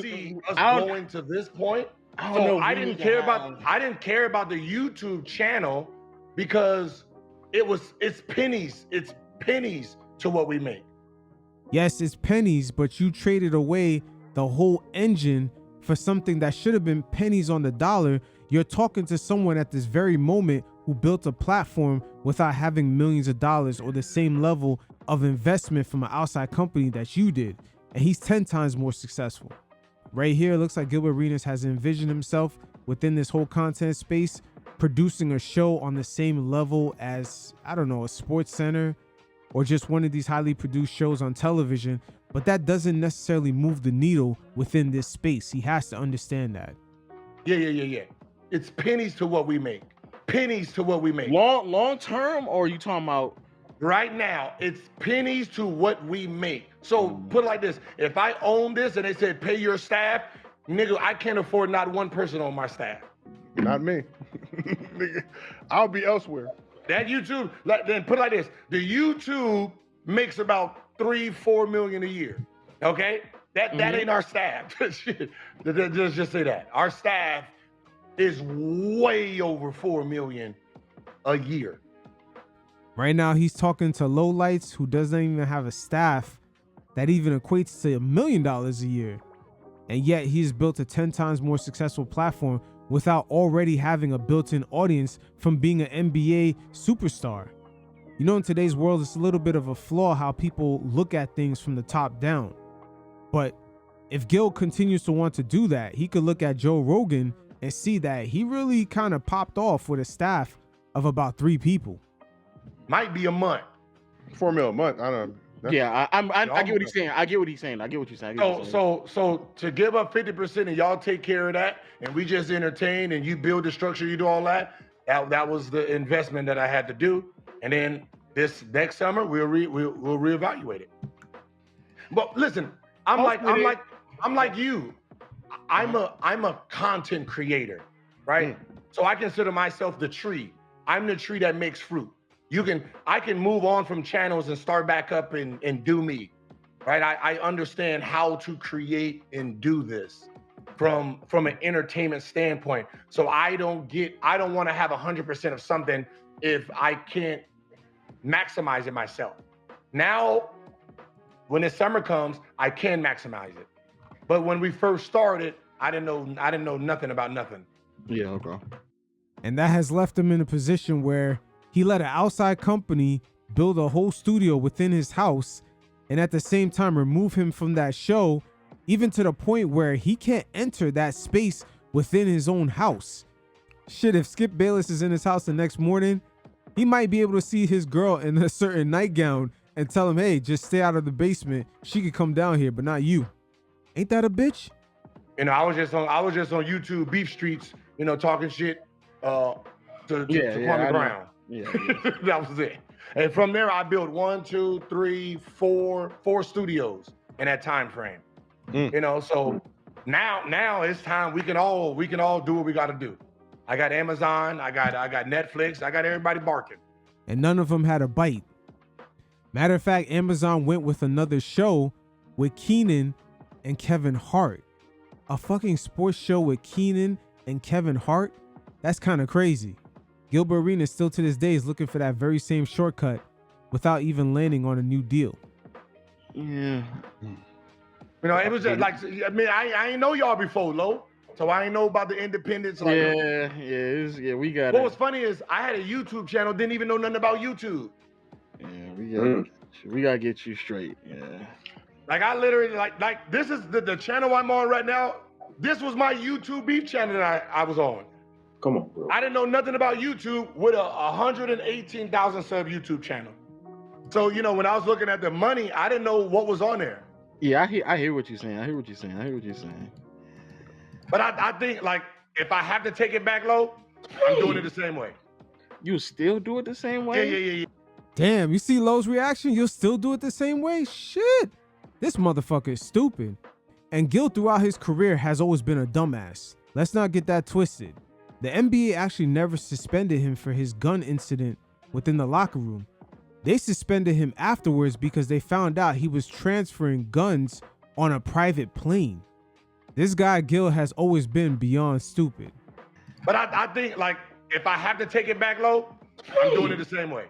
see us going to this point. I didn't care about the YouTube channel because it's pennies. It's pennies to what we make. Yes, it's pennies, but you traded away the whole engine for something that should have been pennies on the dollar. You're talking to someone at this very moment who built a platform without having millions of dollars or the same level of investment from an outside company that you did. And he's 10 times more successful. Right here, it looks like Gilbert Arenas has envisioned himself within this whole content space, producing a show on the same level as, I don't know, a Sports Center or just one of these highly produced shows on television. But that doesn't necessarily move the needle within this space. He has to understand that. Yeah. It's pennies to what we make. Pennies to what we make. Long term, or are you talking about? Right now, it's pennies to what we make. So put it like this. If I own this and they said pay your staff, nigga, I can't afford not one person on my staff. Not me. Nigga, I'll be elsewhere. That YouTube, then put it like this. The YouTube makes about 3-4 million a year. Okay? That ain't our staff. Just say that. Our staff is way over 4 million a year. Right now, he's talking to lowlights who doesn't even have a staff that even equates to $1 million a year. And yet he's built a 10 times more successful platform without already having a built-in audience from being an NBA superstar. You know, in today's world, it's a little bit of a flaw how people look at things from the top down. But if Gil continues to want to do that, he could look at Joe Rogan and see that he really kind of popped off with a staff of about 3 people. Might be a month. 4 mil a month. I don't know. Yeah, I get what he's saying. I get what you're saying. So to give up 50% and y'all take care of that, and we just entertain and you build the structure, you do all that. That was the investment that I had to do. And then this next summer we'll reevaluate it. But listen, I'm like you. I'm a content creator, right? So I consider myself the tree. I'm the tree that makes fruit. I can move on from channels and start back up and do me, right? I understand how to create and do this from an entertainment standpoint. So I don't want to have 100% of something if I can't maximize it myself. Now, when the summer comes, I can maximize it. But when we first started, I didn't know nothing about nothing. Yeah, okay. And that has left him in a position where he let an outside company build a whole studio within his house and at the same time remove him from that show, even to the point where he can't enter that space within his own house. Shit, if Skip Bayless is in his house the next morning, he might be able to see his girl in a certain nightgown and tell him, hey, just stay out of the basement. She could come down here, but not you. Ain't that a bitch? You know, I was just on YouTube Beef Streets, you know, talking shit to Kwame Brown. Yeah. That was it. And from there, I built 4 studios in that time frame. You know, so now it's time we can all do what we got to do. I got Amazon, I got Netflix, I got everybody barking. And none of them had a bite. Matter of fact, Amazon went with another show with Keenan and Kevin Hart. A fucking sports show with Keenan and Kevin Hart? That's kind of crazy. Gilbert Arenas still to this day is looking for that very same shortcut without even landing on a new deal. Yeah. You know, it was just like, I mean, I ain't know y'all before, Lo. So I ain't know about the independents. Like, we got What was funny is I had a YouTube channel, didn't even know nothing about YouTube. Yeah, we gotta get you straight. Yeah. Like I literally like this is the channel I'm on right now. This was my YouTube beef channel that I was on. Come on, bro. I didn't know nothing about YouTube with a 118,000 sub YouTube channel. So, you know, when I was looking at the money, I didn't know what was on there. Yeah, I hear what you're saying. I hear what you're saying. But I think, like, if I have to take it back low, I'm doing it the same way. You still do it the same way? Yeah. Damn, you see Lowe's reaction? You'll still do it the same way? Shit. This motherfucker is stupid. And Gil throughout his career has always been a dumbass. Let's not get that twisted. The NBA actually never suspended him for his gun incident within the locker room. They suspended him afterwards because they found out he was transferring guns on a private plane. This guy Gil has always been beyond stupid. But I think, like, if I have to take it back low, I'm doing it the same way.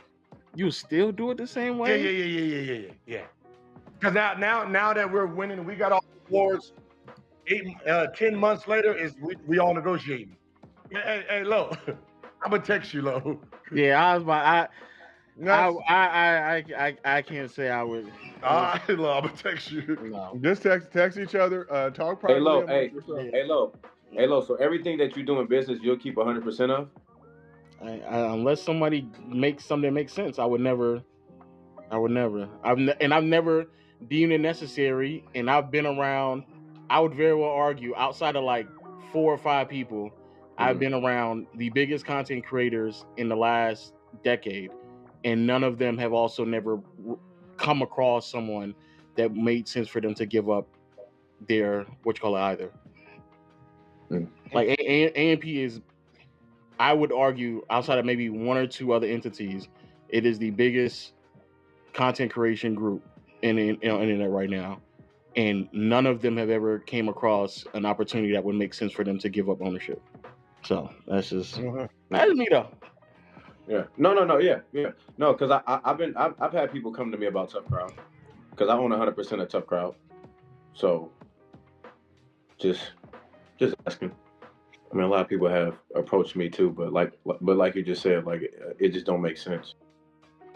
You still do it the same way? Yeah. Because now that we're winning, we got all the awards. 10 months later, we all negotiating. Hey, Lo, I'm gonna text you, Lo. Yeah, I can't say I would. All right, Lo, I'm gonna text you. No. Just text each other. Talk privately. Hey, Lo. So everything that you do in business, you'll keep 100% of. Unless somebody makes something make sense, I would never. I've never deemed it necessary, and I've been around. I would very well argue, outside of like 4 or 5 people, I've been around the biggest content creators in the last decade, and none of them have also never come across someone that made sense for them to give up their either. Like AMP is, I would argue, outside of maybe 1 or 2 other entities, it is the biggest content creation group in internet right now, and none of them have ever came across an opportunity that would make sense for them to give up ownership. So that's just that's me though. Yeah. No. Yeah. No, because I've had people come to me about Tough Crowd because I own 100% of Tough Crowd. So just asking. I mean, a lot of people have approached me too, but like you just said, like it just don't make sense.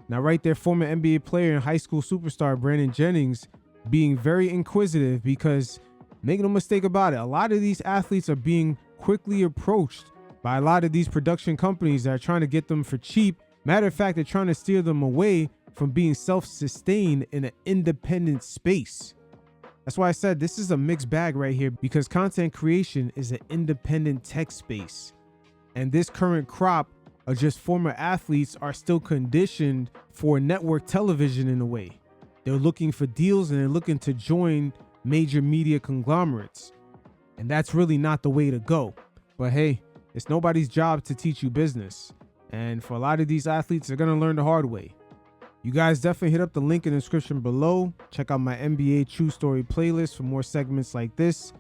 Now, right there, former NBA player and high school superstar Brandon Jennings being very inquisitive because, make no mistake about it, a lot of these athletes are being quickly approached by a lot of these production companies that are trying to get them for cheap. Matter of fact, they're trying to steer them away from being self-sustained in an independent space. That's why I said this is a mixed bag right here, because content creation is an independent tech space. And this current crop of just former athletes are still conditioned for network television in a way. They're looking for deals and they're looking to join major media conglomerates. And that's really not the way to go. But hey, It's nobody's job to teach you business. And for a lot of these athletes, they're going to learn the hard way. You guys definitely hit up the link in the description below. Check out my NBA True Story playlist for more segments like this.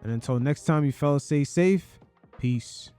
And until next time, you fellas stay safe. Peace.